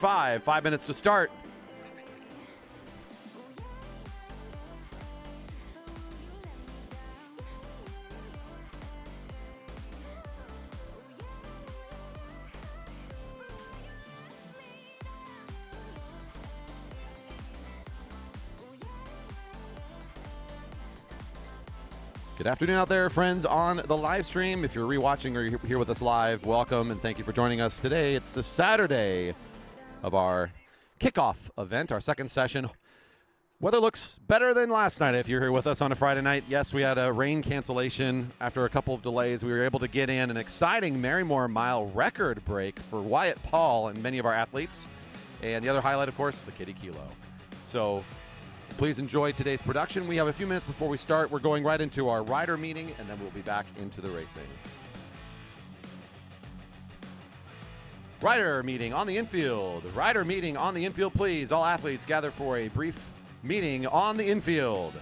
5 minutes to start. Good afternoon out there, friends on the live stream. If you're rewatching or you're here with us live, welcome and thank you for joining us today. It's the Saturday of our kickoff event, our second session. Weather looks better than last night if you're here with us on a Friday night. Yes, we had a rain cancellation. After a couple of delays, we were able to get in an exciting Marymoor Mile record break for Wyatt Paul and many of our athletes. And the other highlight, of course, the Kitty Kilo. So please enjoy today's production. We have a few minutes before we start. We're going right into our rider meeting, and then we'll be back into the racing. Rider meeting on the infield. Rider meeting on the infield, please. All athletes gather for a brief meeting on the infield.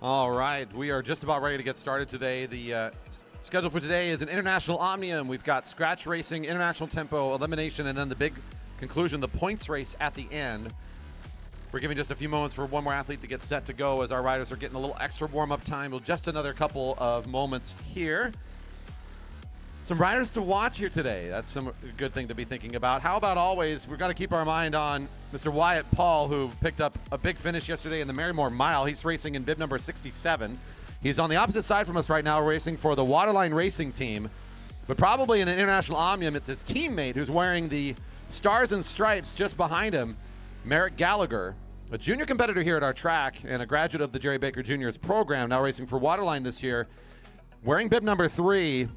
All right, we are just about ready to get started today. The schedule for today is an International Omnium. We've got scratch racing, international tempo, elimination, and then the big conclusion, the points race at the end. We're giving just a few moments for one more athlete to get set to go as our riders are getting a little extra warm-up time. Well, just another couple of moments here. Some riders to watch here today. That's some good thing to be thinking about. How about always, we've got to keep our mind on Mr. Wyatt Paul, who picked up a big finish yesterday in the Marymoor Mile. He's racing in bib number 67. He's on the opposite side from us right now, racing for the Waterline Racing Team. But probably in an International Omnium, it's his teammate who's wearing the Stars and Stripes just behind him, Merrick Gallagher, a junior competitor here at our track and a graduate of the Jerry Baker Juniors program, now racing for Waterline this year. Wearing bib number 3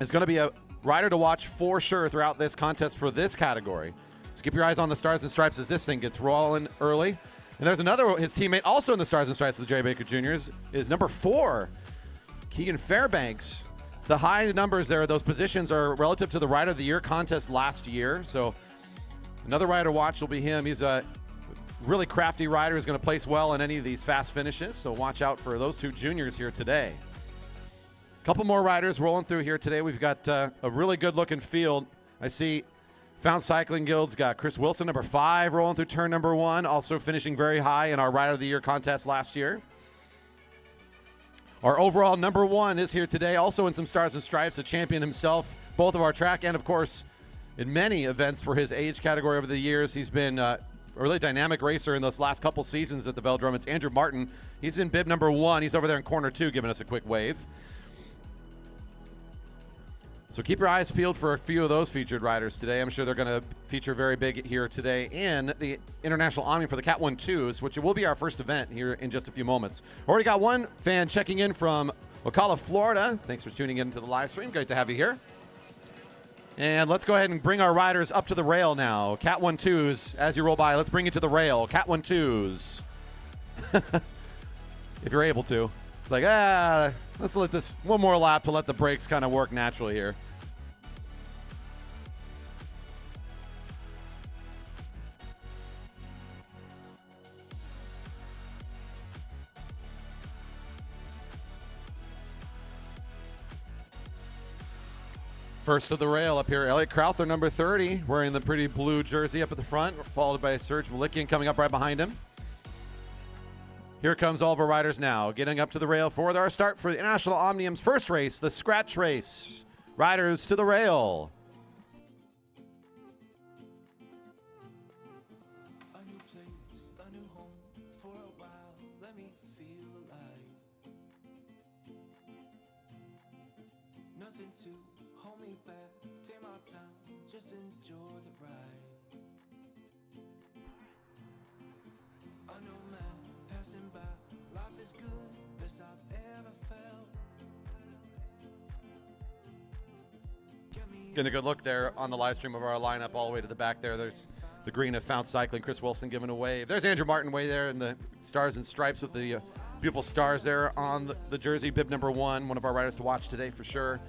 is going to be a rider to watch for sure throughout this contest for this category. So keep your eyes on the Stars and Stripes as this thing gets rolling early. And there's another, his teammate also in the Stars and Stripes of the Jerry Baker Juniors is number 4, Keegan Fairbanks. The high numbers there, those positions are relative to the Rider of the Year contest last year. So another rider to watch will be him. He's a really crafty rider who's going to place well in any of these fast finishes. So watch out for those 2 juniors here today. Couple more riders rolling through here today. We've got a really good looking field. I see Found Cycling Guild's got Chris Wilson, number 5, rolling through turn number 1, also finishing very high in our Rider of the Year contest last year. Our overall number 1 is here today, also in some Stars and Stripes, a champion himself, both of our track and, of course, in many events for his age category over the years. He's been a really dynamic racer in those last couple seasons at the Velodrome. It's Andrew Martin. He's in bib number 1. He's over there in corner 2 giving us a quick wave. So keep your eyes peeled for a few of those featured riders today. I'm sure they're going to feature very big here today in the International Omnium for the Cat 1-2s, which will be our first event here in just a few moments. Already got one fan checking in from Ocala, Florida. Thanks for tuning in to the live stream. Great to have you here. And let's go ahead and bring our riders up to the rail now. Cat 1-2s, as you roll by, let's bring you to the rail. Cat 1-2s. If you're able to. It's like, let's let this one more lap to let the brakes kind of work naturally here. First to the rail up here, Elliot Crowther, number 30, wearing the pretty blue jersey up at the front, followed by Serge Malikian coming up right behind him. Here comes all of our riders now, getting up to the rail for our start for the International Omnium's first race, the Scratch Race. Riders to the rail. A new place, a new home, for a while, let me feel alive. Nothing to hold me back, take my time, just enjoy the ride. A new man passing by, life is good, best I've ever felt. Getting a good look there on the live stream of our lineup all the way to the back there. There's the green of Found Cycling, Chris Wilson giving a wave. There's Andrew Martin way there in the Stars and Stripes with the beautiful stars there on the jersey, bib number 1, one of our riders to watch today for sure.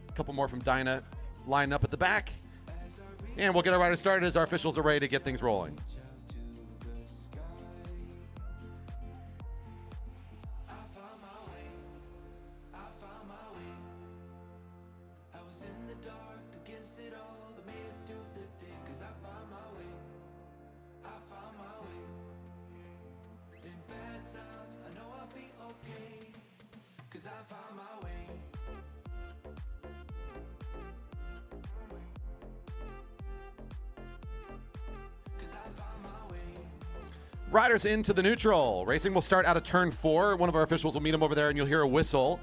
A couple more from Dinah lining up at the back. And we'll get our riders started as our officials are ready to get things rolling. Riders into the neutral. Racing will start out of turn 4. One of our officials will meet them over there, and you'll hear a whistle.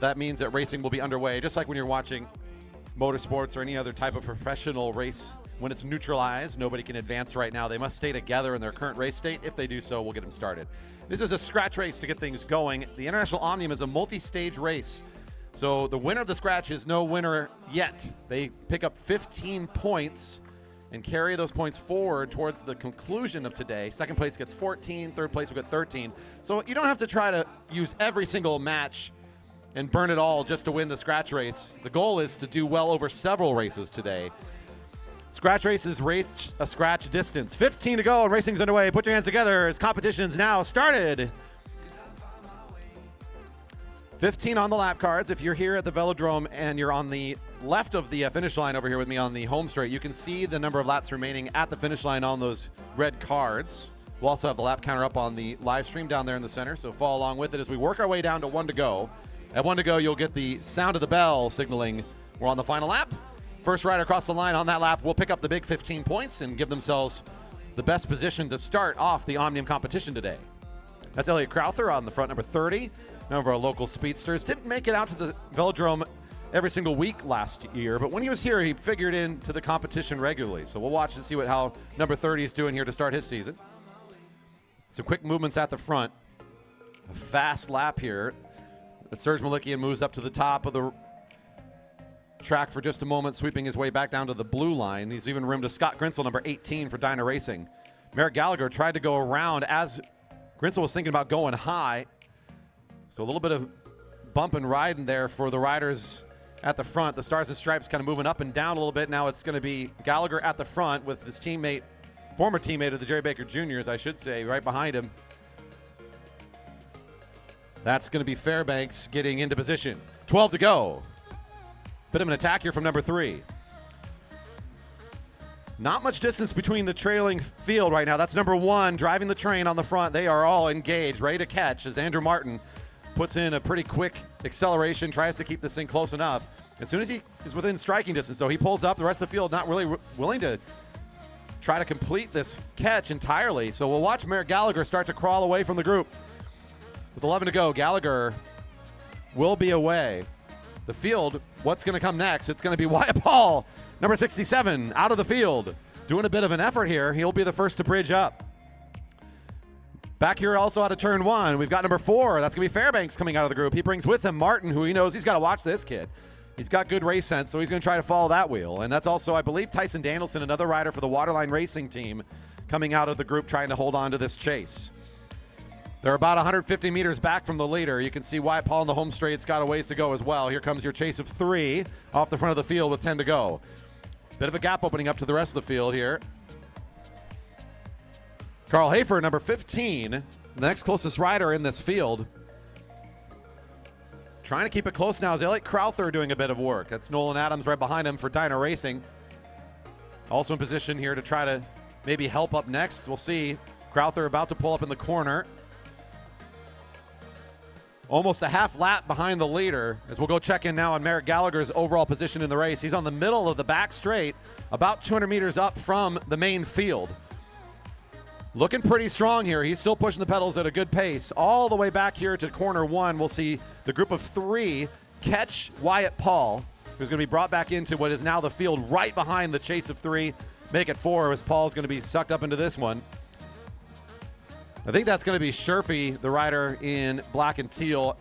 That means that racing will be underway, just like when you're watching motorsports or any other type of professional race. When it's neutralized, nobody can advance right now. They must stay together in their current race state. If they do so, we'll get them started. This is a scratch race to get things going. The International Omnium is a multi-stage race. So the winner of the scratch is no winner yet. They pick up 15 points and carry those points forward towards the conclusion of today. Second place gets 14, third place will get 13. So you don't have to try to use every single match and burn it all just to win the scratch race. The goal is to do well over several races today. Scratch races race a scratch distance. 15 to go and racing's underway. Put your hands together as competition's now started. 15 on the lap cards. If you're here at the Velodrome and you're on the left of the finish line over here with me on the home straight, you can see the number of laps remaining at the finish line on those red cards. We'll also have the lap counter up on the live stream down there in the center, so follow along with it as we work our way down to 1 to go. At 1 to go, you'll get the sound of the bell signaling we're on the final lap. First rider across the line on that lap will pick up the big 15 points and give themselves the best position to start off the Omnium competition today. That's Elliot Crowther on the front, number 30. One of our local speedsters. Didn't make it out to the Velodrome every single week last year, but when he was here, he figured into the competition regularly. So we'll watch and see how number 30 is doing here to start his season. Some quick movements at the front. A fast lap here. Serge Malikian moves up to the top of the track for just a moment, sweeping his way back down to the blue line. He's even rimmed to Scott Grinsel, number 18 for Dyna Racing. Merrick Gallagher tried to go around as Grinsel was thinking about going high. So a little bit of bump and riding there for the riders at the front. The Stars and Stripes kind of moving up and down a little bit. Now it's going to be Gallagher at the front with his teammate, former teammate of the Jerry Baker Juniors, I should say, right behind him. That's going to be Fairbanks getting into position. 12 to go. Bit of an attack here from number 3. Not much distance between the trailing field right now. That's number 1 driving the train on the front. They are all engaged, ready to catch as Andrew Martin puts in a pretty quick acceleration, tries to keep this thing close enough. As soon as he is within striking distance, though, he pulls up. The rest of the field not really willing to try to complete this catch entirely. So we'll watch Merrick Gallagher start to crawl away from the group. With 11 to go, Gallagher will be away. The field, what's going to come next? It's going to be Wyatt Paul, number 67, out of the field. Doing a bit of an effort here. He'll be the first to bridge up. Back here also out of turn 1, we've got number 4. That's going to be Fairbanks coming out of the group. He brings with him Martin, who he knows he's got to watch this kid. He's got good race sense, so he's going to try to follow that wheel. And that's also, I believe, Tyson Danielson, another rider for the Waterline Racing team, coming out of the group trying to hold on to this chase. They're about 150 meters back from the leader. You can see Wyatt Paul in the home straight's got a ways to go as well. Here comes your chase of 3 off the front of the field with 10 to go. Bit of a gap opening up to the rest of the field here. Carl Hafer, number 15, the next closest rider in this field. Trying to keep it close now is Elliot Crowther doing a bit of work. That's Nolan Adams right behind him for Dyna Racing. Also in position here to try to maybe help up next. We'll see. Crowther about to pull up in the corner. Almost a half lap behind the leader as we'll go check in now on Merrick Gallagher's overall position in the race. He's on the middle of the back straight, about 200 meters up from the main field. Looking pretty strong here. He's still pushing the pedals at a good pace. All the way back here to corner 1, we'll see the group of 3 catch Wyatt Paul, who's going to be brought back into what is now the field right behind the chase of 3. Make it 4 as Paul's going to be sucked up into this one. I think that's going to be Sherfy, the rider in black and teal.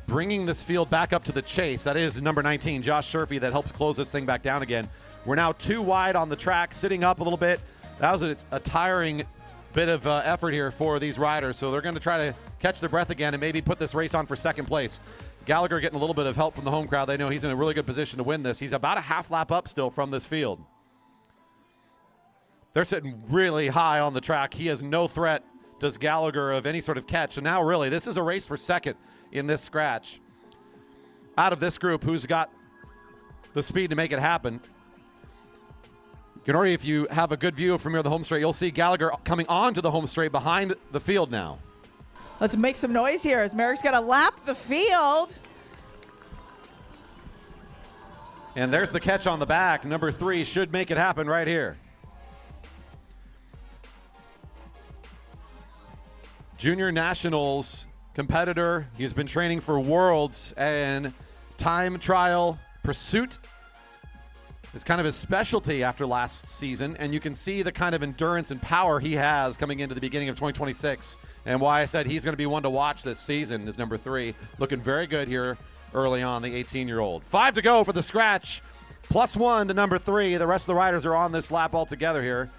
Bringing this field back up to the chase. That is number 19, Josh Sherfy, that helps close this thing back down again. We're now 2 wide on the track, sitting up a little bit. That was a tiring bit of effort here for these riders, so they're going to try to catch their breath again and maybe put this race on for second place. Gallagher getting a little bit of help from the home crowd. They know he's in a really good position to win this. He's about a half lap up still from this field. They're sitting really high on the track. He has no threat, does Gallagher, of any sort of catch. And now really, this is a race for second in this scratch. Out of this group, who's got the speed to make it happen? Ganori, if you have a good view from here the home straight, you'll see Gallagher coming onto the home straight behind the field now. Let's make some noise here as Merrick's got to lap the field. And there's the catch on the back. Number 3 should make it happen right here. Junior Nationals competitor. He's been training for Worlds and time trial pursuit. It's kind of his specialty after last season, and you can see the kind of endurance and power he has coming into the beginning of 2026, and why I said he's going to be one to watch this season is number 3. Looking very good here early on, the 18-year-old. 5 to go for the scratch. +1 to number 3. The rest of the riders are on this lap altogether here.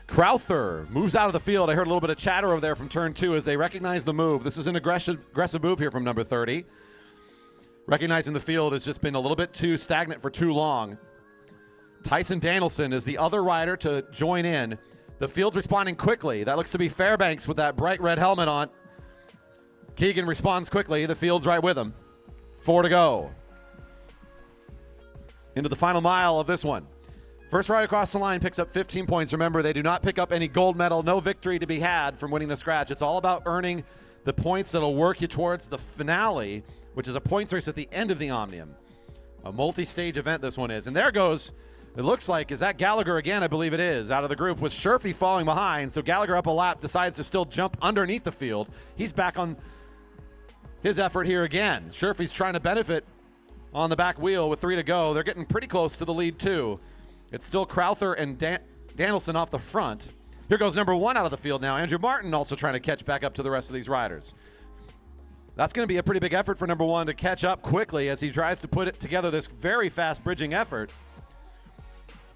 Crowther moves out of the field. I heard a little bit of chatter over there from turn 2 as they recognize the move. This is an aggressive move here from number 30. Recognizing the field has just been a little bit too stagnant for too long. Tyson Danielson is the other rider to join in. The field's responding quickly. That looks to be Fairbanks with that bright red helmet on. Keegan responds quickly. The field's right with him. 4 to go. Into the final mile of this one. First rider across the line picks up 15 points. Remember, they do not pick up any gold medal. No victory to be had from winning the scratch. It's all about earning the points that'll work you towards the finale, which is a points race at the end of the Omnium. A multi-stage event this one is. And there goes, it looks like, is that Gallagher again? I believe it is, out of the group, with Sherfy falling behind. So Gallagher up a lap, decides to still jump underneath the field. He's back on his effort here again. Sherfy's trying to benefit on the back wheel with 3 to go. They're getting pretty close to the lead too. It's still Crowther and Danielson off the front. Here goes number 1 out of the field now. Andrew Martin also trying to catch back up to the rest of these riders. That's going to be a pretty big effort for number 1 to catch up quickly as he tries to put it together, this very fast bridging effort.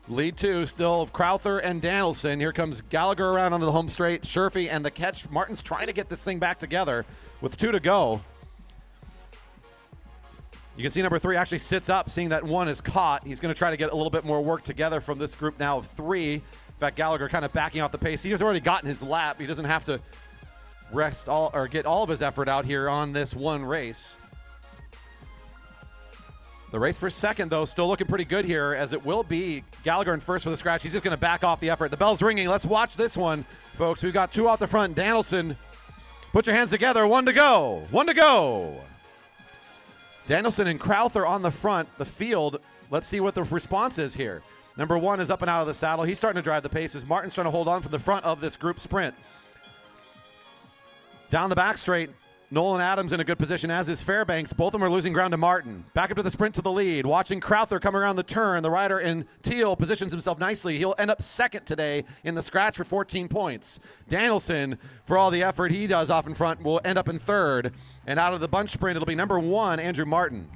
Lead 2 still of Crowther and Danielson. Here comes Gallagher around onto the home straight. Sherfy and the catch. Martin's trying to get this thing back together with 2 to go. You can see number 3 actually sits up, seeing that 1 is caught. He's going to try to get a little bit more work together from this group now of 3. In fact, Gallagher kind of backing off the pace. He has already gotten his lap. He doesn't have to rest all or get all of his effort out here on this one race. The race for second, though, still looking pretty good here, as it will be Gallagher in first for the scratch. He's just going to back off the effort. The bell's ringing. Let's watch this one, folks. We've got 2 out the front. Danielson, put your hands together. 1 to go. 1 to go. Danielson and Crowther on the front. The field, let's see what the response is here. Number 1 is up and out of the saddle. He's starting to drive the paces. Martin's trying to hold on from the front of this group sprint. Down the back straight, Nolan Adams in a good position, as is Fairbanks. Both of them are losing ground to Martin. Back up to the sprint to the lead. Watching Crowther come around the turn. The rider in teal positions himself nicely. He'll end up second today in the scratch for 14 points. Danielson, for all the effort he does off in front, will end up in third. And out of the bunch sprint, it'll be number 1, Andrew Martin.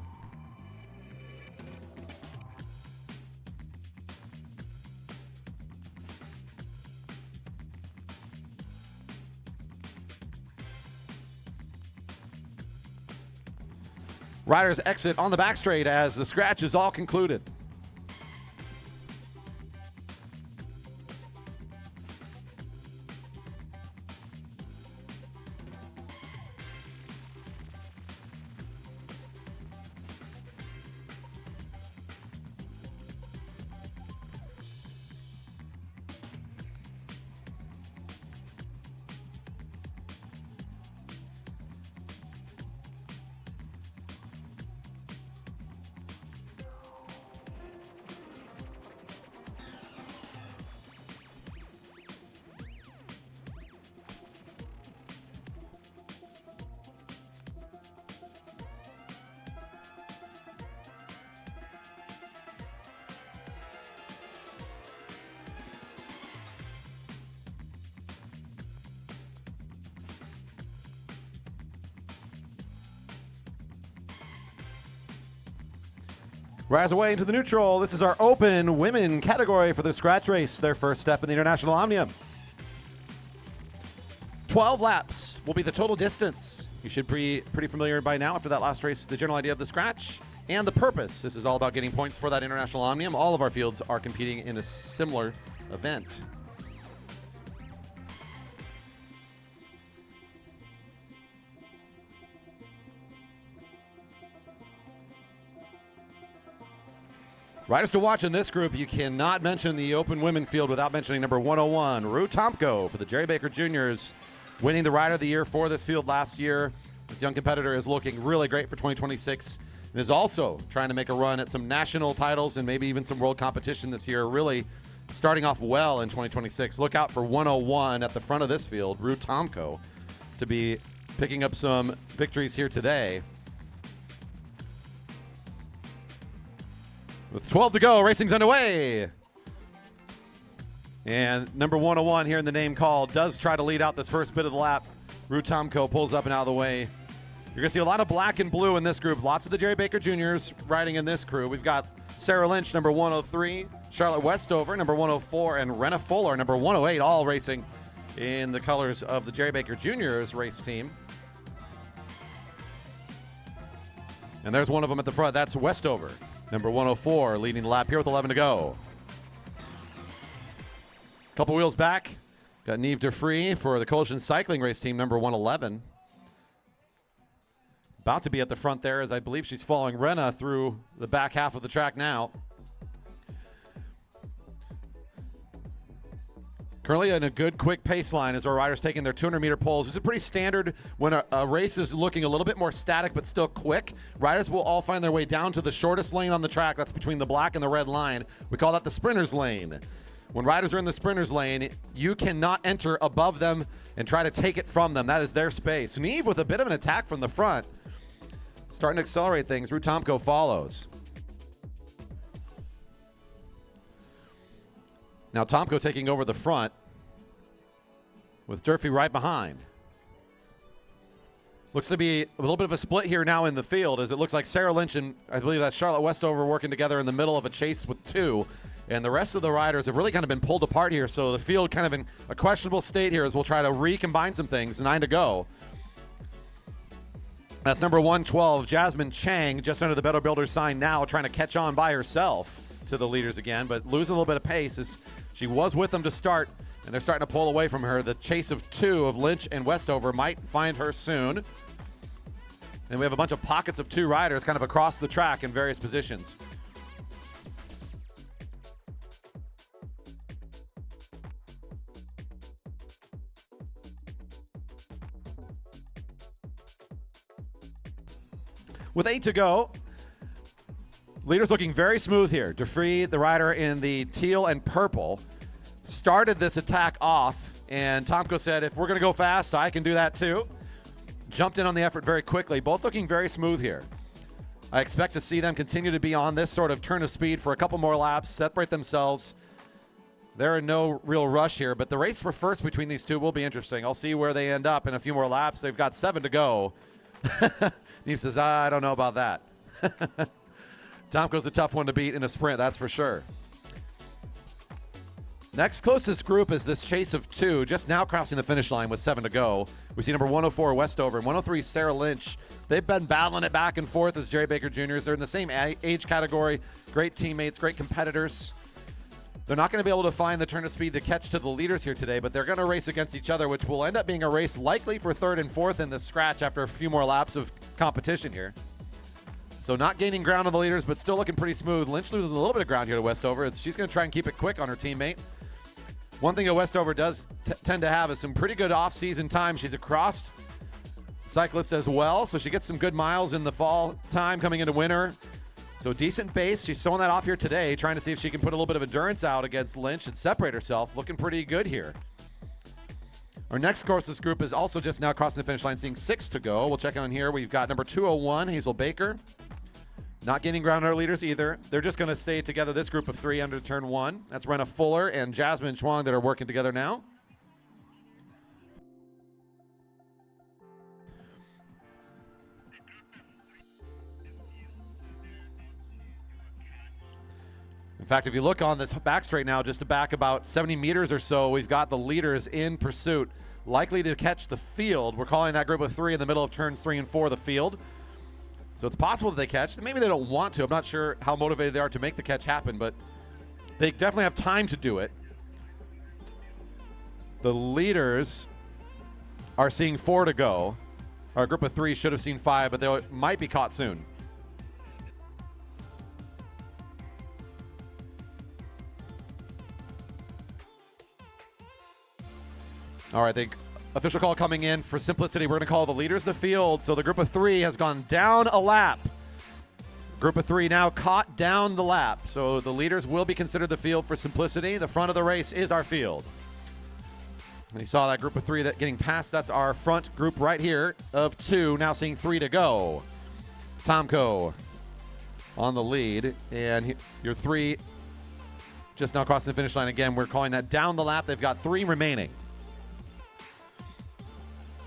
Riders exit on the back straight as the scratch is all concluded. Rise away into the neutral. This is our open women category for the scratch race. Their first step in the International Omnium. 12 laps will be the total distance. You should be pretty familiar by now after that last race, the general idea of the scratch and the purpose. This is all about getting points for that International Omnium. All of our fields are competing in a similar event. Riders to watch in this group, you cannot mention the open women field without mentioning number 101, Rue Tomko for the Jerry Baker Juniors, winning the Rider of the Year for this field last year. This young competitor is looking really great for 2026 and is also trying to make a run at some national titles and maybe even some world competition this year, really starting off well in 2026. Look out for 101 at the front of this field, Rue Tomko, to be picking up some victories here today. With 12 to go, racing's underway. And number 101 here in the name call does try to lead out this first bit of the lap. Rue Tomko pulls up and out of the way. You're going to see a lot of black and blue in this group. Lots of the Jerry Baker Juniors riding in this crew. We've got Sarah Lynch, number 103, Charlotte Westover, number 104, and Renna Fuller, number 108, all racing in the colors of the Jerry Baker Juniors race team. And there's one of them at the front. That's Westover, number 104, leading the lap here with 11 to go. Couple wheels back. Got Neve DeFree for the Coalition Cycling Race Team, number 111. About to be at the front there, as I believe she's following Renna through the back half of the track now. Currently in a good quick pace line as our riders taking their 200-meter poles. This is pretty standard when a race is looking a little bit more static but still quick. Riders will all find their way down to the shortest lane on the track. That's between the black and the red line. We call that the sprinter's lane. When riders are in the sprinter's lane, you cannot enter above them and try to take it from them. That is their space. Neve with a bit of an attack from the front. Starting to accelerate things. Rutomko follows. Now Tomko taking over the front with Durfee right behind. Looks to be a little bit of a split here now in the field, as it looks like Sarah Lynch and I believe that's Charlotte Westover working together in the middle of a chase with two. And the rest of the riders have really kind of been pulled apart here, so the field kind of in a questionable state here as we'll try to recombine some things. 9 to go. That's number 112, Jasmine Chang, just under the Better Builders sign now, trying to catch on by herself to the leaders again, but losing a little bit of pace as she was with them to start, and they're starting to pull away from her. The chase of two of Lynch and Westover might find her soon. And we have a bunch of pockets of two riders kind of across the track in various positions. With 8 to go, leaders looking very smooth here. DeFree, the rider in the teal and purple, started this attack off, and Tomko said, if we're going to go fast, I can do that too. Jumped in on the effort very quickly. Both looking very smooth here. I expect to see them continue to be on this sort of turn of speed for a couple more laps, separate themselves. They're in no real rush here, but the race for first between these two will be interesting. I'll see where they end up in a few more laps. They've got 7 to go. Neve says, I don't know about that. Tomko's a tough one to beat in a sprint, that's for sure. Next closest group is this chase of two, just now crossing the finish line with 7 to go. We see number 104, Westover, and 103, Sarah Lynch. They've been battling it back and forth as Jerry Baker Juniors. They're in the same age category, great teammates, great competitors. They're not going to be able to find the turn of speed to catch to the leaders here today, but they're going to race against each other, which will end up being a race likely for 3rd and 4th in the scratch after a few more laps of competition here. So not gaining ground on the leaders, but still looking pretty smooth. Lynch loses a little bit of ground here to Westover as she's going to try and keep it quick on her teammate. One thing that Westover does tend to have is some pretty good off-season time. She's a crossed cyclist as well, so she gets some good miles in the fall time coming into winter. So decent base. She's showing that off here today, trying to see if she can put a little bit of endurance out against Lynch and separate herself. Looking pretty good here. Our next closest group is also just now crossing the finish line, seeing 6 to go. We'll check in on here. We've got number 201, Hazel Baker. Not gaining ground on our leaders either. They're just going to stay together, this group of 3 under turn 1. That's Renna Fuller and Jasmine Chuang that are working together now. In fact, if you look on this back straight now, just to back about 70 meters or so, we've got the leaders in pursuit, likely to catch the field. We're calling that group of 3 in the middle of turns 3 and 4 the field. So it's possible that they catch. Maybe they don't want to. I'm not sure how motivated they are to make the catch happen, but they definitely have time to do it. The leaders are seeing 4 to go. Our group of 3 should have seen 5, but they might be caught soon. All right, the official call coming in for simplicity. We're going to call the leaders the field. So the group of 3 has gone down a lap. Group of 3 now caught down the lap. So the leaders will be considered the field for simplicity. The front of the race is our field. And you saw that group of 3 that getting past. That's our front group right here of 2. Now seeing 3 to go. Tomko on the lead. And your 3 just now crossing the finish line again. We're calling that down the lap. They've got 3 remaining.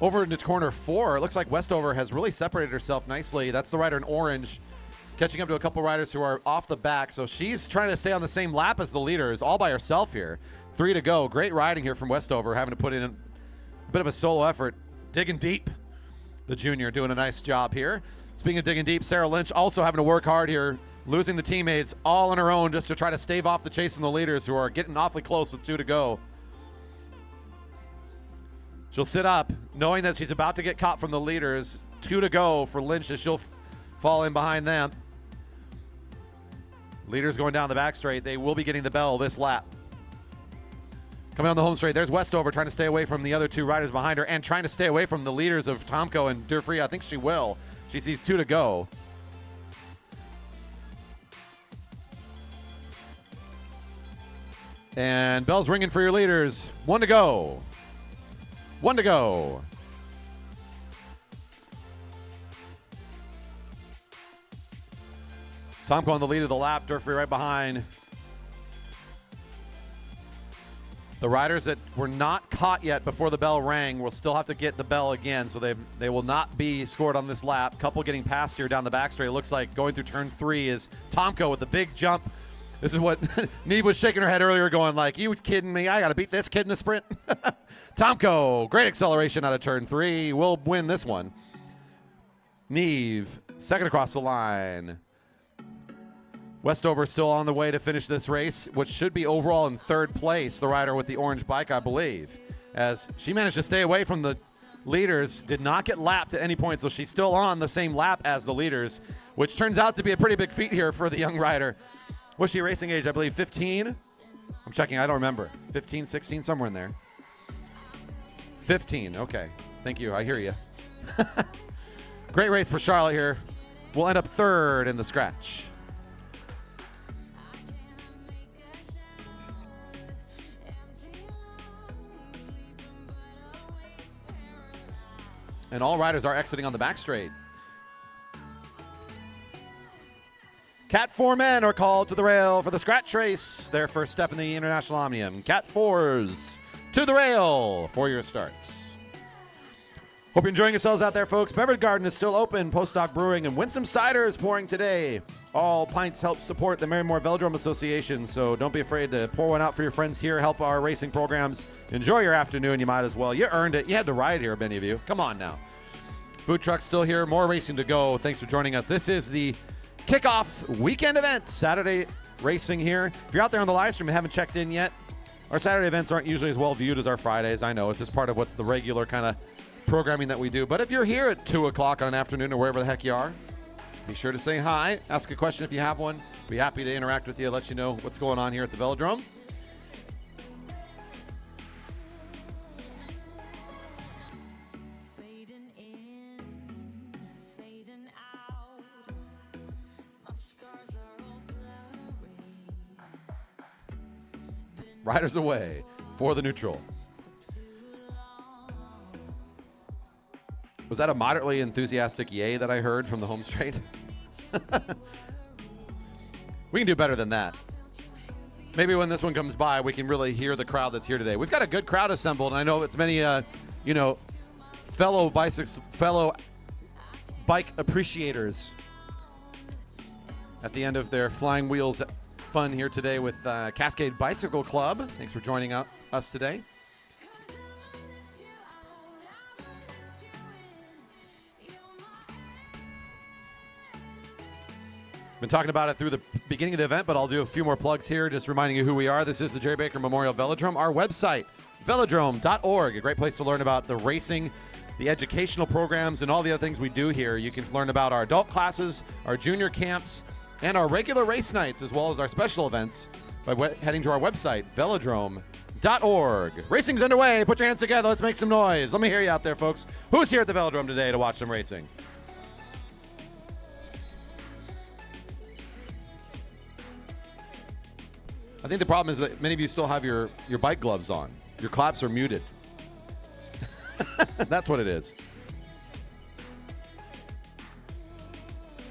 Over into corner 4, it looks like Westover has really separated herself nicely. That's the rider in orange, catching up to a couple riders who are off the back. So she's trying to stay on the same lap as the leaders, all by herself here. 3 to go. Great riding here from Westover, having to put in a bit of a solo effort. Digging deep. The junior doing a nice job here. Speaking of digging deep, Sarah Lynch also having to work hard here, losing the teammates all on her own just to try to stave off the chase from the leaders who are getting awfully close with 2 to go. She'll sit up, knowing that she's about to get caught from the leaders. 2 to go for Lynch as she'll fall in behind them. Leaders going down the back straight. They will be getting the bell this lap. Coming on the home straight, there's Westover trying to stay away from the other 2 riders behind her and trying to stay away from the leaders of Tomko and Durfree. I think she will. She sees 2 to go. And bell's ringing for your leaders. 1 to go. 1 to go. Tomko on the lead of the lap, Durfree right behind. The riders that were not caught yet before the bell rang will still have to get the bell again, so they will not be scored on this lap. Couple getting past here down the back straight. It looks like going through turn 3 is Tomko with the big jump. This is what Neve was shaking her head earlier going like, you kidding me? I got to beat this kid in a sprint. Tomko, great acceleration out of turn 3. Will win this one. Neve, second across the line. Westover still on the way to finish this race, which should be overall in 3rd place, the rider with the orange bike, I believe, as she managed to stay away from the leaders, did not get lapped at any point, so she's still on the same lap as the leaders, which turns out to be a pretty big feat here for the young rider. What's she racing age? I believe 15? I'm checking, I don't remember. 15, 16, somewhere in there. 15, okay. Thank you, I hear you. Great race for Charlotte here. We'll end up 3rd in the scratch. And all riders are exiting on the back straight. Cat 4 men are called to the rail for the scratch race. Their first step in the International Omnium. Cat 4s to the rail for your starts. Hope you're enjoying yourselves out there, folks. Beverage Garden is still open. Postdoc Brewing and Winsome Cider is pouring today. All pints help support the Marymoor Velodrome Association, so don't be afraid to pour one out for your friends here. Help our racing programs. Enjoy your afternoon. You might as well. You earned it. You had to ride here, many of you. Come on now. Food truck's still here. More racing to go. Thanks for joining us. This is the Kickoff weekend event. Saturday racing here. If you're out there on the live stream and haven't checked in yet, our Saturday events aren't usually as well viewed as our Fridays. I know it's just part of what's the regular kind of programming that we do. But if you're here at 2 o'clock on an afternoon or wherever the heck you are, be sure to say hi, ask a question if you have one. Be happy to interact with you, let you know what's going on here at the Velodrome. Fading in, fading out. My scars are all blurry. Riders away for the neutral. Was that a moderately enthusiastic yay that I heard from the home straight? We can do better than that. Maybe when this one comes by, we can really hear the crowd that's here today. We've got a good crowd assembled, and I know it's many, fellow bike appreciators at the end of their Flying Wheels fun here today with Cascade Bicycle Club. Thanks for joining us today. Been talking about it through the beginning of the event, but I'll do a few more plugs here, just reminding you who we are. This is the Jerry Baker Memorial Velodrome. Our website, velodrome.org, a great place to learn about the racing, the educational programs, and all the other things we do here. You can learn about our adult classes, our junior camps, and our regular race nights, as well as our special events by heading to our website, velodrome.org. Racing's underway. Put your hands together. Let's make some noise. Let me hear you out there, folks. Who's here at the Velodrome today to watch some racing? I think the problem is that many of you still have your bike gloves on. Your claps are muted. That's what it is.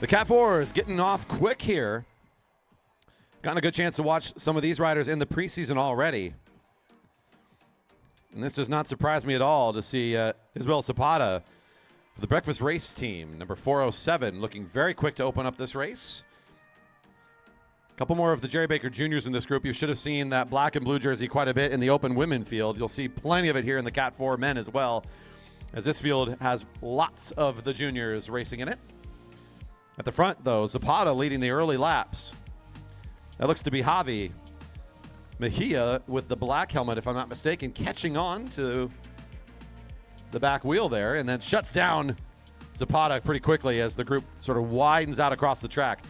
The Cat 4 is getting off quick here. Gotten a good chance to watch some of these riders in the preseason already. And this does not surprise me at all to see Isabel Zapata for the breakfast race team, number 407, looking very quick to open up this race. Couple more of the Jerry Baker Juniors in this group. You should have seen that black and blue jersey quite a bit in the open women field. You'll see plenty of it here in the Cat 4 men as well, as this field has lots of the juniors racing in it. At the front, though, Zapata leading the early laps. That looks to be Javi. Mejia with the black helmet, if I'm not mistaken, catching on to the back wheel there and then shuts down Zapata pretty quickly as the group sort of widens out across the track.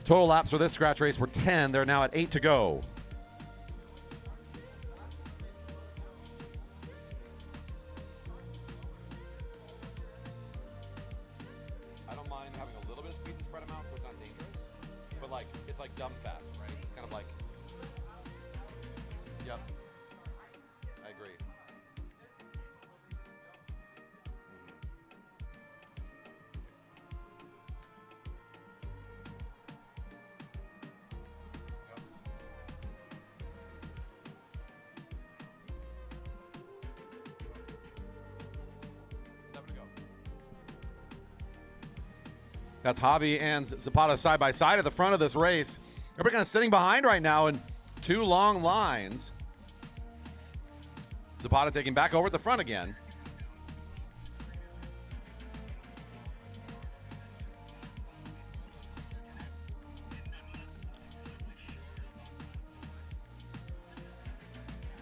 Total laps for this scratch race were 10. They're now at 8 to go. I don't mind having a little bit of speed to spread them out so it's not dangerous, but like it's like dumb fast, right? It's kind of like, yep, I agree. That's Javi and Zapata side by side at the front of this race. Everybody kind of sitting behind right now in two long lines. Zapata taking back over at the front again.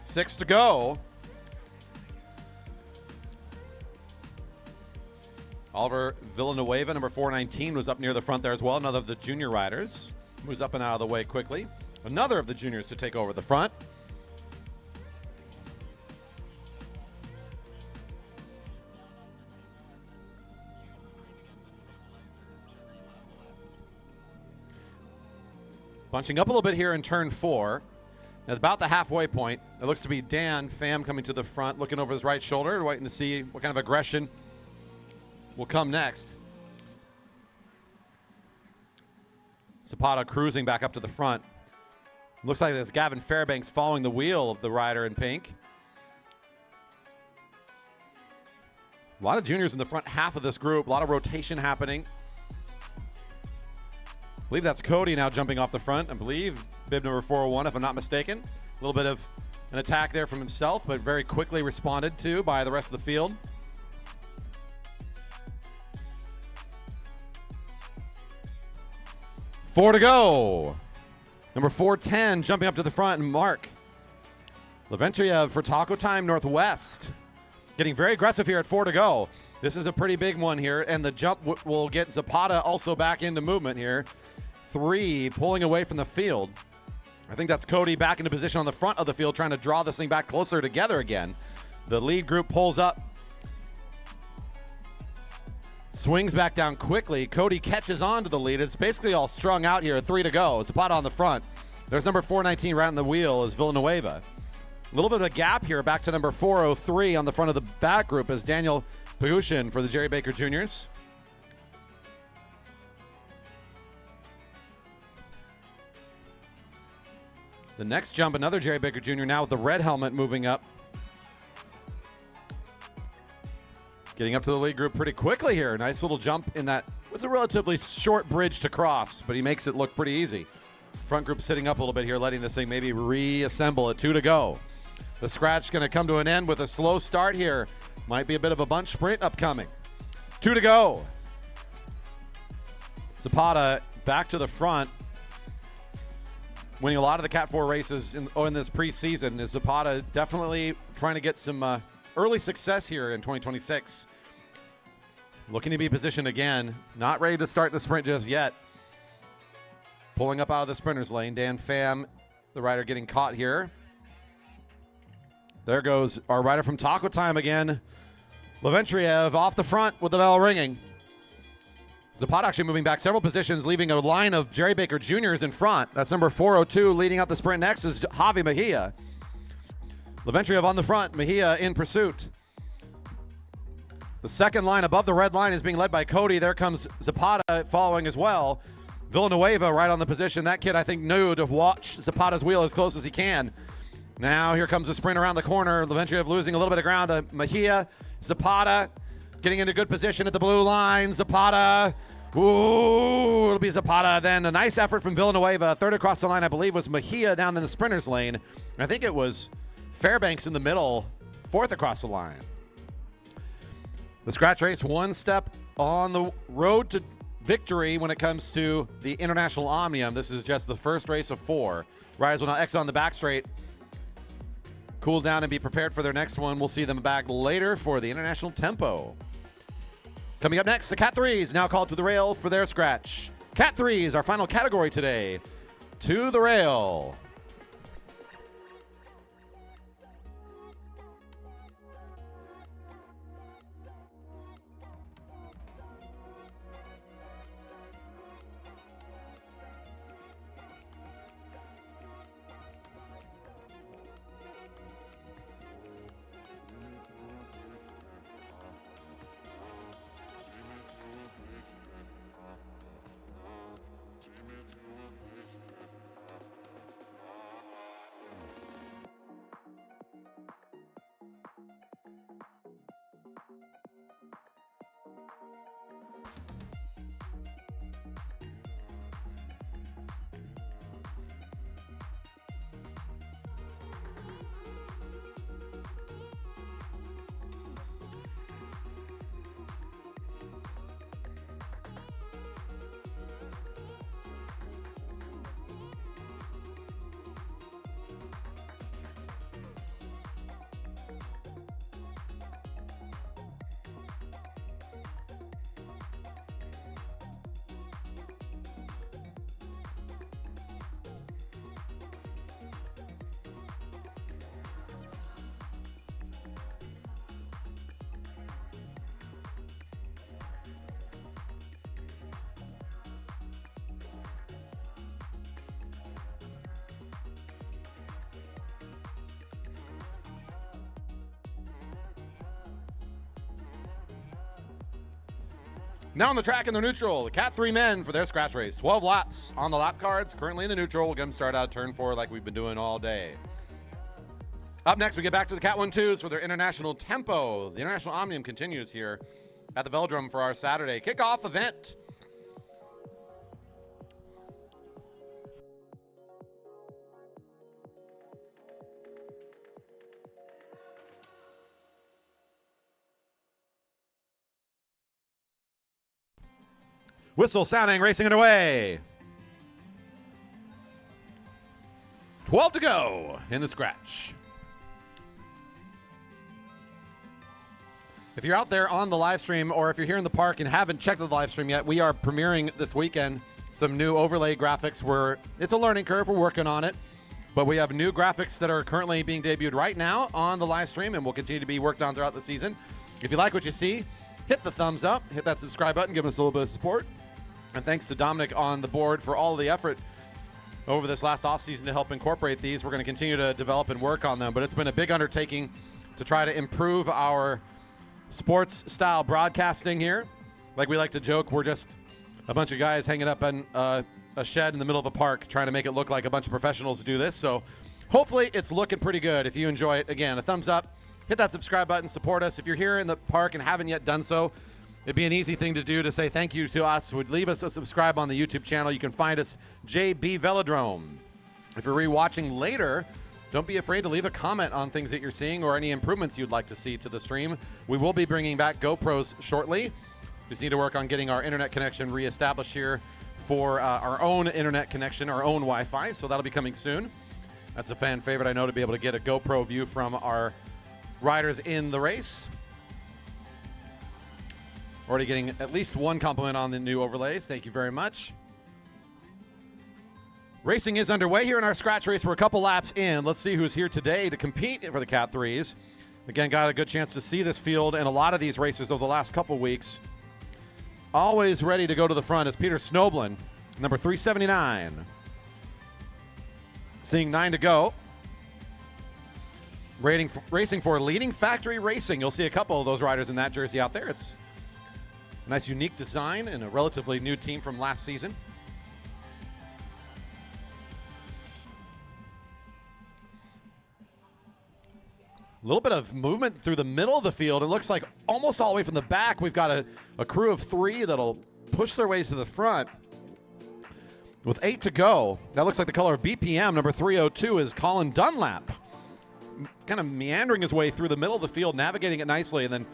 Six to go. Oliver Villanueva, number 419, was up near the front there as well. Another of the junior riders moves up and out of the way quickly. Another of the juniors to take over the front. Bunching up a little bit here in turn 4. At about the halfway point, it looks to be Dan Pham coming to the front, looking over his right shoulder, waiting to see what kind of aggression will come next. Zapata cruising back up to the front. Looks like there's Gavin Fairbanks following the wheel of the rider in pink. A lot of juniors in the front half of this group. A lot of rotation happening. I believe that's Cody now jumping off the front. I believe bib number 401, if I'm not mistaken. A little bit of an attack there from himself, but very quickly responded to by the rest of the field. 4 to go. Number 410 jumping up to the front, and Mark Leventriev for Taco Time Northwest. Getting very aggressive here at 4 to go. This is a pretty big one here, and the jump will get Zapata also back into movement here. 3 pulling away from the field. I think that's Cody back into position on the front of the field, trying to draw this thing back closer together again. The lead group pulls up. Swings back down quickly. Cody catches on to the lead. It's basically all strung out here. 3 to go. Zapata on the front. There's number 419 right on the wheel is Villanueva. A little bit of a gap here back to number 403 on the front of the back group is Daniel Pagushin for the Jerry Baker Juniors. The next jump, another Jerry Baker Jr. now with the red helmet moving up. Getting up to the lead group pretty quickly here. Nice little jump in that. Was a relatively short bridge to cross, but he makes it look pretty easy. Front group sitting up a little bit here, letting this thing maybe reassemble at 2 to go. The scratch going to come to an end with a slow start here. Might be a bit of a bunch sprint upcoming. 2 to go. Zapata back to the front. Winning a lot of the Cat 4 races in this preseason. Is Zapata definitely trying to get some early success here in 2026. Looking to be positioned again. Not ready to start the sprint just yet. Pulling up out of the sprinter's lane. Dan Pham, the rider, getting caught here. There goes our rider from Taco Time again. Leventriev off the front with the bell ringing. Zapata actually moving back several positions, leaving a line of Jerry Baker Juniors in front. That's number 402. Leading out the sprint next is Javi Mejia. Leventriev on the front, Mejia in pursuit. The second line above the red line is being led by Cody. There comes Zapata following as well. Villanueva right on the position. That kid, I think, knew to watch Zapata's wheel as close as he can. Now here comes the sprint around the corner. Leventriev losing a little bit of ground to Mejia. Zapata getting into good position at the blue line. Zapata. Ooh, it'll be Zapata then. A nice effort from Villanueva. Third across the line, I believe, was Mejia down in the sprinter's lane. I think it was Fairbanks in the middle. Fourth across the line. The scratch race, one step on the road to victory when it comes to the International Omnium. This is just the first race of 4. Riders will now exit on the back straight. cool down and be prepared for their next one. We'll see them back later for the International Tempo. Coming up next, the Cat 3s now called to the rail for their scratch. Cat 3s, our final category today. To the rail. Now on the track in the neutral, the Cat 3 men for their scratch race. 12 laps on the lap cards. Currently in the neutral. We'll get them started out turn 4 like we've been doing all day. Up next, we get back to the Cat 1-2s for their International Tempo. The International Omnium continues here at the Velodrome for our Saturday kickoff event. Whistle sounding, racing it away. 12 to go in the scratch. If you're out there on the live stream, or if you're here in the park and haven't checked the live stream yet, we are premiering this weekend some new overlay graphics. It's a learning curve. We're working on it. But we have new graphics that are currently being debuted right now on the live stream and will continue to be worked on throughout the season. If you like what you see, hit the thumbs up, hit that subscribe button, give us a little bit of support. And thanks to Dominic on the board for all of the effort over this last offseason to help incorporate these. We're going to continue to develop and work on them, but it's been a big undertaking to try to improve our sports style broadcasting here. Like we like to joke, we're just a bunch of guys hanging up in a shed in the middle of a park trying to make it look like a bunch of professionals do this. So hopefully it's looking pretty good. If you enjoy it, again, a thumbs up, hit that subscribe button, support us. If you're here in the park and haven't yet done so, it'd be an easy thing to do to say thank you to us. Would leave us a subscribe on the YouTube channel. You can find us JB Velodrome. If you're rewatching later, don't be afraid to leave a comment on things that you're seeing or any improvements you'd like to see to the stream. We will be bringing back GoPros shortly. Just need to work on getting our internet connection reestablished here for our own internet connection, our own Wi-Fi. So that'll be coming soon. That's a fan favorite, I know, to be able to get a GoPro view from our riders in the race. Already getting at least one compliment on the new overlays. Thank you very much. Racing is underway here in our scratch race. We're a couple laps in. Let's see who's here today to compete for the Cat 3s. Again, got a good chance to see this field and a lot of these races over the last couple weeks. Always ready to go to the front is Peter Snoblin, number 379. Seeing 9 to go. Racing for Leading Factory Racing. You'll see a couple of those riders in that jersey out there. It's a nice, unique design and a relatively new team from last season. A little bit of movement through the middle of the field. It looks like almost all the way from the back, we've got a crew of 3 that'll push their way to the front. With 8 to go, that looks like the color of BPM. Number 302 is Colin Dunlap. Kind of meandering his way through the middle of the field, navigating it nicely, and then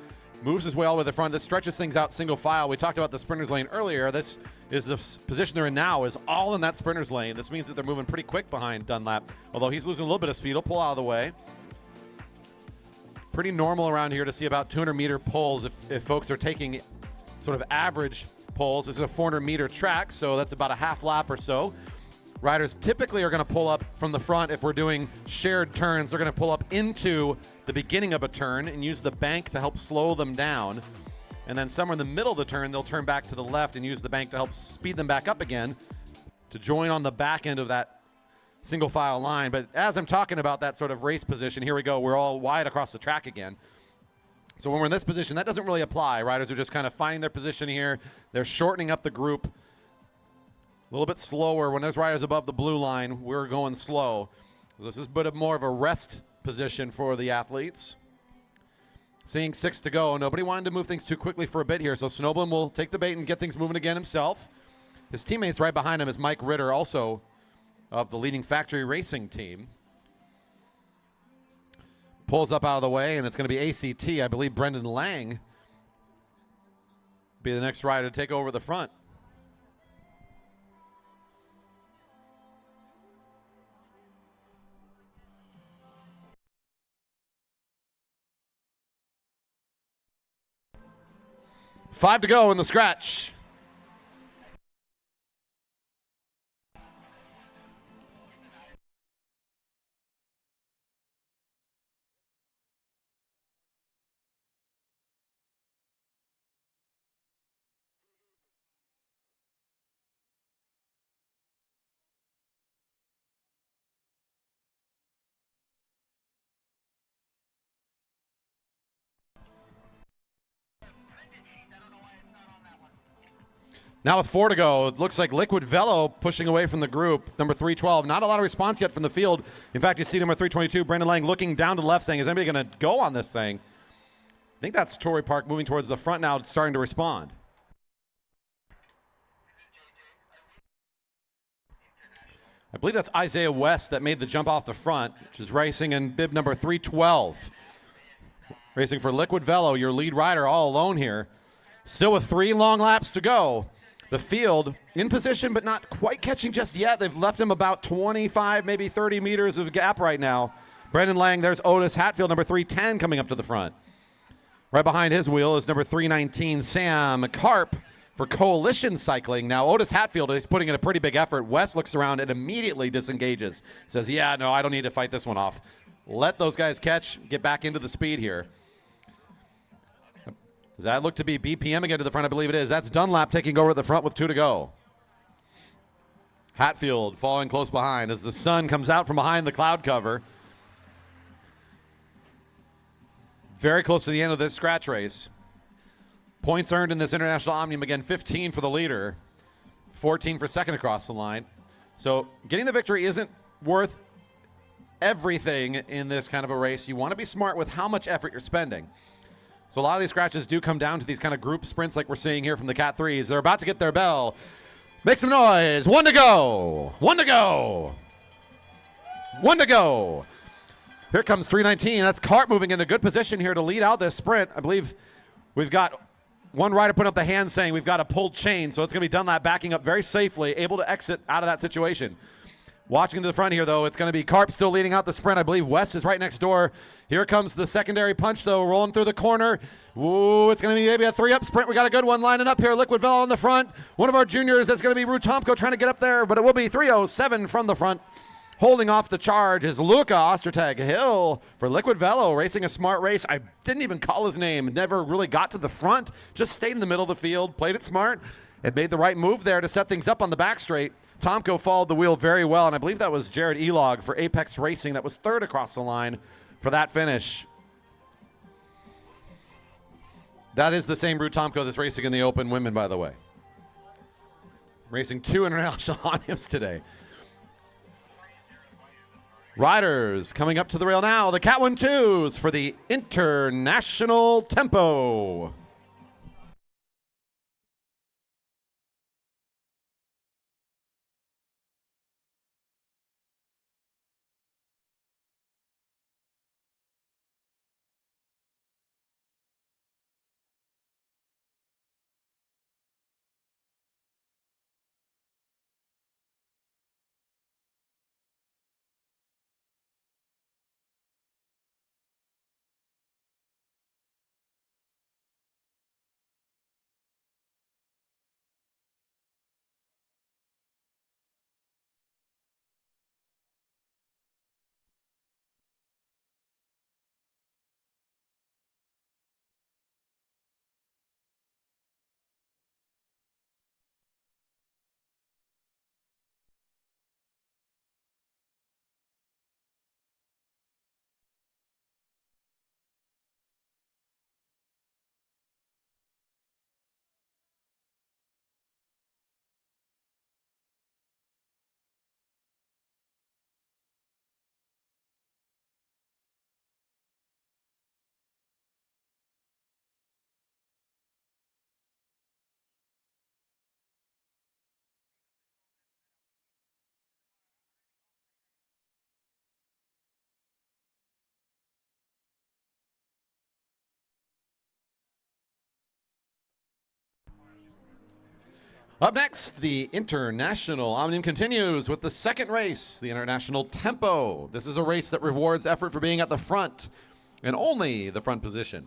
moves his way all the way to the front. This stretches things out single file. We talked about the sprinters lane earlier. This is the position they're in now, is all in that sprinters lane. This means that they're moving pretty quick behind Dunlap. Although he's losing a little bit of speed, he'll pull out of the way. pretty normal around here to see about 200-meter pulls if folks are taking sort of average pulls. This is a 400-meter track, so that's about a half lap or so. Riders typically are going to pull up from the front. If we're doing shared turns, they're going to pull up into the beginning of a turn and use the bank to help slow them down. And then somewhere in the middle of the turn, they'll turn back to the left and use the bank to help speed them back up again to join on the back end of that single file line. But as I'm talking about that sort of race position, here we go. We're all wide across the track again. So when we're in this position, that doesn't really apply. Riders are just kind of finding their position here. They're shortening up the group a little bit slower. When there's riders above the blue line, we're going slow. This is a bit more of a rest position for the athletes. Seeing 6 to go. Nobody wanted to move things too quickly for a bit here, so Snowblum will take the bait and get things moving again himself. His teammates right behind him is Mike Ritter, also of the leading factory racing team. Pulls up out of the way, and it's going to be ACT. I believe Brendan Lang be the next rider to take over the front. Five to go in the scratch. Now with 4 to go, it looks like Liquid Velo pushing away from the group. Number 312, not a lot of response yet from the field. In fact, you see number 322, Brendan Lang, looking down to the left saying, is anybody going to go on this thing? I think that's Torrey Park moving towards the front now, starting to respond. I believe that's Isaiah West that made the jump off the front, which is racing in bib number 312. Racing for Liquid Velo, your lead rider all alone here. Still with 3 long laps to go. The field in position, but not quite catching just yet. They've left him about 25, maybe 30 meters of gap right now. Brendan Lang, there's Otis Hatfield, number 310, coming up to the front. Right behind his wheel is number 319, Sam Karp for Coalition Cycling. Now, Otis Hatfield is putting in a pretty big effort. West looks around and immediately disengages. Says, yeah, no, I don't need to fight this one off. Let those guys catch, get back into the speed here. Does that look to be BPM again to the front? I believe it is. That's Dunlap taking over at the front with 2 to go. Hatfield falling close behind as the sun comes out from behind the cloud cover. Very close to the end of this scratch race. Points earned in this International Omnium, again, 15 for the leader, 14 for second across the line. So getting the victory isn't worth everything in this kind of a race. You want to be smart with how much effort you're spending. So a lot of these scratches do come down to these kind of group sprints like we're seeing here from the Cat 3s. They're about to get their bell. Make some noise. 1 to go. 1 to go. 1 to go. Here comes 319. That's Cart moving into good position here to lead out this sprint. I believe we've got one rider putting up the hand saying we've got a pulled chain, so it's going to be Dunlap backing up very safely, able to exit out of that situation. Watching to the front here, though, it's going to be Karp still leading out the sprint. I believe West is right next door. Here comes the secondary punch, though, rolling through the corner. Ooh, it's going to be maybe a 3-up sprint. We got a good one lining up here. Liquid Velo on the front. One of our juniors, that's going to be Rutomko trying to get up there, but it will be 307 from the front. Holding off the charge is Luca Ostertag Hill for Liquid Velo, racing a smart race. I didn't even call his name. Never really got to the front. Just stayed in the middle of the field, played it smart, and made the right move there to set things up on the back straight. Tomko followed the wheel very well, and I believe that was Jared Elog for Apex Racing that was third across the line for that finish. That is the same Rutomko that's racing in the Open Women, by the way. Racing 2 international Omniums today. Riders coming up to the rail now. The Cat 1-2s for the International Tempo. Up next, the International Omnium continues with the second race, the International Tempo. This is a race that rewards effort for being at the front and only the front position.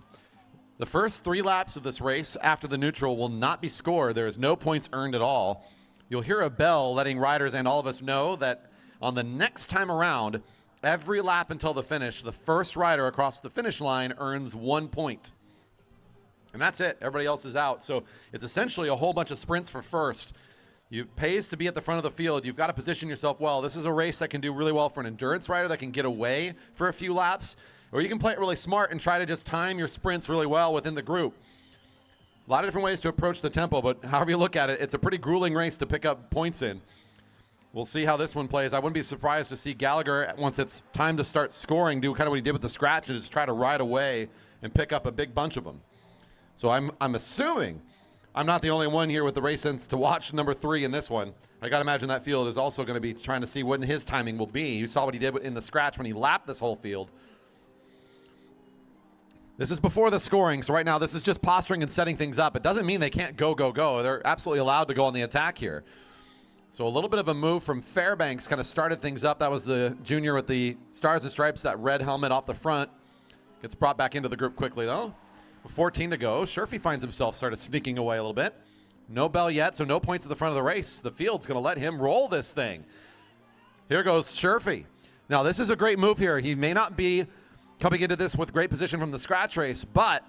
The first 3 laps of this race after the neutral will not be scored. There is no points earned at all. You'll hear a bell letting riders and all of us know that on the next time around, every lap until the finish, the first rider across the finish line earns 1 point. And that's it. Everybody else is out. So it's essentially a whole bunch of sprints for first. It pays to be at the front of the field. You've got to position yourself well. This is a race that can do really well for an endurance rider that can get away for a few laps. Or you can play it really smart and try to just time your sprints really well within the group. A lot of different ways to approach the tempo, but however you look at it, it's a pretty grueling race to pick up points in. We'll see how this one plays. I wouldn't be surprised to see Gallagher, once it's time to start scoring, do kind of what he did with the scratch and just try to ride away and pick up a big bunch of them. So I'm assuming I'm not the only one here with the race sense to watch number 3 in this one. I got to imagine that field is also going to be trying to see when his timing will be. You saw what he did in the scratch when he lapped this whole field. This is before the scoring, so right now this is just posturing and setting things up. It doesn't mean they can't go. They're absolutely allowed to go on the attack here. So a little bit of a move from Fairbanks kind of started things up. That was the junior with the Stars and Stripes, that red helmet off the front. Gets brought back into the group quickly, though. With 14 to go, Sherfy finds himself started sneaking away a little bit. No bell yet, so no points at the front of the race. The field's going to let him roll this thing. Here goes Sherfy. Now, this is a great move here. He may not be coming into this with great position from the scratch race, but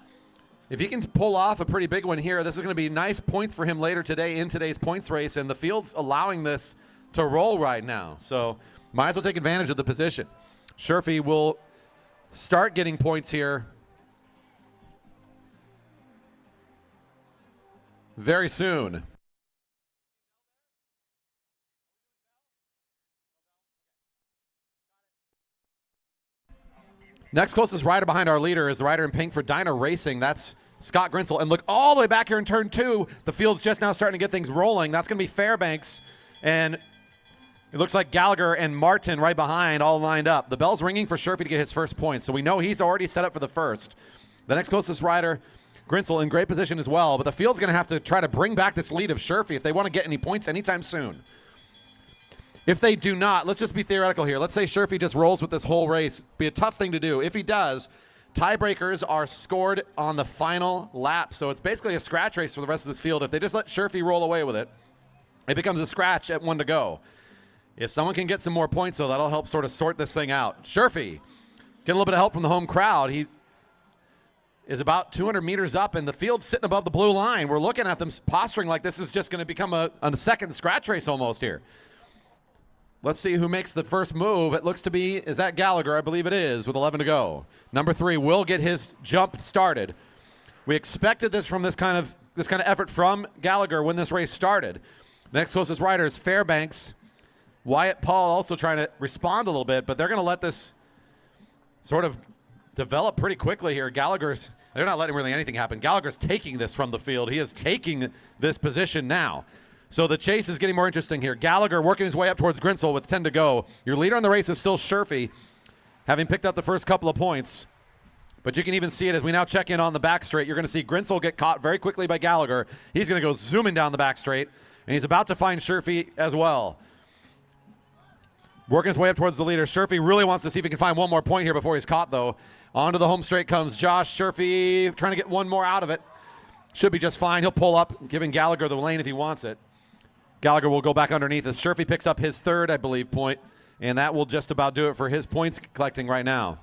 if he can pull off a pretty big one here, this is going to be nice points for him later today in today's points race, and the field's allowing this to roll right now. So might as well take advantage of the position. Sherfy will start getting points here very soon. Next closest rider behind our leader is the rider in pink for Dyna Racing. That's Scott Grinsel. And look all the way back here in turn 2. The field's just now starting to get things rolling. That's going to be Fairbanks. And it looks like Gallagher and Martin right behind, all lined up. The bell's ringing for Sherfy to get his first points. So we know he's already set up for the first. The next closest rider, Grinsel, in great position as well. But the field's going to have to try to bring back this lead of Sherfy if they want to get any points anytime soon. If they do not, let's just be theoretical here. Let's say Sherfy just rolls with this whole race. Be a tough thing to do. If he does, tiebreakers are scored on the final lap. So it's basically a scratch race for the rest of this field. If they just let Sherfy roll away with it, it becomes a scratch at 1 to go. If someone can get some more points, though, that'll help sort of sort this thing out. Sherfy, get a little bit of help from the home crowd. He is about 200 meters up, and the field's sitting above the blue line. We're looking at them posturing like this is just going to become a second scratch race almost here. Let's see who makes the first move. It looks to be, is that Gallagher? I believe it is, with 11 to go. Number 3 will get his jump started. We expected this from this kind of effort from Gallagher when this race started. Next closest rider is Fairbanks. Wyatt Paul also trying to respond a little bit, but they're going to let this sort of develop pretty quickly here. They're not letting really anything happen. Gallagher's taking this from the field. He is taking this position now. So the chase is getting more interesting here. Gallagher working his way up towards Grinsel with 10 to go. Your leader on the race is still Sherfy, having picked up the first couple of points. But you can even see it as we now check in on the back straight. You're going to see Grinsel get caught very quickly by Gallagher. He's going to go zooming down the back straight, and he's about to find Sherfy as well. Working his way up towards the leader. Sherfy really wants to see if he can find one more point here before he's caught, though. Onto the home straight comes Josh. Sherfy trying to get one more out of it. Should be just fine. He'll pull up, giving Gallagher the lane if he wants it. Gallagher will go back underneath as Sherfy picks up his third, I believe, point, and that will just about do it for his points collecting right now.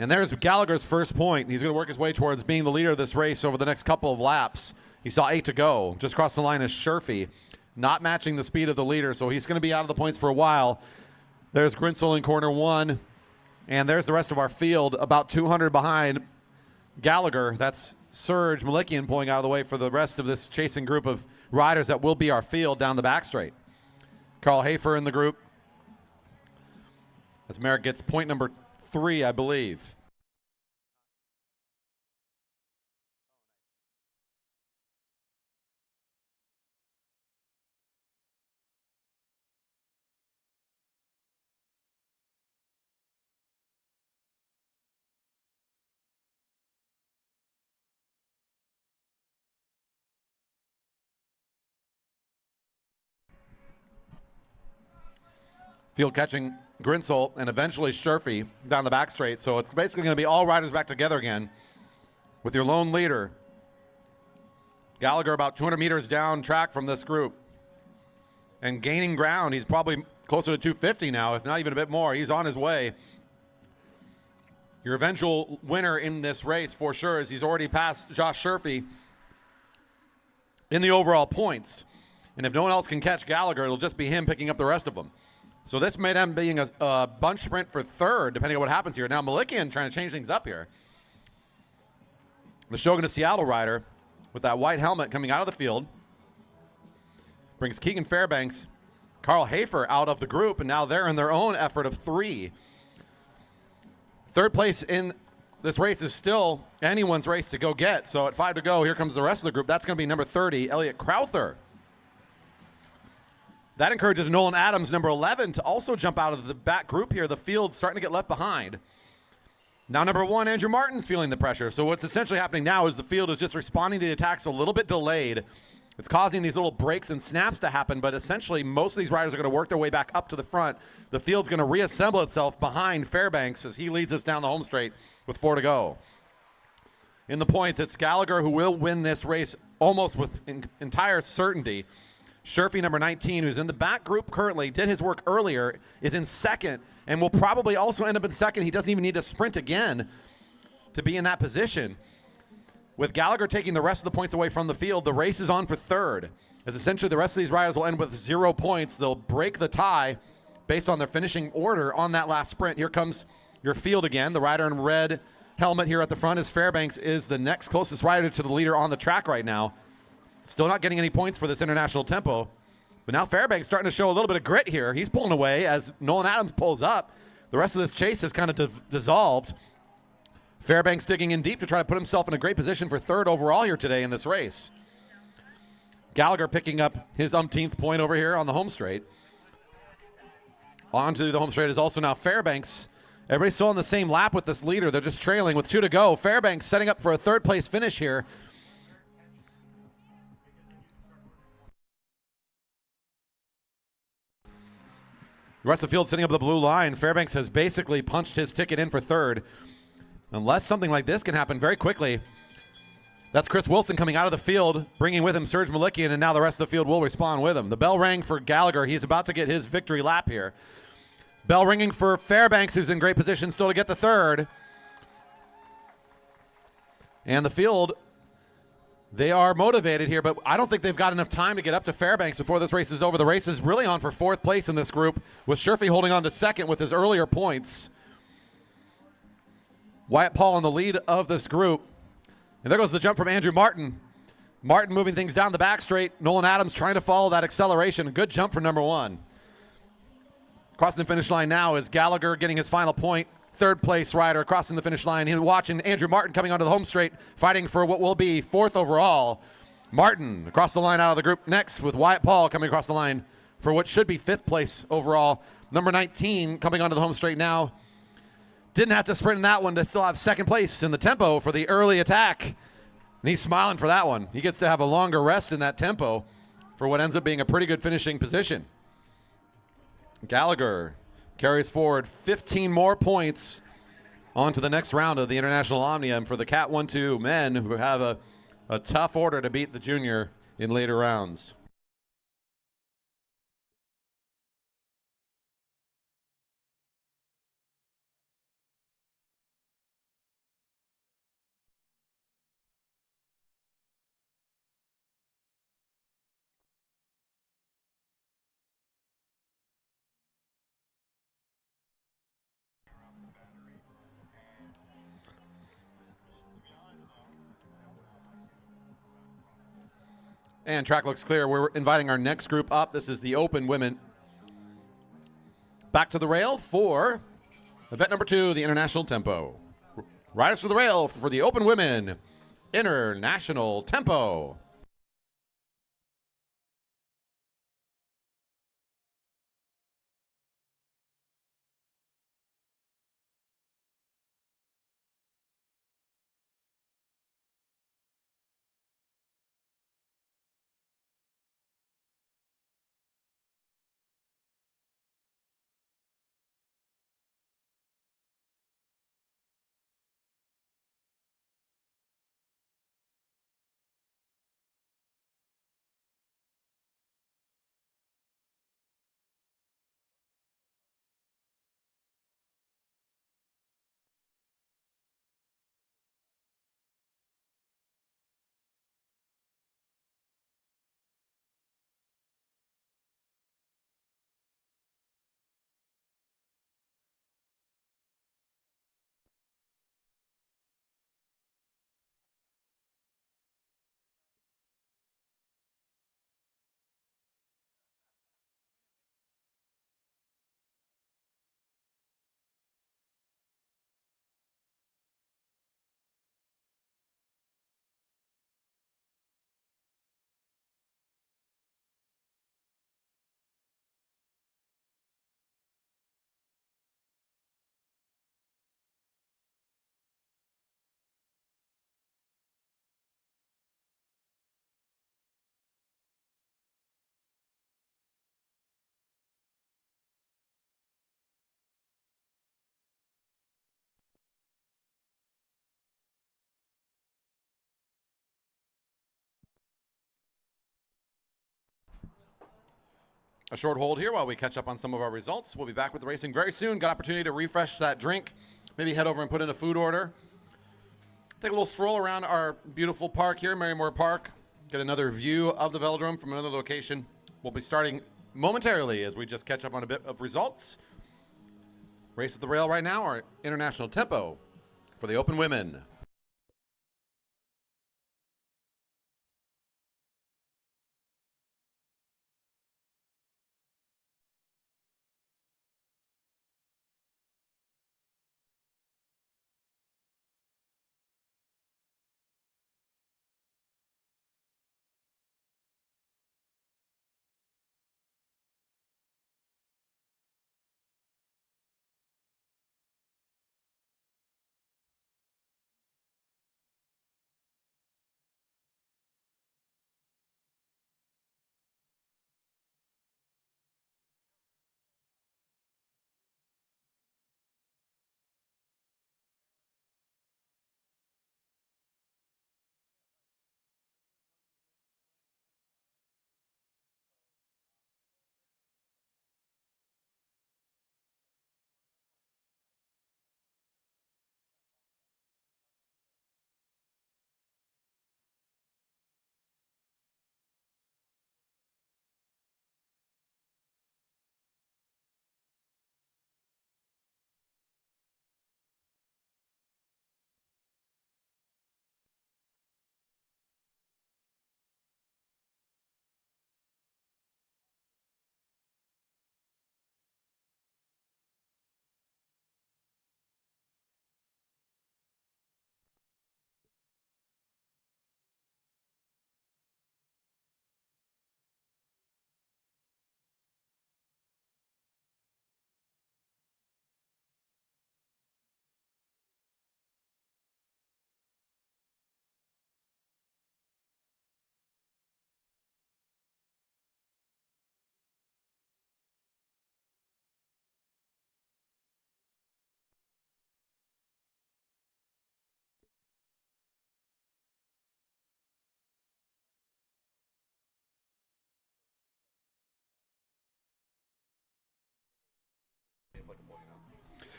And there's Gallagher's first point. He's going to work his way towards being the leader of this race over the next couple of laps. He saw 8 to go. Just across the line is Sherfy, not matching the speed of the leader, so he's going to be out of the points for a while. There's Grinsel in corner 1, and there's the rest of our field, about 200 behind Gallagher. That's Serge Malikian pulling out of the way for the rest of this chasing group of riders that will be our field down the back straight. Carl Hafer in the group as Merrick gets point number 3, I believe. Field catching Grinsel and eventually Sherfy down the back straight. So it's basically going to be all riders back together again with your lone leader. Gallagher about 200 meters down track from this group and gaining ground. He's probably closer to 250 now, if not even a bit more. He's on his way. Your eventual winner in this race for sure is he's already passed Josh Sherfy in the overall points. And if no one else can catch Gallagher, it'll just be him picking up the rest of them. So this may end up being a bunch sprint for third, depending on what happens here. Now, Malikian trying to change things up here. The Shogun of Seattle rider with that white helmet coming out of the field. Brings Keegan Fairbanks, Carl Hafer out of the group, and now they're in their own effort of 3. Third place in this race is still anyone's race to go get. So at 5 to go, here comes the rest of the group. That's going to be number 30, Elliot Crowther. That encourages Nolan Adams, number 11, to also jump out of the back group here. The field's starting to get left behind. Now number 1, Andrew Martin's feeling the pressure. So what's essentially happening now is the field is just responding to the attacks a little bit delayed. It's causing these little breaks and snaps to happen, but essentially most of these riders are going to work their way back up to the front. The field's going to reassemble itself behind Fairbanks as he leads us down the home straight with 4 to go. In the points, it's Gallagher who will win this race almost with entire certainty. Sherfy, number 19, who's in the back group currently, did his work earlier, is in second, and will probably also end up in second. He doesn't even need to sprint again to be in that position. With Gallagher taking the rest of the points away from the field, the race is on for third. As essentially the rest of these riders will end with 0 points. They'll break the tie based on their finishing order on that last sprint. Here comes your field again. The rider in red helmet here at the front is Fairbanks, is the next closest rider to the leader on the track right now. Still not getting any points for this international tempo. But now Fairbanks starting to show a little bit of grit here. He's pulling away as Nolan Adams pulls up. The rest of this chase has kind of dissolved. Fairbanks digging in deep to try to put himself in a great position for third overall here today in this race. Gallagher picking up his umpteenth point over here on the home straight. Onto the home straight is also now Fairbanks. Everybody's still on the same lap with this leader. They're just trailing with 2 to go. Fairbanks setting up for a third place finish here. The rest of the field sitting up the blue line. Fairbanks has basically punched his ticket in for third. Unless something like this can happen very quickly. That's Chris Wilson coming out of the field, bringing with him Serge Malikian, and now the rest of the field will respond with him. The bell rang for Gallagher. He's about to get his victory lap here. Bell ringing for Fairbanks, who's in great position still to get the third. And the field, they are motivated here, but I don't think they've got enough time to get up to Fairbanks before this race is over. The race is really on for 4th place in this group, with Sherfy holding on to 2nd with his earlier points. Wyatt Paul in the lead of this group. And there goes the jump from Andrew Martin. Martin moving things down the back straight. Nolan Adams trying to follow that acceleration. Good jump for number 1. Crossing the finish line now is Gallagher getting his final point. 3rd place rider crossing the finish line. He's watching Andrew Martin coming onto the home straight, fighting for what will be 4th overall. Martin across the line out of the group next, with Wyatt Paul coming across the line for what should be 5th place overall. Number 19 coming onto the home straight now. Didn't have to sprint in that one to still have 2nd place in the tempo for the early attack. And he's smiling for that one. He gets to have a longer rest in that tempo for what ends up being a pretty good finishing position. Gallagher carries forward 15 more points on to the next round of the International Omnium for the Cat 1-2 men, who have a tough order to beat the junior in later rounds. And track looks clear. We're inviting our next group up. This is the Open Women. Back to the rail for event number 2, the International Tempo. Riders to the rail for the Open Women International Tempo. a short hold here while we catch up on some of our results. We'll be back with the racing very soon. Got opportunity to refresh that drink, maybe head over and put in a food order. Take a little stroll around our beautiful park here, Marymoor Park. Get another view of the velodrome from another location. We'll be starting momentarily as we just catch up on a bit of results. Race at the rail right now, our international tempo for the open women.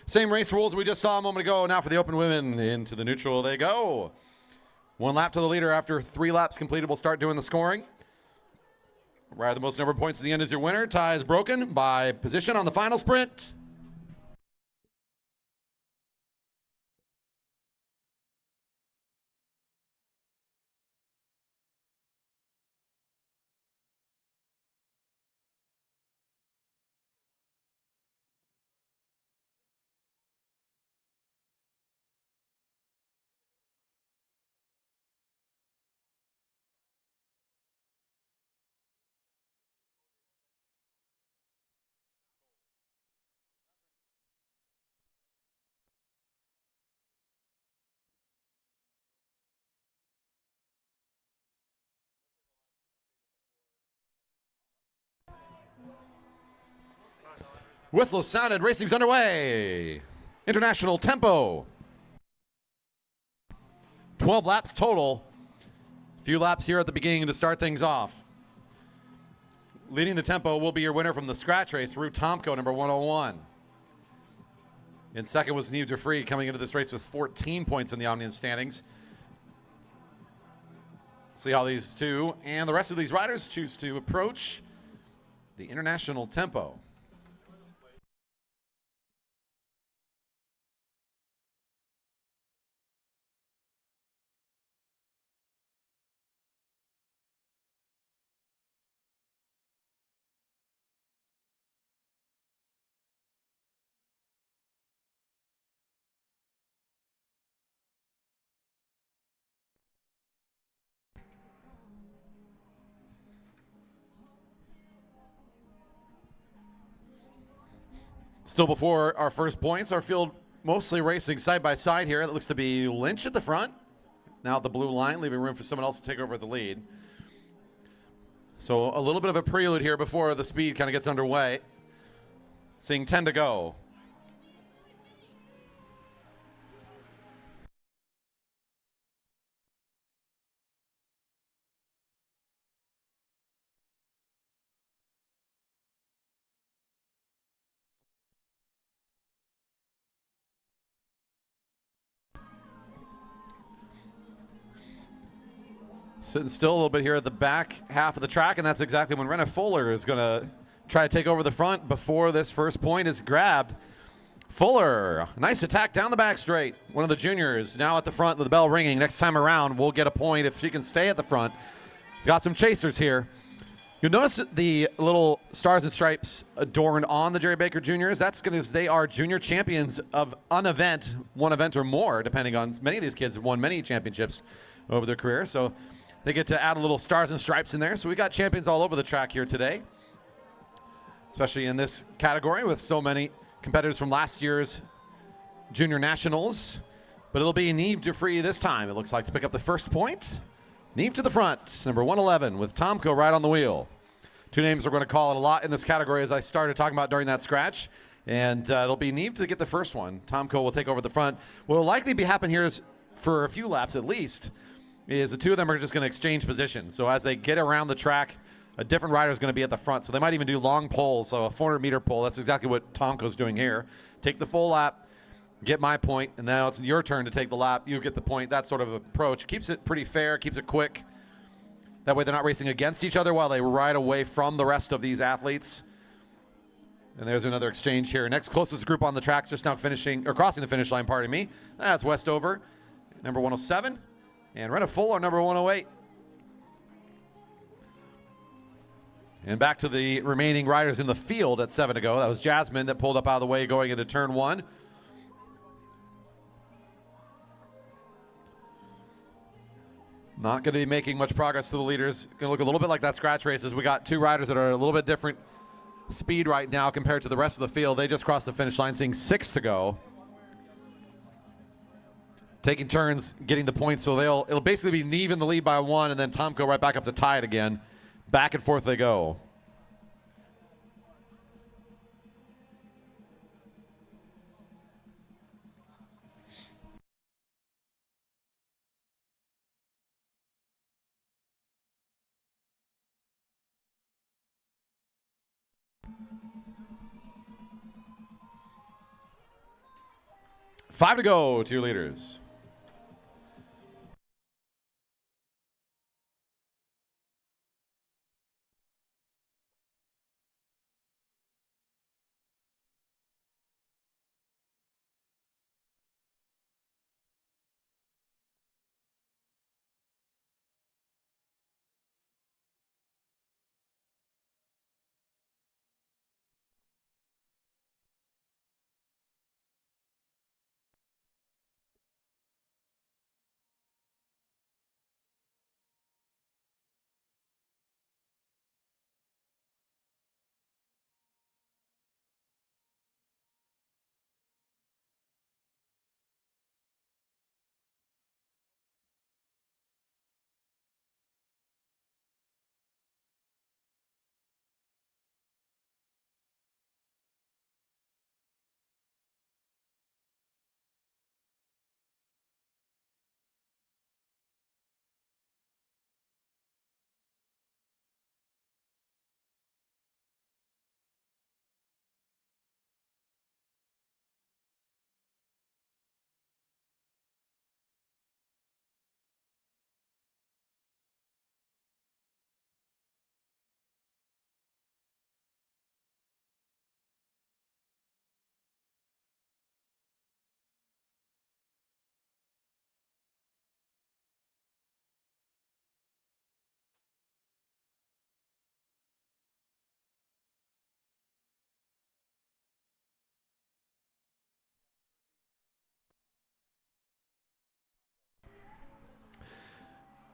Same race rules we just saw a moment ago. Now for the open women, into the neutral they go. 1 lap to the leader. After 3 laps completed, we'll start doing the scoring. Right, the most number of points at the end is your winner. Tie is broken by position on the final sprint. Whistle sounded, racing's underway. International tempo. 12 laps total. A few laps here at the beginning to start things off. Leading the tempo will be your winner from the scratch race, Ruth Tomko, number 101. In second was Neve DeFree, coming into this race with 14 points in the Omnium standings. See how these two and the rest of these riders choose to approach the international tempo. Still before our first points, our field mostly racing side by side here. That looks to be Lynch at the front. Now at the blue line, leaving room for someone else to take over the lead. So a little bit of a prelude here before the speed kind of gets underway. Seeing 10 to go. Sitting still a little bit here at the back half of the track, and that's exactly when Renna Fuller is going to try to take over the front before this first point is grabbed. Fuller, nice attack down the back straight. One of the juniors now at the front with the bell ringing. Next time around, we'll get a point if she can stay at the front. He's got some chasers here. You'll notice the little stars and stripes adorned on the Jerry Baker juniors. That's because they are junior champions of an event, one event or more, depending on many of these kids have won many championships over their career. So they get to add a little stars and stripes in there. So we got champions all over the track here today, especially in this category with so many competitors from last year's junior nationals. But it'll be Neve Dufree this time, it looks like, to pick up the first point. Neve to the front, number 111, with Tomko right on the wheel. Two names we're going to call it a lot in this category, as I started talking about during that scratch. And it'll be Neve to get the first one. Tomko will take over the front. What will likely be happening here is, for a few laps at least, is the two of them are just going to exchange positions. So as they get around the track, a different rider is going to be at the front. So they might even do long poles, so a 400-meter pole. That's exactly what Tomko's doing here. Take the full lap, get my point, and now it's your turn to take the lap. You get the point. That sort of approach keeps it pretty fair, keeps it quick. That way they're not racing against each other while they ride away from the rest of these athletes. And there's another exchange here. Next closest group on the track just now finishing, or crossing the finish line, pardon me. That's Westover, number 107. And Renna Fuller, number 108. And back to the remaining riders in the field at 7 to go. That was Jasmine that pulled up out of the way going into turn 1. Not going to be making much progress to the leaders. Going to look a little bit like that scratch race as we got two riders that are a little bit different speed right now compared to the rest of the field. They just crossed the finish line, seeing 6 to go. Taking turns, getting the points, so it'll basically be Neve in the lead by 1, and then Tomko right back up to tie it again. Back and forth they go. Five to go to your leaders.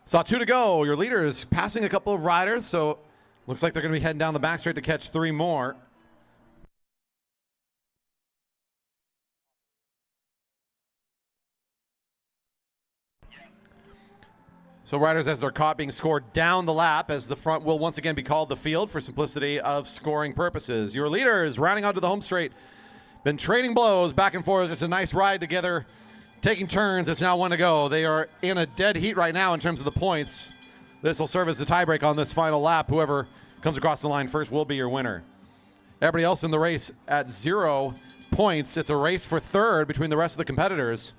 Saw 2 to go. Your leader is passing a couple of riders, so looks like they're going to be heading down the back straight to catch 3 more. So riders, as they're caught, being scored down the lap, as the front will once again be called the field for simplicity of scoring purposes. Your leaders rounding out to the home straight. Been trading blows back and forth. It's a nice ride together. Taking turns, it's now 1 to go. They are in a dead heat right now in terms of the points. This will serve as the tiebreak on this final lap. Whoever comes across the line first will be your winner. Everybody else in the race at 0 points. It's a race for third between the rest of the competitors.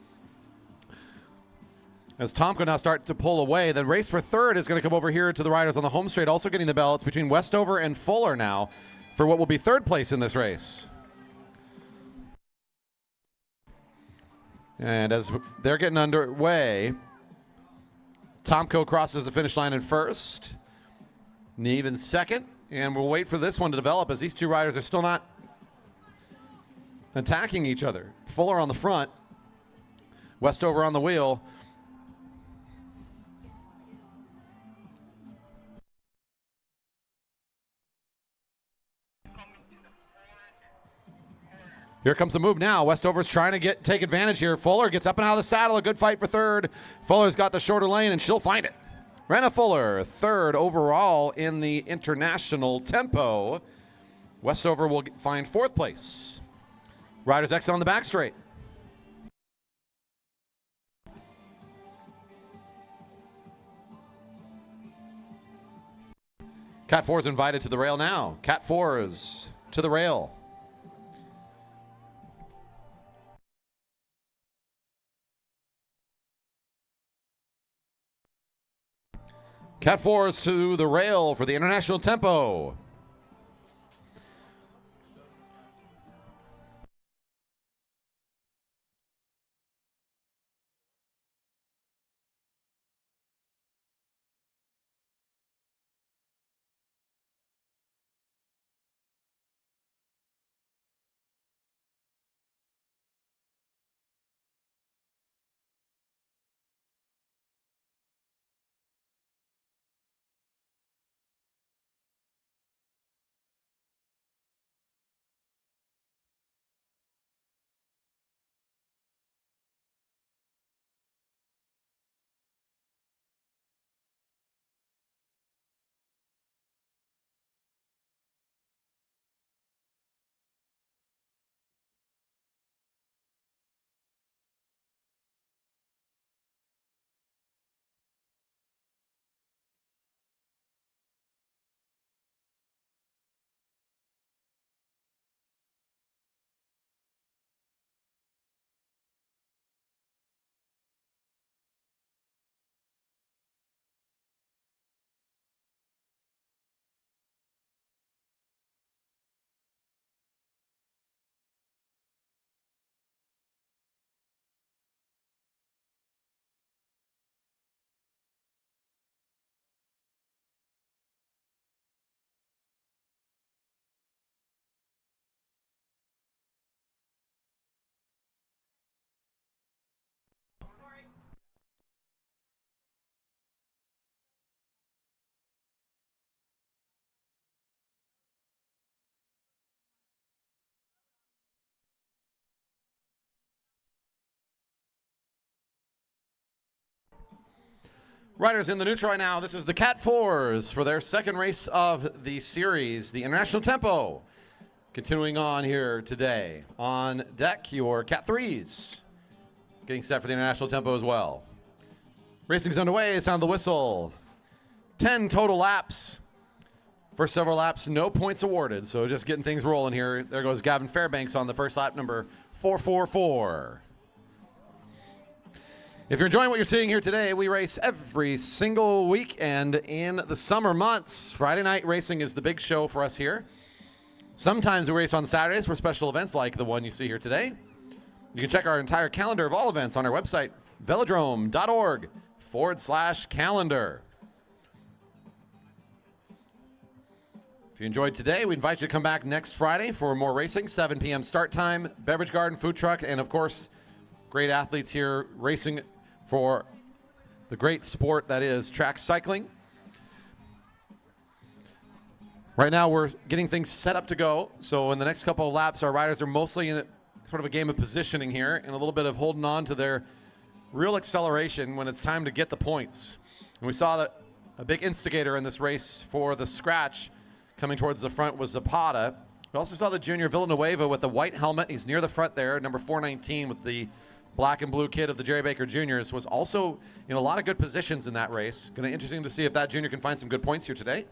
As Tomko now start to pull away, then race for third is going to come over here to the riders on the home straight, also getting the bell. It's between Westover and Fuller now for what will be third place in this race. And as they're getting underway, Tomko crosses the finish line in first, Neve in second, and we'll wait for this one to develop as these two riders are still not attacking each other. Fuller on the front, Westover on the wheel. Here comes the move now. Westover's trying to take advantage here. Fuller gets up and out of the saddle. A good fight for third. Fuller's got the shorter lane, and she'll find it. Renna Fuller, third overall in the international tempo. Westover will find fourth place. Riders exit on the back straight. Cat 4 is invited to the rail now. Cat 4 is to the rail. Cat 4 is to the rail for the international tempo. Riders in the neutral right now. This is the Cat 4s for their second race of the series, the International Tempo. Continuing on here today. On deck, your Cat 3s. Getting set for the International Tempo as well. Racing's underway. Sound the whistle. 10 total laps. First several laps, no points awarded. So just getting things rolling here. There goes Gavin Fairbanks on the first lap, number 444. If you're enjoying what you're seeing here today, we race every single weekend in the summer months. Friday night racing is the big show for us here. Sometimes we race on Saturdays for special events like the one you see here today. You can check our entire calendar of all events on our website, velodrome.org/calendar. If you enjoyed today, we invite you to come back next Friday for more racing, 7 p.m. start time, beverage garden, food truck, and of course, great athletes here racing for the great sport that is track cycling. Right now, we're getting things set up to go. So in the next couple of laps, our riders are mostly in sort of a game of positioning here and a little bit of holding on to their real acceleration when it's time to get the points. And we saw that a big instigator in this race for the scratch coming towards the front was Zapata. We also saw the junior Villanueva with the white helmet. He's near the front there, number 419 with the black and blue kid of the Jerry Baker Juniors, was also in a lot of good positions in that race. Going to be interesting to see if that junior can find some good points here today.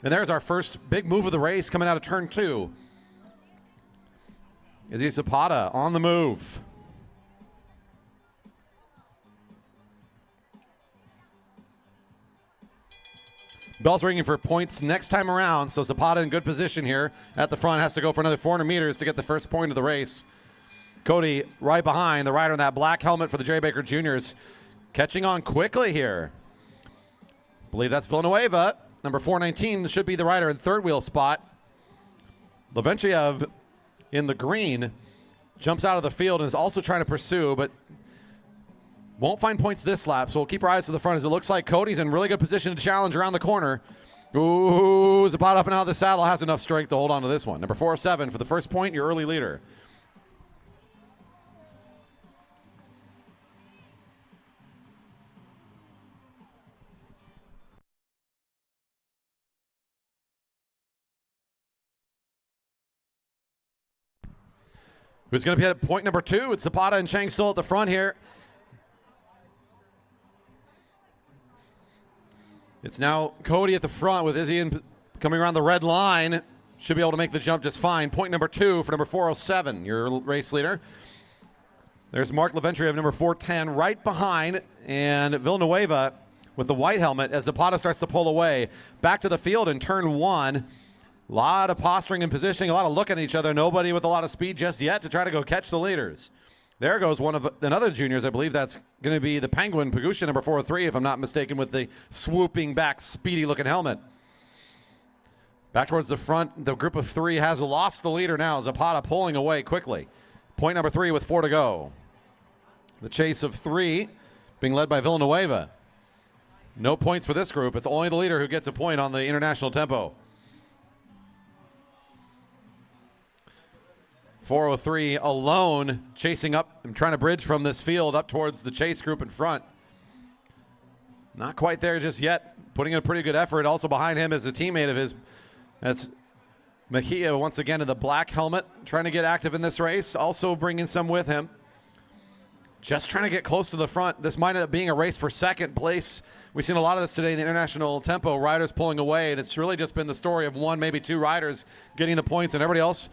And there's our first big move of the race coming out of turn 2. Izzy Zapata on the move. Bell's ringing for points next time around, so Zapata in good position here at the front. Has to go for another 400 meters to get the first point of the race. Cody right behind, the rider in that black helmet for the Jerry Baker Juniors, catching on quickly here. Believe that's Villanueva. Number 419 should be the rider in third wheel spot. Lavrentiev in the green jumps out of the field and is also trying to pursue, but won't find points this lap, so we'll keep our eyes to the front as it looks like Cody's in really good position to challenge around the corner. Ooh, Zapata up and out of the saddle, has enough strength to hold on to this one. Number 407 for the first point, your early leader. Who's going to be at point number 2? It's Zapata and Chang still at the front here. It's now Cody at the front with Izzy coming around the red line. Should be able to make the jump just fine. Point number 2 for number 407, your race leader. There's Mark Lavrentiev, number 410, right behind. And Villanueva with the white helmet as Zapata starts to pull away. Back to the field in turn 1. A lot of posturing and positioning, a lot of looking at each other. Nobody with a lot of speed just yet to try to go catch the leaders. There goes one of another juniors. I believe that's going to be the Penguin, Pagusha, number 403, if I'm not mistaken, with the swooping back, speedy-looking helmet. Back towards the front, the group of 3 has lost the leader now. Zapata pulling away quickly. Point number 3 with 4 to go. The chase of 3 being led by Villanueva. No points for this group. It's only the leader who gets a point on the international tempo. 403 alone, chasing up and trying to bridge from this field up towards the chase group in front. Not quite there just yet, putting in a pretty good effort. Also behind him is a teammate of his. That's Mejia once again in the black helmet, trying to get active in this race, also bringing some with him. Just trying to get close to the front. This might end up being a race for second place. We've seen a lot of this today in the international tempo, riders pulling away, and it's really just been the story of 1, maybe 2 riders getting the points and everybody else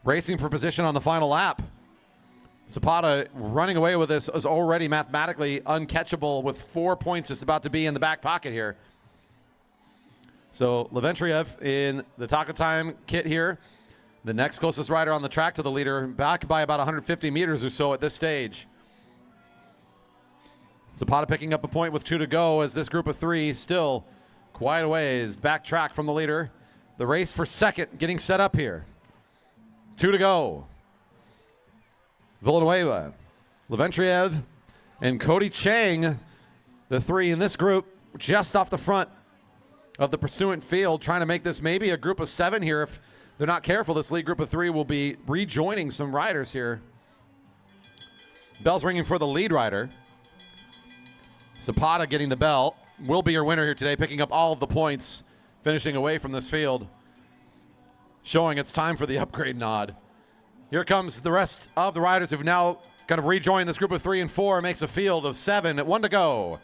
racing for position on the final lap. Zapata running away with this is already mathematically uncatchable with 4 points just about to be in the back pocket here. So Lavrentiev in the Taco Time kit here. The next closest rider on the track to the leader, back by about 150 meters or so at this stage. Zapata picking up a point with 2 to go as this group of 3 still quite a ways back track from the leader. The race for second getting set up here. 2 to go. Villanueva, Lavrentiev, and Cody Chang, the 3 in this group, just off the front of the pursuant field, trying to make this maybe a group of 7 here. If they're not careful, this lead group of 3 will be rejoining some riders here. Bell's ringing for the lead rider. Zapata getting the bell. Will be your winner here today, picking up all of the points, finishing away from this field, showing it's time for the upgrade nod. Here comes the rest of the riders who've now kind of rejoined this group of 3 and 4. Makes a field of 7 at 1 to go.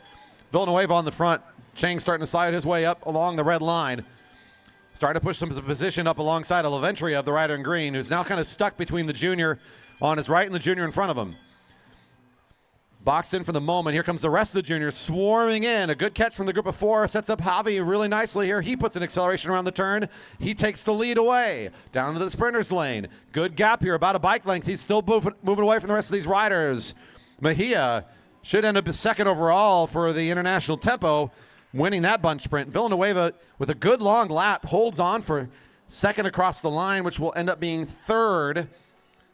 Villanueva on the front. Chang starting to slide his way up along the red line. Starting to push some position up alongside of Lavrentiev, the rider in green, who's now kind of stuck between the junior on his right and the junior in front of him. Boxed in for the moment. Here comes the rest of the juniors swarming in. A good catch from the group of 4. Sets up Javi really nicely here. He puts an acceleration around the turn. He takes the lead away. Down to the sprinter's lane. Good gap here, about a bike length. He's still moving away from the rest of these riders. Mejia should end up second overall for the international tempo, winning that bunch sprint. Villanueva with a good long lap holds on for second across the line, which will end up being third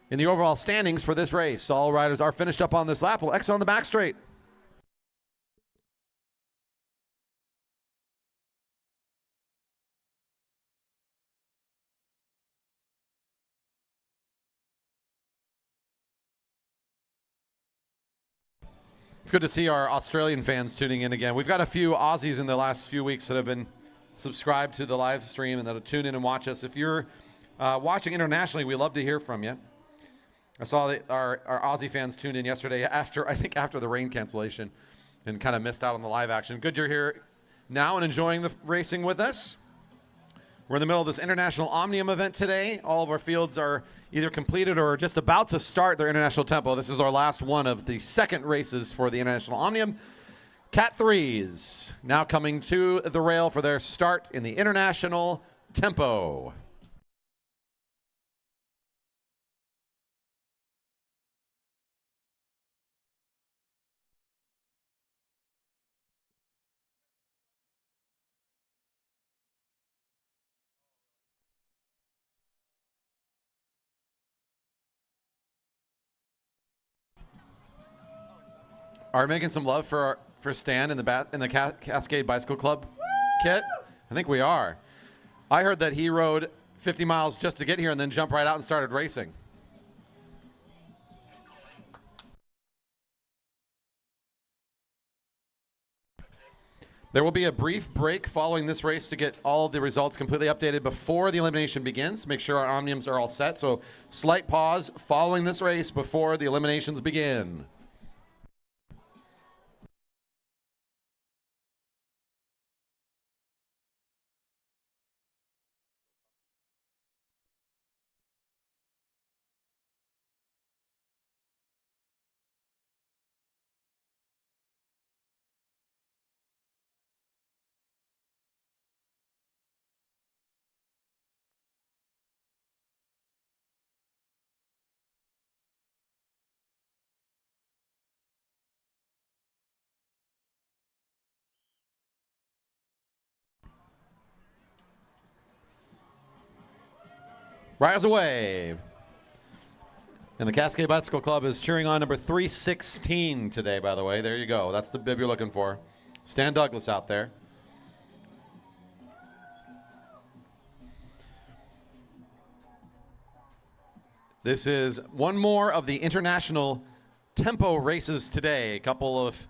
in the overall standings for this race. All riders are finished up on this lap. We'll exit on the back straight. It's good to see our Australian fans tuning in again. We've got a few Aussies in the last few weeks that have been subscribed to the live stream and that'll tune in and watch us. If you're watching internationally, we love to hear from you. I saw that our Aussie fans tuned in yesterday after the rain cancellation and kind of missed out on the live action. Good you're here now and enjoying the racing with us. We're in the middle of this International Omnium event today. All of our fields are either completed or just about to start their international tempo. This is our last one of the second races for the International Omnium. Cat 3s now coming to the rail for their start in the international tempo. Are we making some love for Stan in the Cascade Bicycle Club kit? I think we are. I heard that he rode 50 miles just to get here and then jumped right out and started racing. There will be a brief break following this race to get all the results completely updated before the elimination begins. Make sure our Omniums are all set. So slight pause following this race before the eliminations begin. Rise away. And the Cascade Bicycle Club is cheering on number 316 today, by the way. There you go. That's the bib you're looking for. Stan Douglas out there. This is one more of the international tempo races today. A couple of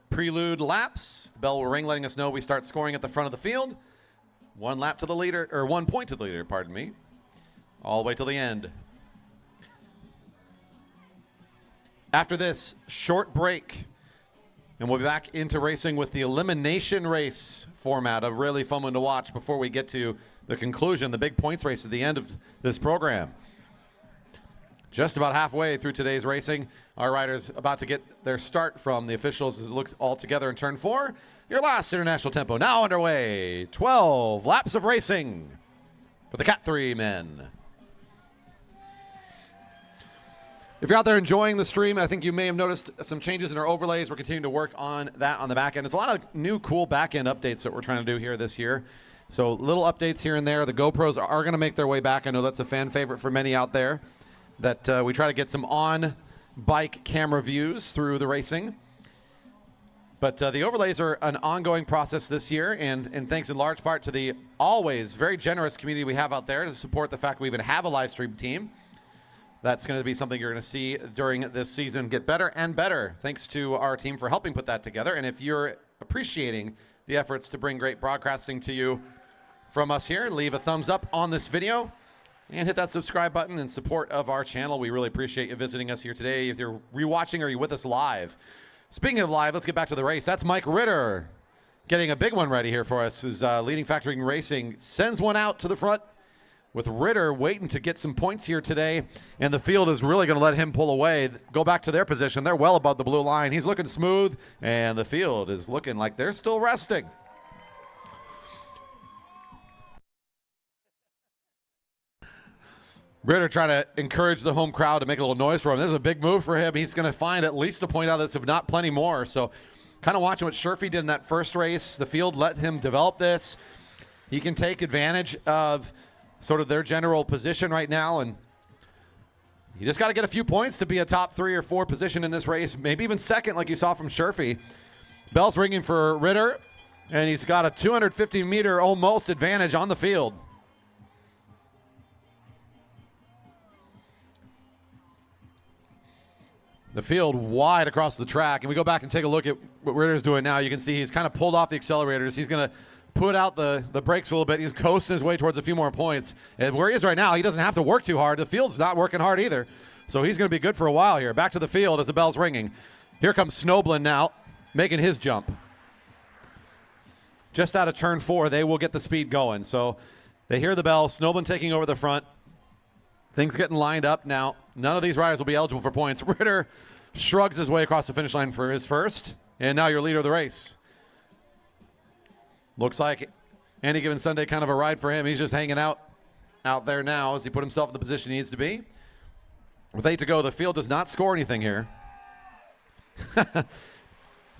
prelude laps. The bell will ring letting us know we start scoring at the front of the field. 1 lap to the leader, or 1 point to the leader, pardon me. All the way till the end. After this short break, and we'll be back into racing with the elimination race format, a really fun one to watch before we get to the conclusion, the big points race at the end of this program. Just about halfway through today's racing, our riders about to get their start from the officials as it looks all together in turn 4. Your last international tempo now underway. 12 laps of racing for the Cat 3 men. If you're out there enjoying the stream, I think you may have noticed some changes in our overlays. We're continuing to work on that on the back end. It's a lot of new cool back end updates that we're trying to do here this year. So little updates here and there. The GoPros are going to make their way back. I know that's a fan favorite for many out there, that we try to get some on-bike camera views through the racing. But the overlays are an ongoing process this year, and thanks in large part to the always very generous community we have out there to support the fact we even have a live stream team. That's going to be something you're going to see during this season get better and better. Thanks to our team for helping put that together. And if you're appreciating the efforts to bring great broadcasting to you from us here, leave a thumbs up on this video and hit that subscribe button in support of our channel. We really appreciate you visiting us here today. If you're rewatching or you're with us live. Speaking of live, let's get back to the race. That's Mike Ritter getting a big one ready here for us. His leading Factoring Racing sends one out to the front, with Ritter waiting to get some points here today, and the field is really going to let him pull away. Go back to their position. They're well above the blue line. He's looking smooth, and the field is looking like they're still resting. Ritter trying to encourage the home crowd to make a little noise for him. This is a big move for him. He's going to find at least a point out of this, if not plenty more. So kind of watching what Sherfy did in that first race. The field let him develop this. He can take advantage of sort of their general position right now, and you just got to get a few points to be a top 3 or 4 position in this race, maybe even second like you saw from Sherfy. Bell's ringing for Ritter, and he's got a 250-meter almost advantage on the field. The field wide across the track, and we go back and take a look at what Ritter's doing now. You can see he's kind of pulled off the accelerators. He's going to put out the brakes a little bit. He's coasting his way towards a few more points. And where he is right now, he doesn't have to work too hard. The field's not working hard either. So he's going to be good for a while here. Back to the field as the bell's ringing. Here comes Snoblin now, making his jump. Just out of turn 4, they will get the speed going. So They hear the bell. Snowblin taking over the front. Things getting lined up now. None of these riders will be eligible for points. Ritter shrugs his way across the finish line for his first. And now your leader of the race. Looks like any given Sunday kind of a ride for him. He's just hanging out there now as he put himself in the position he needs to be. With 8 to go, the field does not score anything here.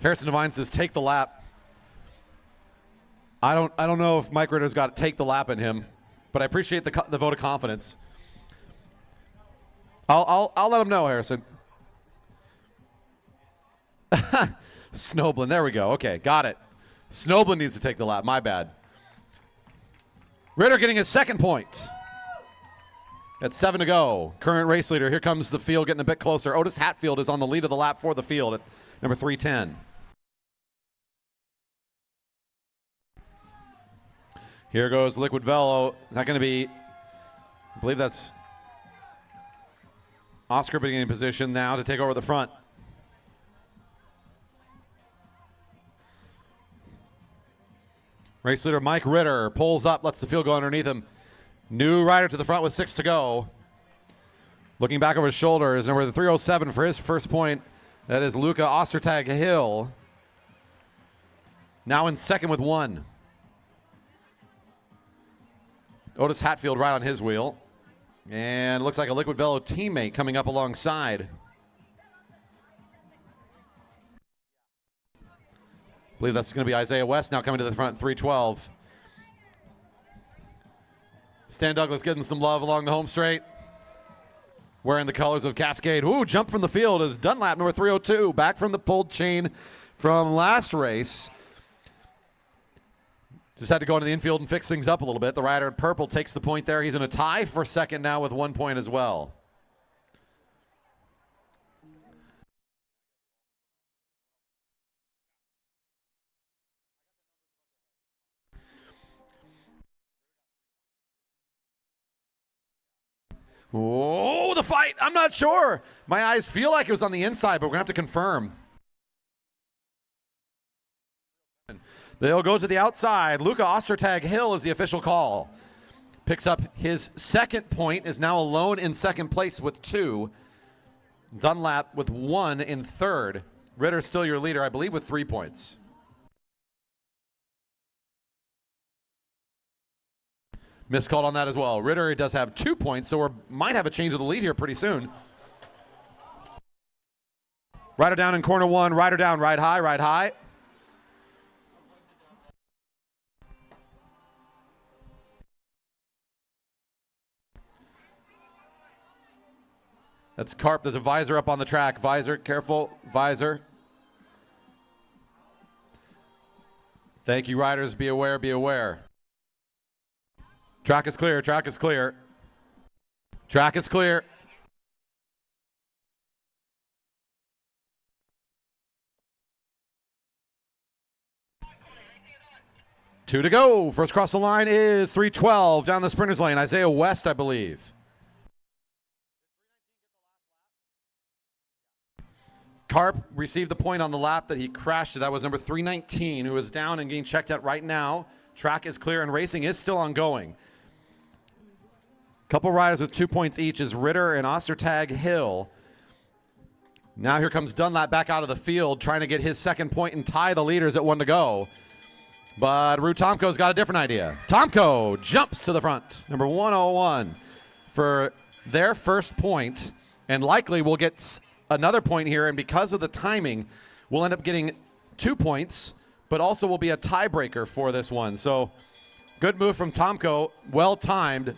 Harrison Devine says, take the lap. I don't know if Mike Ritter's got take the lap in him, but I appreciate the vote of confidence. I'll let him know, Harrison. Snowblin, there we go. Okay, got it. Snowblin needs to take the lap. My bad. Ritter getting his second point. At 7 to go. Current race leader. Here comes the field getting a bit closer. Otis Hatfield is on the lead of the lap for the field at number 310. Here goes Liquid Velo. Is that going to be, I believe that's Oscar beginning in position now to take over the front. Race leader Mike Ritter pulls up, lets the field go underneath him. New rider to the front with 6 to go. Looking back over his shoulder is number 307 for his first point. That is Luca Ostertag Hill. Now in second with 1. Otis Hatfield right on his wheel. And it looks like a Liquid Velo teammate coming up alongside. I believe that's going to be Isaiah West now coming to the front, 312. Stan Douglas getting some love along the home straight. Wearing the colors of Cascade. Ooh, jump from the field is Dunlap, number 302. Back from the pulled chain from last race. Just had to go into the infield and fix things up a little bit. The rider in purple takes the point there. He's in a tie for second now with 1 point as well. Oh, the fight. I'm not sure. My eyes feel like it was on the inside, but we're going to have to confirm. They'll go to the outside. Luca Ostertag Hill is the official call. Picks up his second point, is now alone in second place with 2. Dunlap with 1 in third. Ritter still your leader, I believe, with 3 points. Miscalled on that as well. Ritter does have 2 points, so we might have a change of the lead here pretty soon. Rider down in corner 1. Rider down, ride high, ride high. That's Carp. There's a visor up on the track. Visor, careful, visor. Thank you, riders. Be aware, be aware. Track is clear, track is clear. Track is clear. Two to go. First cross the line is 312 down the sprinter's lane. Isaiah West, I believe. Carp received the point on the lap that he crashed. That was number 319, who is down and getting checked out right now. Track is clear and racing is still ongoing. Couple riders with 2 points each is Ritter and Ostertag Hill. Now here comes Dunlap back out of the field trying to get his second point and tie the leaders at 1 to go. But Rue Tomko's got a different idea. Tomko jumps to the front, number 101, for their first point, and likely will get another point here, and because of the timing, we'll end up getting 2 points, but also will be a tiebreaker for this one. So good move from Tomko, well timed.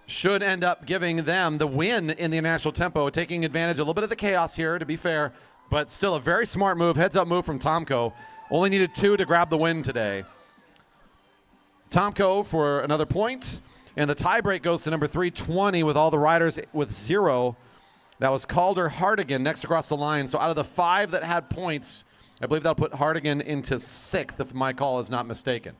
Should end up giving them the win in the international tempo, taking advantage a little bit of the chaos here, to be fair, but still a very smart move, heads-up move from Tomko. Only needed 2 to grab the win today. Tomko for another point, and the tiebreak goes to number 320 with all the riders with 0. That was Calder Hardigan next across the line. So out of the 5 that had points, I believe that'll put Hardigan into 6th, if my call is not mistaken.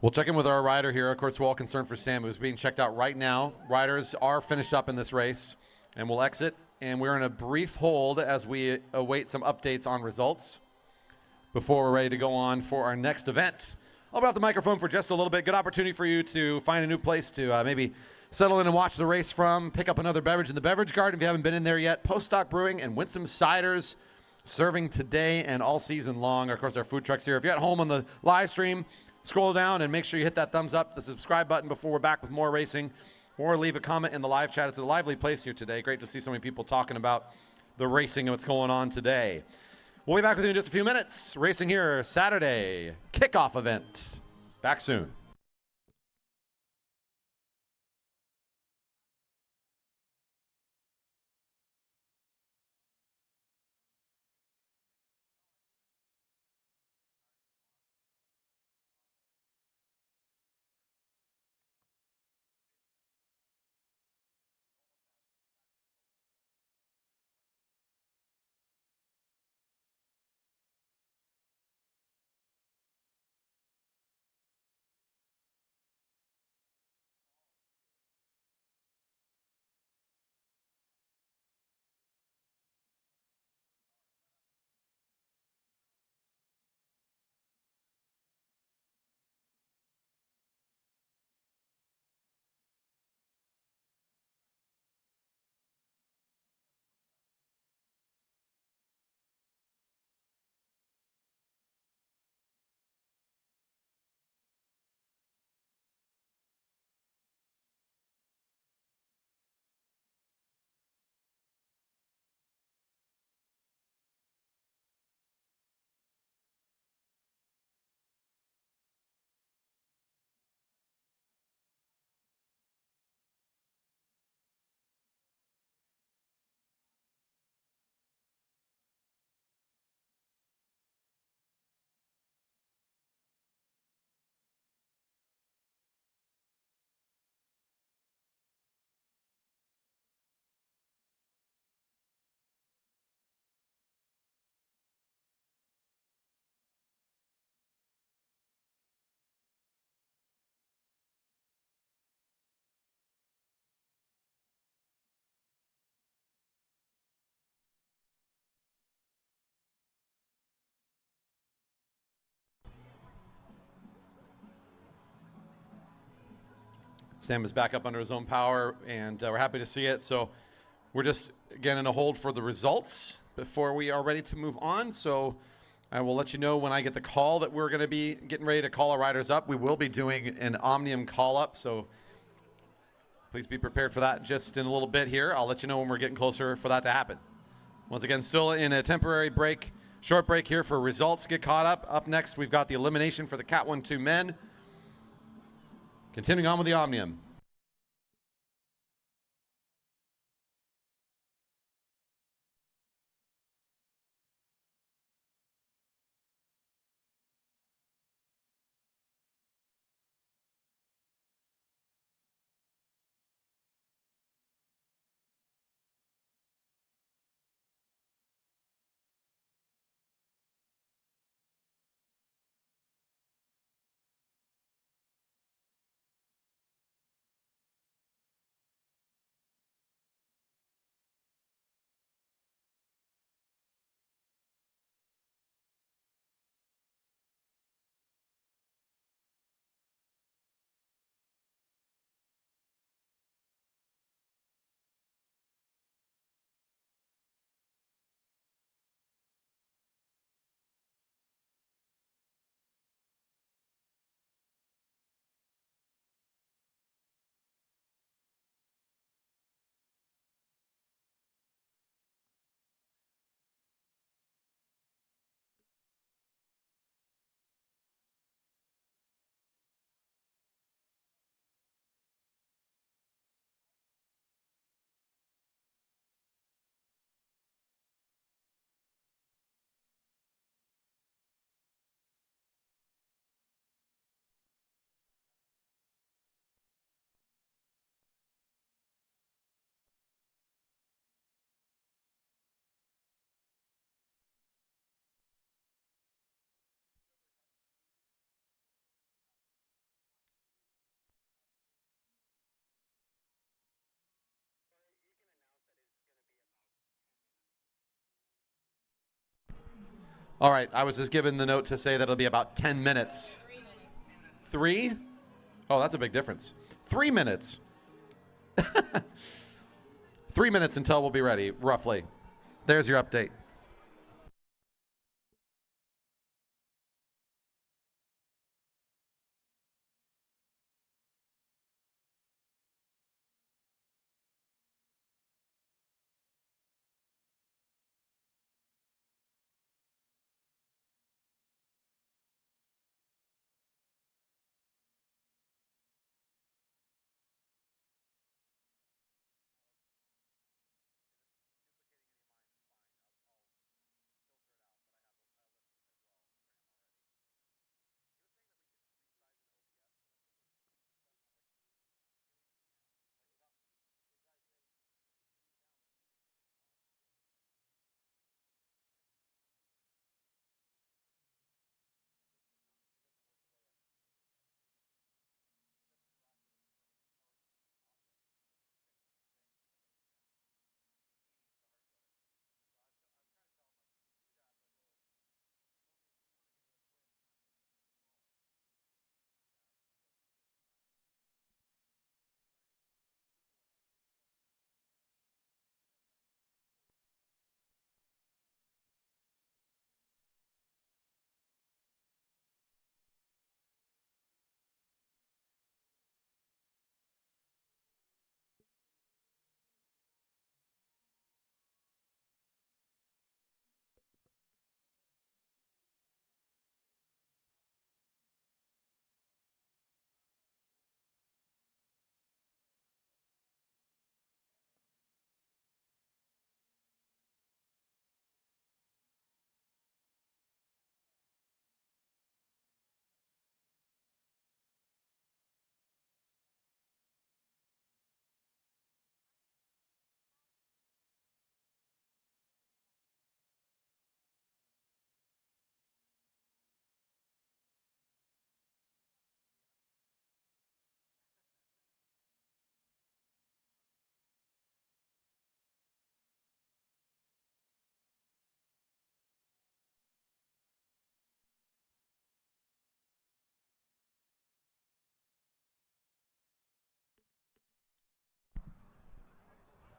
We'll check in with our rider here. Of course, we're all concerned for Sam, who's being checked out right now. Riders are finished up in this race, and we'll exit. And we're in a brief hold as we await some updates on results before we're ready to go on for our next event. I'll be off the microphone for just a little bit. Good opportunity for you to find a new place to maybe settle in and watch the race from. Pick up another beverage in the beverage garden if you haven't been in there yet. Poststock Brewing and Winsome Ciders serving today and all season long. Of course, our food trucks here. If you're at home on the live stream, scroll down and make sure you hit that thumbs up, the subscribe button before we're back with more racing, or leave a comment in the live chat. It's a lively place here today. Great to see so many people talking about the racing and what's going on today. We'll be back with you in just a few minutes. Racing here Saturday, kickoff event. Back soon. Sam is back up under his own power, and we're happy to see it. So we're just, again, in a hold for the results before we are ready to move on. So I will let you know when I get the call that we're going to be getting ready to call our riders up. We will be doing an Omnium call-up, so please be prepared for that just in a little bit here. I'll let you know when we're getting closer for that to happen. Once again, still in a temporary break, short break here for results. Get caught up. Up next, we've got the elimination for the Cat 1-2 men. Continuing on with the Omnium. All right, I was just given the note to say that it'll be about 10 minutes. 3? Oh, that's a big difference. 3 minutes. 3 minutes until we'll be ready, roughly. There's your update.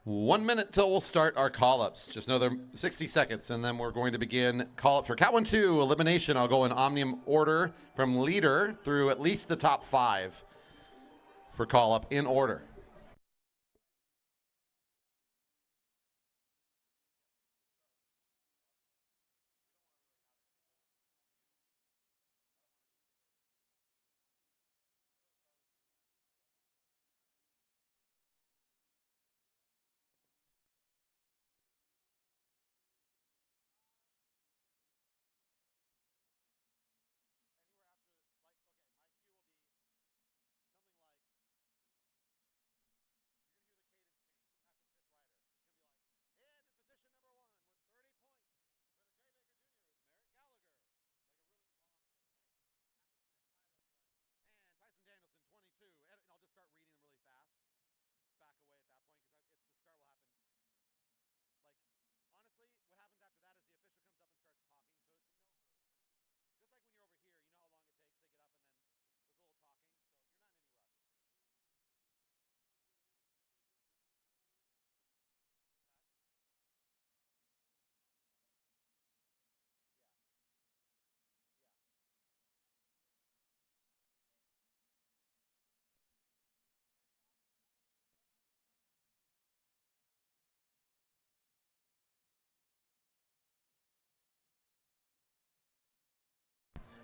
One minute till we'll start our call-ups. Just another 60 seconds, and then we're going to begin call-ups for Cat 1-2 elimination. I'll go in omnium order from leader through at least the top 5 for call-up in order.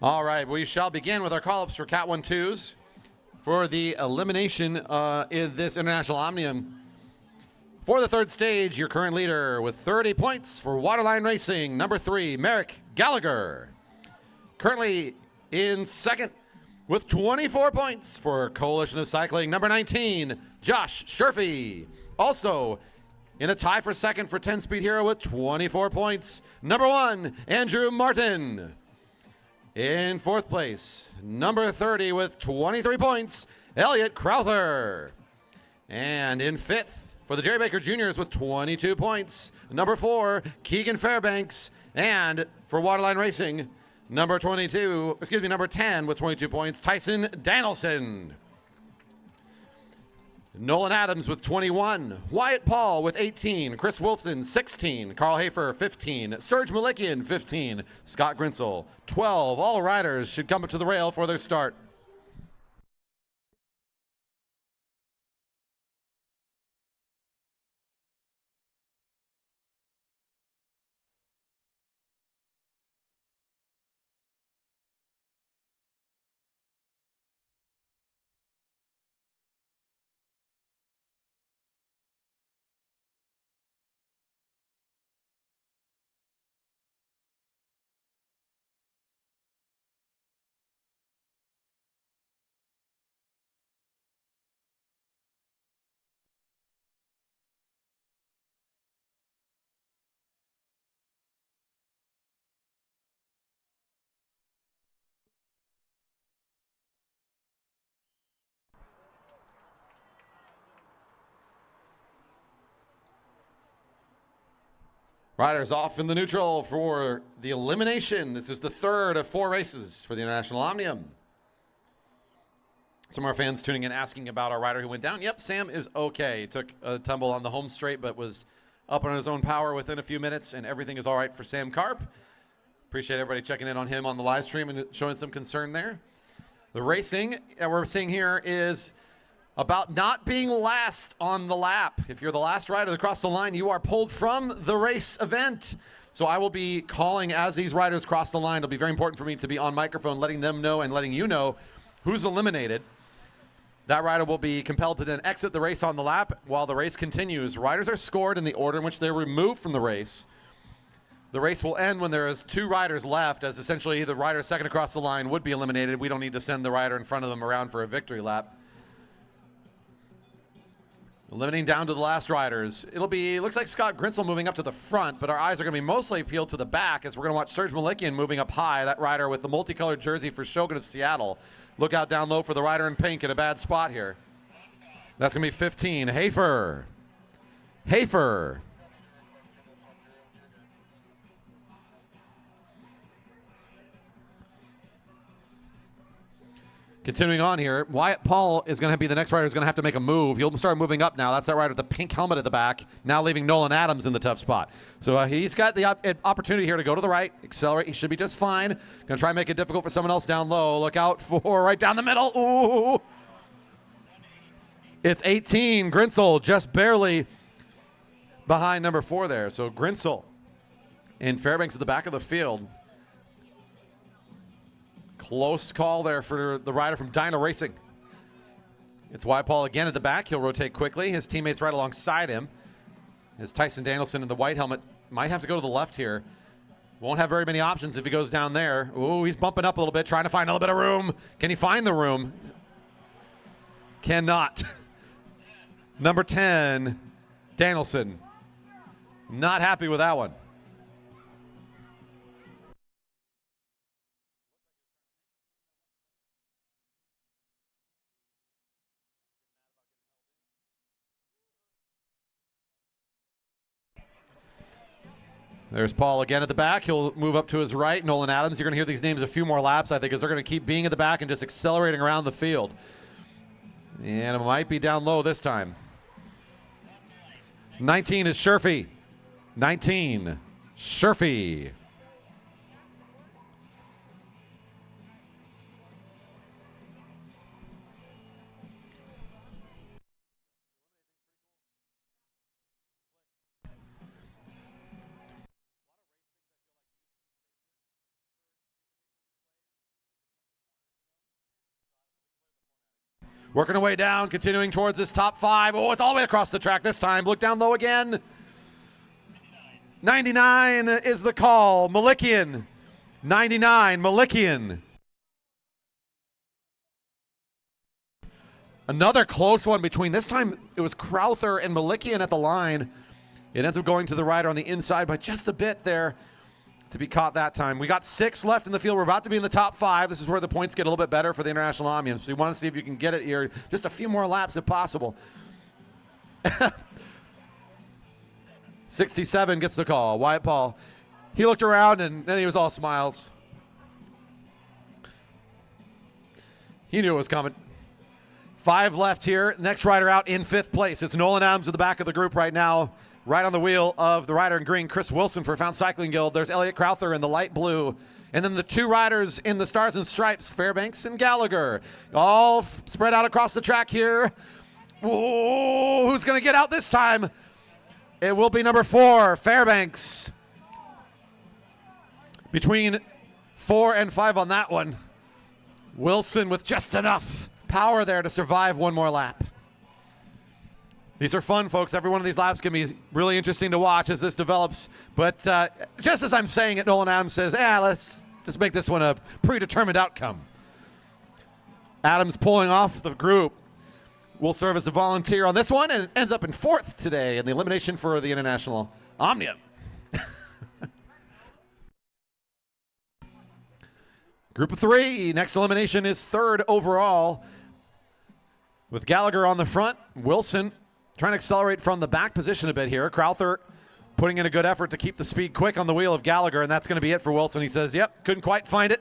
All right, we shall begin with our call-ups for Cat 1-2s for the elimination in this International Omnium. For the third stage, your current leader with 30 points for Waterline Racing, number 3, Merrick Gallagher. Currently in second with 24 points for Coalition of Cycling, number 19, Josh Sherfy. Also in a tie for second for 10-Speed Hero with 24 points, number 1, Andrew Martin. In fourth place, number 30 with 23 points, Elliot Crowther. And in fifth, For the Jerry Baker Juniors with 22 points, number 4, Keegan Fairbanks. And for Waterline Racing, number 10 with 22 points, Tyson Danielson. Nolan Adams with 21, Wyatt Paul with 18, Chris Wilson 16, Carl Hafer 15, Serge Malikian 15, Scott Grinsell 12. All riders should come up to the rail for their start. Riders off in the neutral for the elimination. This is the third of 4 races for the International Omnium. Some of our fans tuning in asking about our rider who went down. Yep, Sam is okay. He took a tumble on the home straight, but was up on his own power within a few minutes, and everything is all right for Sam Karp. Appreciate everybody checking in on him on the live stream and showing some concern there. The racing that we're seeing here is about not being last on the lap. If you're the last rider to cross the line, you are pulled from the race event. So I will be calling as these riders cross the line. It'll be very important for me to be on microphone, letting them know and letting you know who's eliminated. That rider will be compelled to then exit the race on the lap while the race continues. Riders are scored in the order in which they're removed from the race. The race will end when there is 2 riders left, as essentially the rider second across the line would be eliminated. We don't need to send the rider in front of them around for a victory lap. Limiting down to the last riders. Looks like Scott Grinsell moving up to the front, but our eyes are going to be mostly peeled to the back as we're going to watch Serge Malikian moving up high, that rider with the multicolored jersey for Shogun of Seattle. Look out down low for the rider in pink in a bad spot here. That's going to be 15. Hafer. Continuing on here, Wyatt Paul is going to be the next rider who's going to have to make a move. He'll start moving up now. That's that rider with the pink helmet at the back, now leaving Nolan Adams in the tough spot. So he's got the opportunity here to go to the right, accelerate. He should be just fine. Going to try and make it difficult for someone else down low. Look out for right down the middle. Ooh. It's 18. Grinsell just barely behind number 4 there. So Grinsell and Fairbanks at the back of the field. Close call there for the rider from Dyna Racing. It's Wyatt Paul again at the back. He'll rotate quickly. His teammates right alongside him. As Tyson Danielson in the white helmet might have to go to the left here. Won't have very many options if he goes down there. Ooh, he's bumping up a little bit, trying to find a little bit of room. Can he find the room? Cannot. Number 10, Danielson. Not happy with that one. There's Paul again at the back. He'll move up to his right. Nolan Adams. You're going to hear these names a few more laps, I think, as they're going to keep being at the back and just accelerating around the field. And it might be down low this time. 19 is Sherfy. 19, Sherfy. Working our way down, continuing towards this top 5. Oh, it's all the way across the track this time. Look down low again. 99 is the call. Malikian. 99, Malikian. Another close one between. This time it was Crowther and Malikian at the line. It ends up going to the rider on the inside by just a bit there to be caught that time. We got 6 left in the field. We're about to be in the top 5. This is where the points get a little bit better for the International Omnium. So you want to see if you can get it here. Just a few more laps if possible. 67 gets the call. Wyatt Paul. He looked around and then he was all smiles. He knew it was coming. 5 left here. Next rider out in 5th place. It's Nolan Adams at the back of the group right now. Right on the wheel of the rider in green, Chris Wilson for Fountain Cycling Guild. There's Elliot Crowther in the light blue. And then the 2 riders in the Stars and Stripes, Fairbanks and Gallagher. All spread out across the track here. Ooh, who's going to get out this time? It will be number 4, Fairbanks. Between 4 and 5 on that one. Wilson with just enough power there to survive one more lap. These are fun, folks. Every one of these laps can be really interesting to watch as this develops. But just as I'm saying it, Nolan Adams says, let's just make this one a predetermined outcome. Adams pulling off the group will serve as a volunteer on this one and ends up in 4th today in the elimination for the International Omnium. Group of 3, next elimination is 3rd overall. With Gallagher on the front, Wilson trying to accelerate from the back position a bit here. Crowther putting in a good effort to keep the speed quick on the wheel of Gallagher, and that's going to be it for Wilson. He says, yep, couldn't quite find it.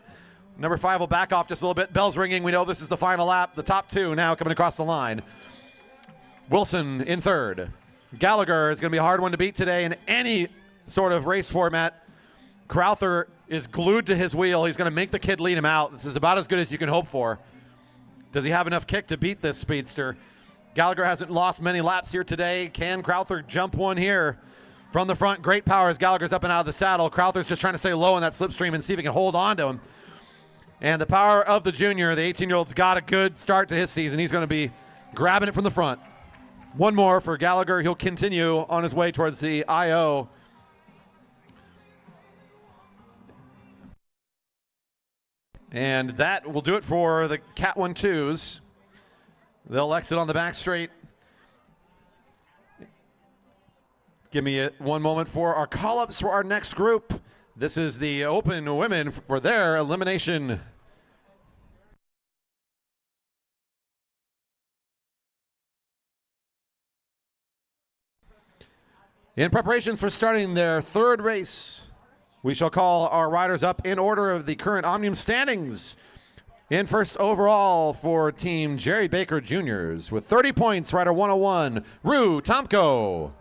Number 5 will back off just a little bit. Bell's ringing. We know this is the final lap. The top 2 now coming across the line. Wilson in 3rd. Gallagher is going to be a hard one to beat today in any sort of race format. Crowther is glued to his wheel. He's going to make the kid lead him out. This is about as good as you can hope for. Does he have enough kick to beat this speedster? Gallagher hasn't lost many laps here today. Can Crowther jump one here from the front? Great power as Gallagher's up and out of the saddle. Crowther's just trying to stay low in that slipstream and see if he can hold on to him. And the power of the junior, the 18-year-old's got a good start to his season. He's going to be grabbing it from the front. One more for Gallagher. He'll continue on his way towards the IO. And that will do it for the Cat 1-2s. They'll exit on the back straight. Give me one moment for our call-ups for our next group. This is the Open Women for their elimination. In preparations for starting their 3rd race, we shall call our riders up in order of the current Omnium standings. In 1st overall for Team Jerry Baker Juniors with 30 points, rider 101, Rue Tomko.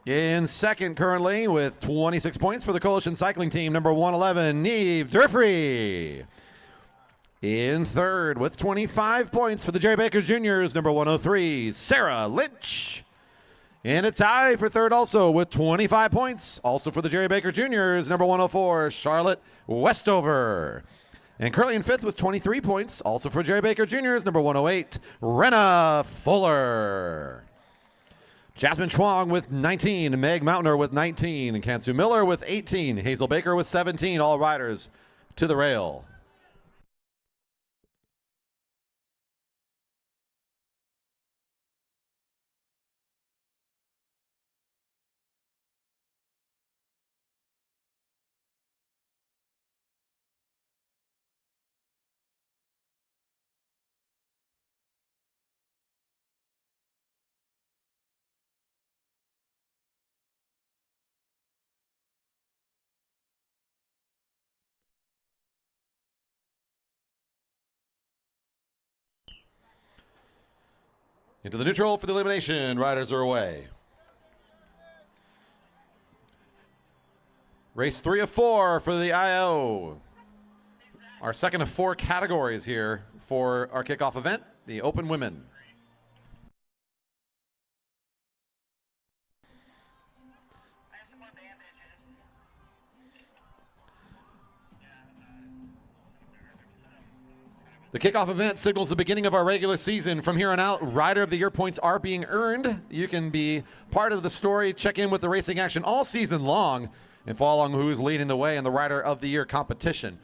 In 2nd currently with 26 points for the Coalition Cycling Team, number 111, Neve Durfree. In 3rd with 25 points for the Jerry Baker Juniors, number 103, Sarah Lynch. In a tie for 3rd also with 25 points, also for the Jerry Baker Juniors, number 104, Charlotte Westover. And currently in 5th with 23 points, also for Jerry Baker Juniors, number 108, Renna Fuller. Jasmine Chuang with 19, Meg Mountainer with 19, and Kansu Miller with 18, Hazel Baker with 17, all riders to the rail. Into the neutral for the elimination. Riders are away. Race 3 of 4 for the IO. Our 2nd of 4 categories here for our kickoff event, the Open Women. The kickoff event signals the beginning of our regular season. From here on out, Rider of the Year points are being earned. You can be part of the story, check in with the racing action all season long, and follow along who's leading the way in the Rider of the Year competition.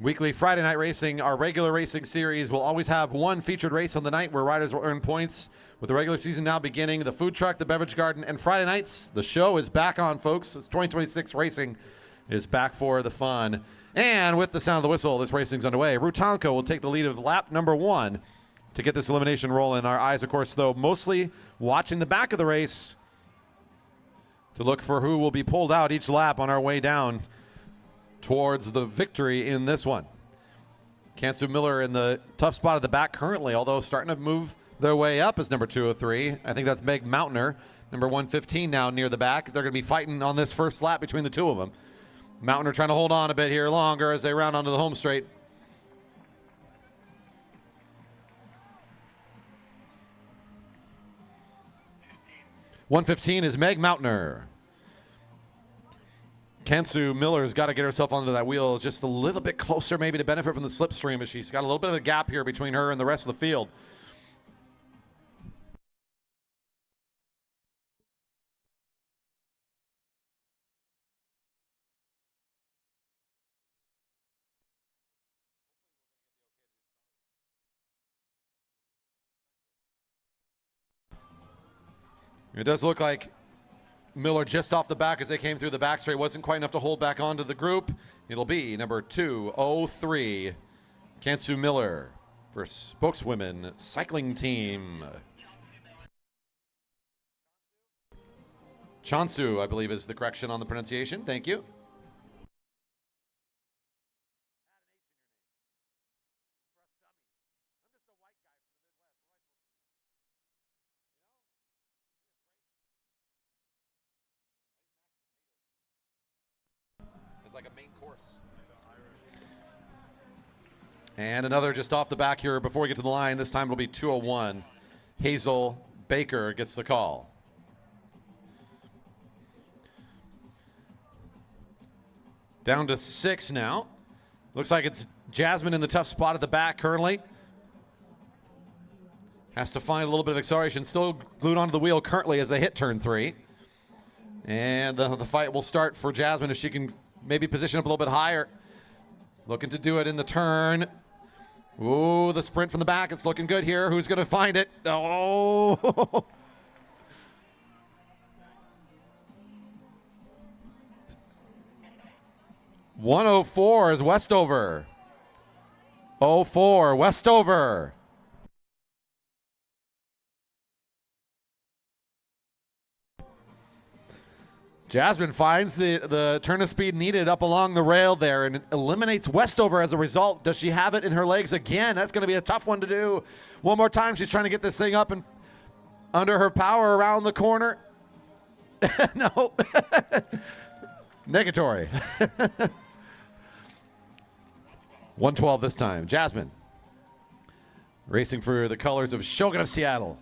Weekly Friday night racing, our regular racing series, will always have one featured race on the night where riders will earn points. With the regular season now beginning, the food truck, the beverage garden, and Friday nights, the show is back on, folks. It's 2026 racing is back for the fun. And with the sound of the whistle, this racing's underway. Rutanko will take the lead of lap number 1. to get this elimination rolling. Our eyes, of course, though, mostly watching the back of the race to look for who will be pulled out each lap on our way down towards the victory in this one. Kansu Miller in the tough spot at the back currently, although starting to move their way up as number 203. I think that's Meg Mountainer, number 115 now near the back. They're going to be fighting on this first lap between the two of them. Mountainer trying to hold on a bit here longer as they round onto the home straight. .115 is Meg Mountainer. Kansu Miller's got to get herself onto that wheel just a little bit closer maybe to benefit from the slipstream, as she's got a little bit of a gap here between her and the rest of the field. It does look like Miller just off the back as they came through the back straight. Wasn't quite enough to hold back onto the group. It'll be number 203, Kansu Miller for Spokeswomen Cycling Team. Chansu, I believe, is the correction on the pronunciation. Thank you. Like a main course. And another just off the back here before we get to the line. This time it'll be 201. Hazel Baker gets the call. Down to 6 now. Looks like it's Jasmine in the tough spot at the back currently. Has to find a little bit of acceleration. Still glued onto the wheel currently as they hit turn 3. And the fight will start for Jasmine if she can maybe position up a little bit higher. Looking to do it in the turn. Ooh, the sprint from the back. It's looking good here. Who's going to find it? Oh. .104 is Westover. 04, Westover. Jasmine finds the turn of speed needed up along the rail there and eliminates Westover as a result. Does she have it in her legs again? That's going to be a tough one to do. One more time, she's trying to get this thing up and under her power around the corner. No. Negatory. 112 this time. Jasmine racing for the colors of Shogun of Seattle.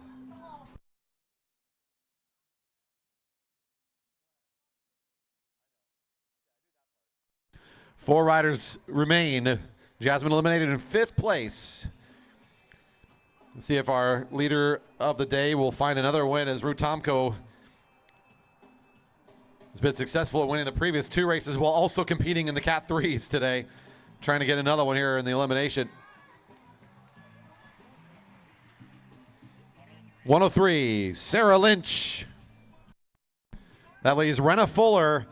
4 riders remain. Jasmine eliminated in 5th place. Let's see if our leader of the day will find another win, as Ruth Tomko has been successful at winning the previous 2 races while also competing in the Cat 3s today. Trying to get another one here in the elimination. 103, Sarah Lynch. That leaves Renna Fuller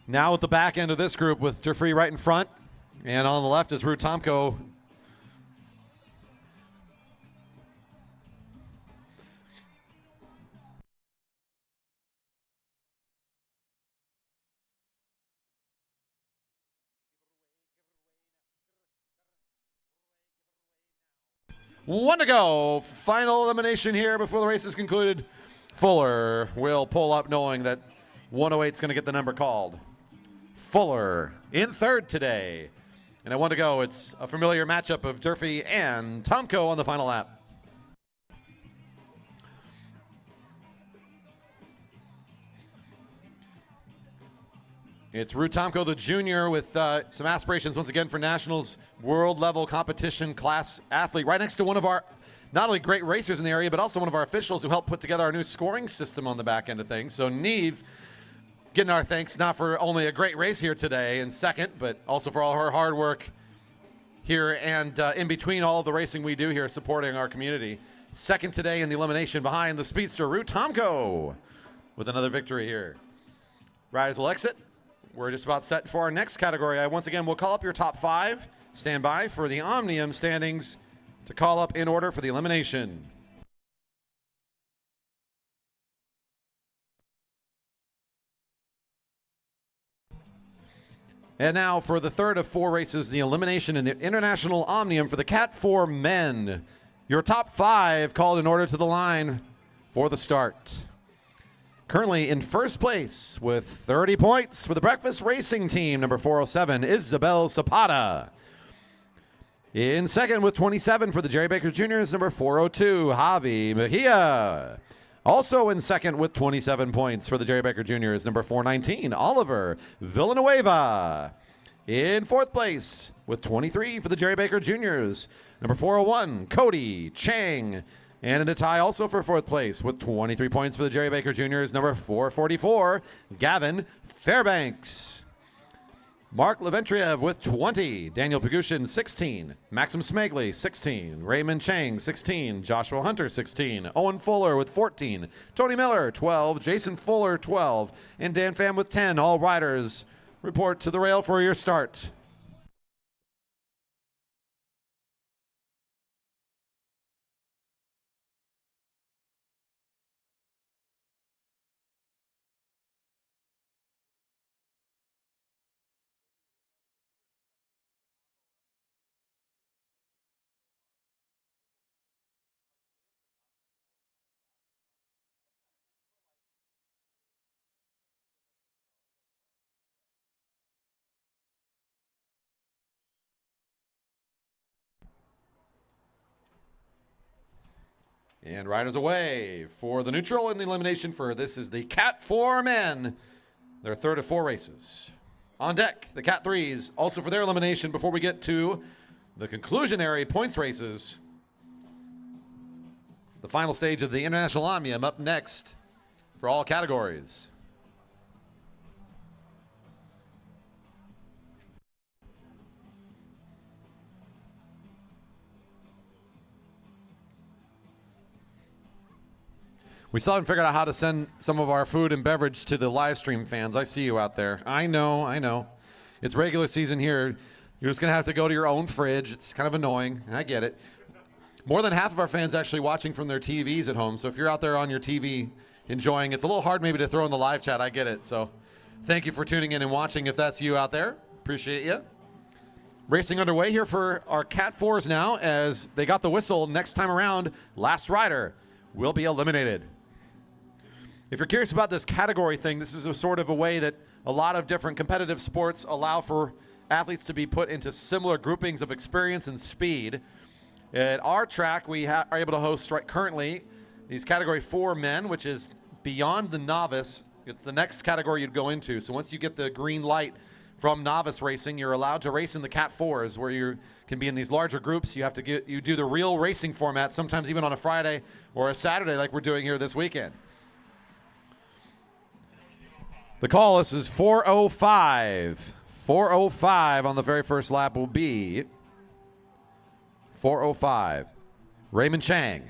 now at the back end of this group with Jeffrey right in front. And on the left is Ruth Tomko. One to go. Final elimination here before the race is concluded. Fuller will pull up knowing that 108 is going to get the number called. Fuller in 3rd today. And at 1 to go, it's a familiar matchup of Durfee and Tomko on the final lap. It's Ruth Tomko, the junior, with some aspirations once again for nationals, world level competition class athlete, right next to one of our not only great racers in the area, but also one of our officials who helped put together our new scoring system on the back end of things. So Neve, getting our thanks not for only a great race here today in 2nd, but also for all her hard work here and in between all of the racing we do here supporting our community. 2nd today in the elimination behind the speedster Ruth Tomko with another victory here. Riders will exit. We're just about set for our next category. Once again, we'll call up your top 5. Stand by for the Omnium standings to call up in order for the elimination. And now for the third of 4 races, the elimination in the International Omnium for the Cat 4 men. Your top 5 called in order to the line for the start. Currently in first place with 30 points for the Breakfast Racing Team, number 407, Isabel Zapata. In second with 27 for the Jerry Baker Juniors, number 402, Javi Mejia. Also in second with 27 points for the Jerry Baker Juniors, number 419, Oliver Villanueva. In fourth place with 23 for the Jerry Baker Juniors, number 401, Cody Chang. And in a tie also for fourth place with 23 points for the Jerry Baker Juniors, number 444, Gavin Fairbanks. Mark Leventriev with 20, Daniel Pagushin 16, Maxim Smagley 16, Raymond Chang 16, Joshua Hunter 16, Owen Fuller with 14, Tony Miller 12, Jason Fuller 12, and Dan Pham with 10. All riders report to the rail for your start. And riders away for the neutral and the elimination for this is the Cat 4 men. Their third of 4 races. On deck, the Cat 3s, also for their elimination before we get to the conclusionary points races. The final stage of the International Omnium up next for all categories. We still haven't figured out how to send some of our food and beverage to the live stream fans. I see you out there. I know. It's regular season here. You're just going to have to go to your own fridge. It's kind of annoying. I get it. More than half of our fans actually watching from their TVs at home. So if you're out there on your TV enjoying, it's a little hard maybe to throw in the live chat. I get it. So thank you for tuning in and watching if that's you out there. Appreciate you. Racing underway here for our Cat 4s now as they got the whistle. Next time around, last rider will be eliminated. If you're curious about this category thing, this is a sort of a way that a lot of different competitive sports allow for athletes to be put into similar groupings of experience and speed. At our track, we are able to host currently these Category 4 men, which is beyond the novice. It's the next category you'd go into. So once you get the green light from novice racing, you're allowed to race in the Cat 4s, where you can be in these larger groups. You have to you do the real racing format, sometimes even on a Friday or a Saturday like we're doing here this weekend. The call, this is 4:05. 4:05 on the very first lap will be 4:05. Raymond Chang.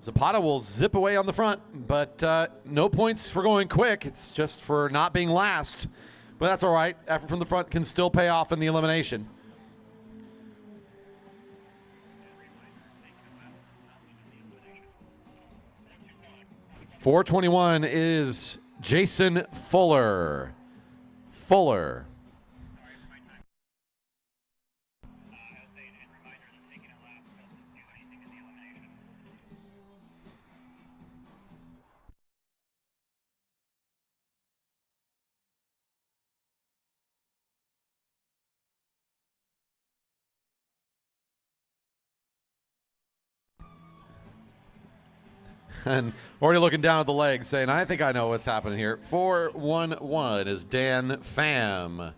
Zapata will zip away on the front, but no points for going quick. It's just for not being last. But that's all right. Effort from the front can still pay off in the elimination. 421 is Jason Fuller. And already looking down at the legs saying, I think I know what's happening here. 411 is Dan Pham.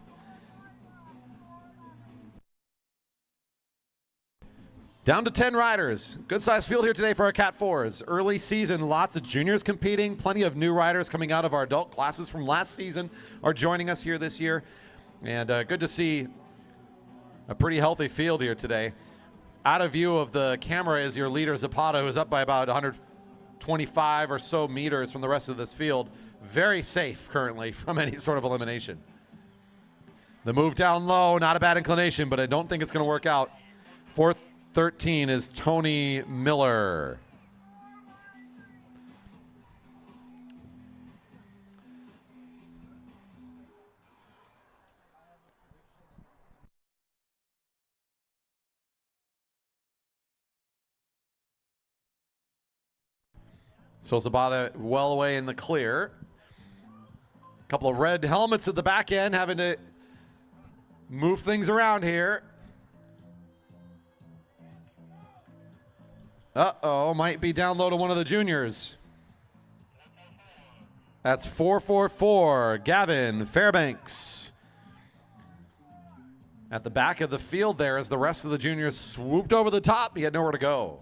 Down to 10 riders. Good sized field here today for our Cat 4s. Early season, lots of juniors competing. Plenty of new riders coming out of our adult classes from last season are joining us here this year. And good to see a pretty healthy field here today. Out of view of the camera is your leader, Zapata, who's up by about 125 or so meters from the rest of this field. very safe currently from any sort of elimination. The move down low, not a bad inclination, but I don't think it's going to work out. 413 is Tony Miller. So Zapata well away in the clear. A couple of red helmets at the back end having to move things around here. Uh-oh, might be down low to one of the juniors. That's 444, Gavin Fairbanks. At the back of the field there as the rest of the juniors swooped over the top. He had nowhere to go.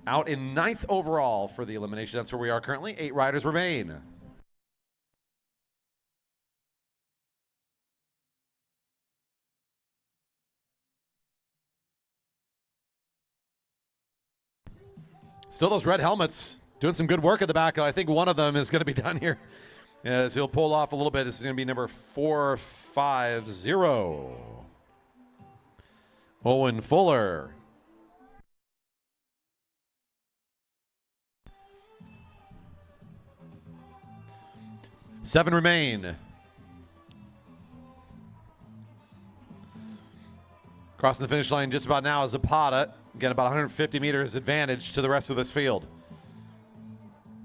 Out in 9th overall for the elimination. That's where we are currently. 8 riders remain. Still those red helmets doing some good work at the back. I think one of them is going to be done here. As he'll pull off a little bit. This is going to be number 450. Owen Fuller. Seven remain. Crossing the finish line just about now is Zapata. Again, about 150 meters advantage to the rest of this field.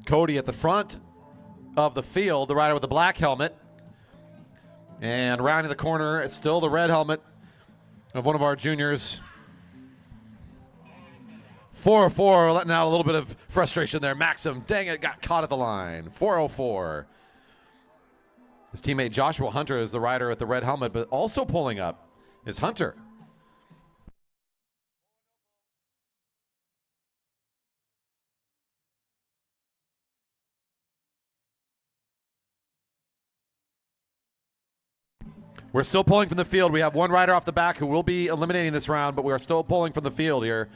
Cody at the front of the field, the rider with the black helmet. And rounding the corner is still the red helmet of one of our juniors. 404, letting out a little bit of frustration there. Maxim, dang it, got caught at the line. 404. His teammate Joshua Hunter is the rider with the red helmet, but also pulling up is Hunter. We're still pulling from the field. We have one rider off the back who will be eliminating this round, but we are still pulling from the field here.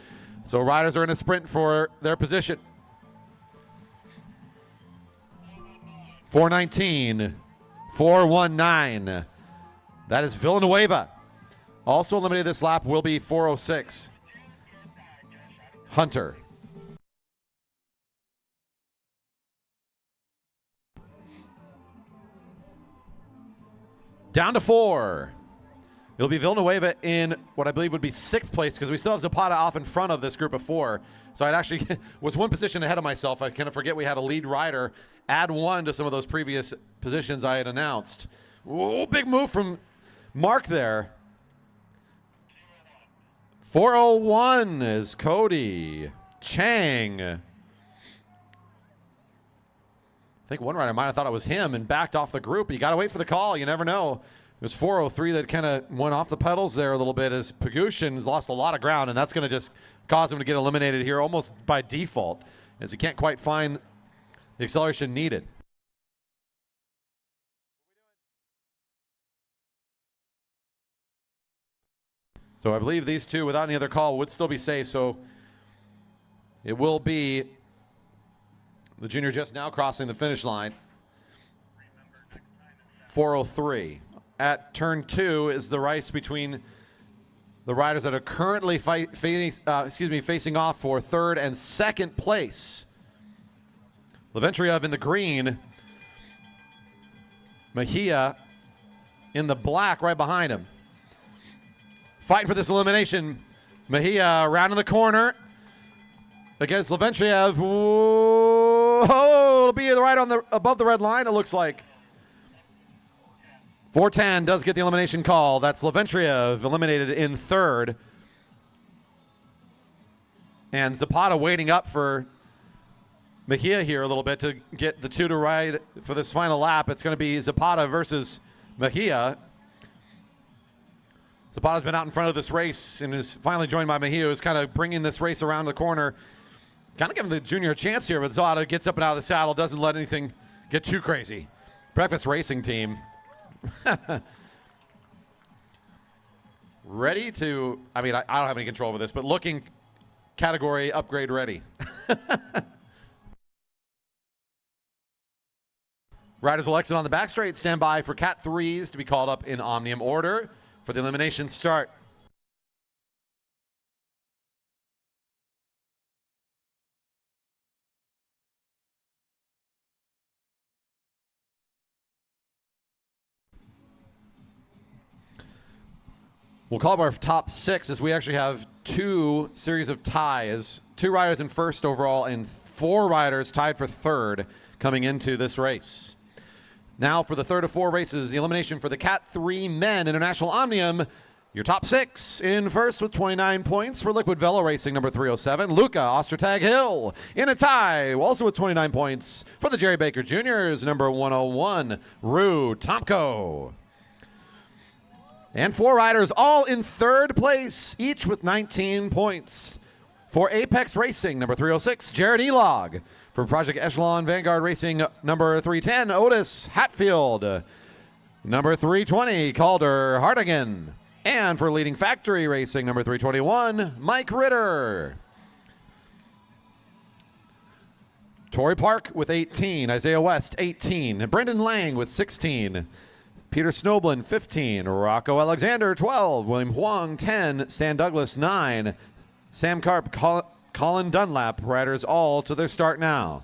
So riders are in a sprint for their position. 419. 419. That is Villanueva. Also eliminated this lap will be 406. Hunter. Down to 4. It'll be Villanueva in what I believe would be 6th place because we still have Zapata off in front of this group of 4. So I actually was one position ahead of myself. I kind of forget we had a lead rider add 1 to some of those previous positions I had announced. Whoa, big move from Mark there. 401 is Cody Chang. I think one rider might have thought it was him and backed off the group. You got to wait for the call. You never know. It was 403 that kind of went off the pedals there a little bit as Pagushin's lost a lot of ground, and that's going to just cause him to get eliminated here almost by default as he can't quite find the acceleration needed. So I believe these two, without any other call, would still be safe. So it will be the junior just now crossing the finish line. 403. At turn 2 is the race between the riders that are currently facing off for 3rd and 2nd place. Leventriev in the green. Mejia in the black right behind him. Fight for this elimination. Mejia rounding the corner against Leventriev. Whoa, it'll be right on the above the red line, it looks like. 410 does get the elimination call. That's Leventriev eliminated in 3rd. And Zapata waiting up for Mejia here a little bit to get the two to ride for this final lap. It's going to be Zapata versus Mejia. Zapata's been out in front of this race and is finally joined by Mejia, who's kind of bringing this race around the corner. Kind of giving the junior a chance here, but Zapata gets up and out of the saddle, doesn't let anything get too crazy. Breakfast Racing Team. Ready to, I mean, I don't have any control over this, but looking category upgrade ready. Riders will exit on the back straight. Stand by for Cat 3s to be called up in omnium order for the elimination start. We'll call up our top 6 as we actually have 2 series of ties. 2 riders in first overall and 4 riders tied for third coming into this race. Now for the third of 4 races, the elimination for the Cat 3 Men International Omnium. Your top 6 in first with 29 points for Liquid Velo Racing, number 307, Luca Ostertag Hill. In a tie, also with 29 points for the Jerry Baker Juniors, number 101, Rue Tomko. And 4 riders all in third place, each with 19 points. For Apex Racing, number 306, Jared Elog. For Project Echelon Vanguard Racing, number 310, Otis Hatfield. Number 320, Calder Hardigan. And for Leading Factory Racing, number 321, Mike Ritter. Torrey Park with 18, Isaiah West 18, Brendan Lang with 16, Peter Snoblin 15, Rocco Alexander 12, William Huang 10, Stan Douglas 9, Sam Karp, Colin Dunlap, riders all to their start now.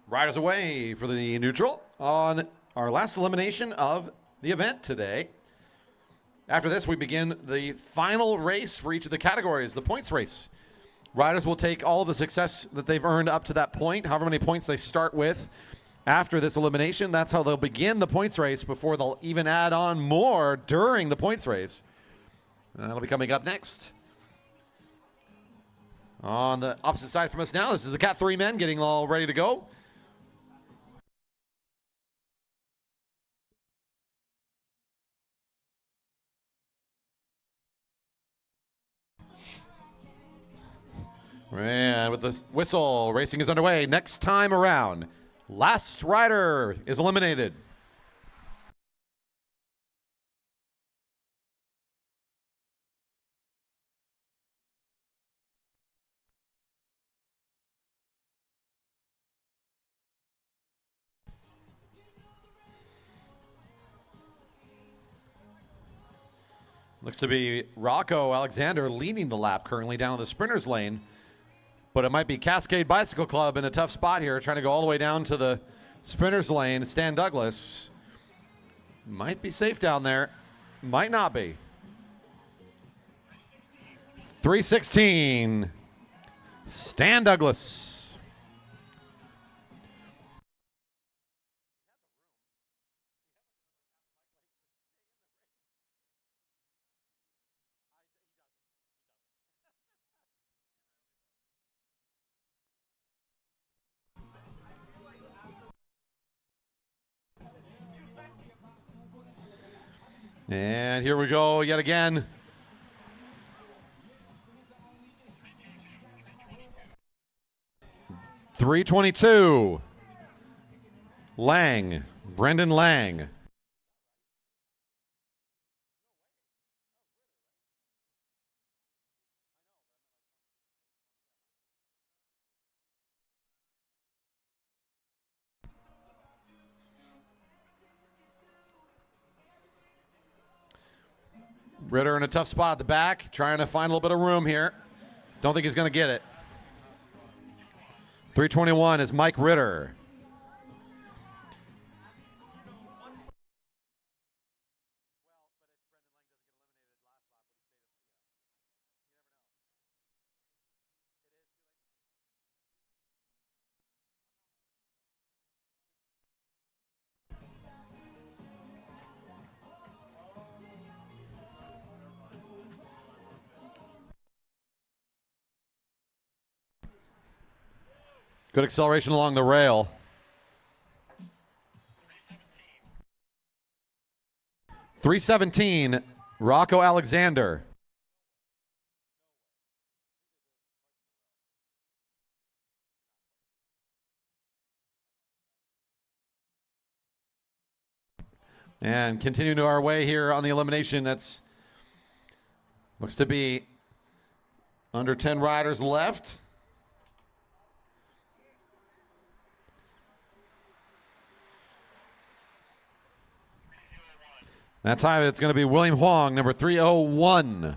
Riders away for the neutral on our last elimination of the event today. After this, we begin the final race for each of the categories, the points race. Riders will take all the success that they've earned up to that point, however many points they start with after this elimination. That's how they'll begin the points race before they'll even add on more during the points race. And that'll be coming up next. On the opposite side from us now, this is the Cat 3 Men getting all ready to go. And with the whistle, racing is underway. Next time around, last rider is eliminated. Looks to be Rocco Alexander leading the lap currently down the sprinter's lane. But it might be Cascade Bicycle Club in a tough spot here, trying to go all the way down to the sprinter's lane. Stan Douglas might be safe down there. Might not be. 316. Stan Douglas. And here we go yet again. .322. Lang, Brendan Lang. Ritter in a tough spot at the back, trying to find a little bit of room here. Don't think he's going to get it. 321 is Mike Ritter. Good acceleration along the rail. .317, Rocco Alexander. And continuing to our way here on the elimination, that's looks to be under 10 riders left. That time it's going to be William Huang, number 301.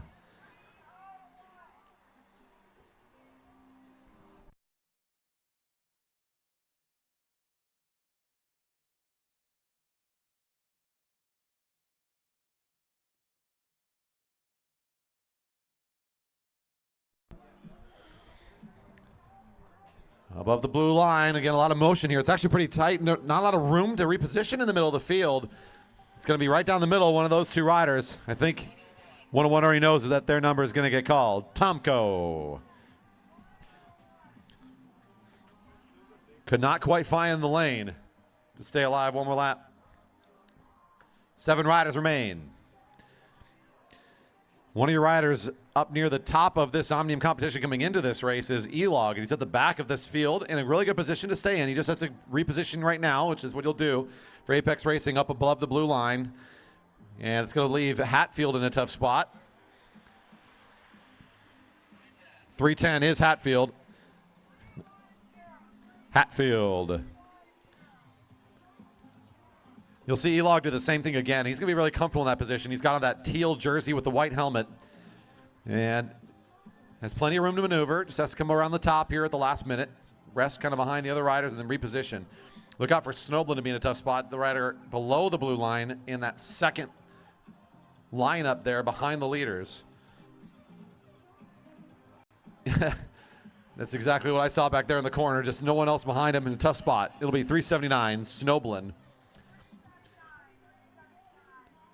Above the blue line, again, a lot of motion here. It's actually pretty tight. Not a lot of room to reposition in the middle of the field. It's going to be right down the middle, one of those two riders. I think 101 already knows that their number is going to get called. Tomko. Could not quite find the lane to stay alive. One more lap. 7 riders remain. One of your riders up near the top of this Omnium competition coming into this race is Elog. He's at the back of this field in a really good position to stay in. He just has to reposition right now, which is what he'll do for Apex Racing up above the blue line. And it's going to leave Hatfield in a tough spot. 310 is Hatfield. Hatfield. You'll see Elog do the same thing again. He's going to be really comfortable in that position. He's got on that teal jersey with the white helmet. And has plenty of room to maneuver. Just has to come around the top here at the last minute. Rest kind of behind the other riders and then reposition. Look out for Snowblin to be in a tough spot. The rider below the blue line in that second lineup there behind the leaders. That's exactly what I saw back there in the corner. Just no one else behind him in a tough spot. It'll be 379, Snowblin.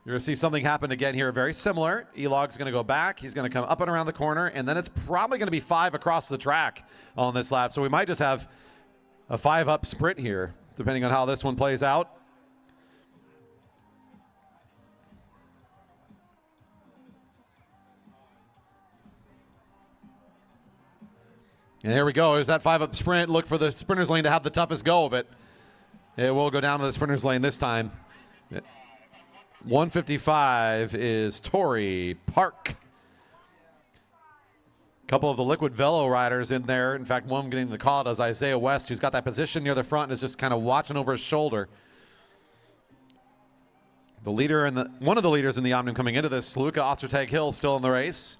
You're going to see something happen again here, very similar. Elog's going to go back. He's going to come up and around the corner, and then it's probably going to be 5 across the track on this lap. So we might just have a 5-up sprint here, depending on how this one plays out. And here we go. There's that 5-up sprint. Look for the sprinter's lane to have the toughest go of it. It will go down to the sprinter's lane this time. 155 is Torrey Park. A couple of the Liquid Velo riders in there. In fact, one getting the call is Isaiah West, who's got that position near the front and is just kind of watching over his shoulder. The leader and one of the leaders in the Omnium coming into this, Luca Ostertag-Hill, still in the race.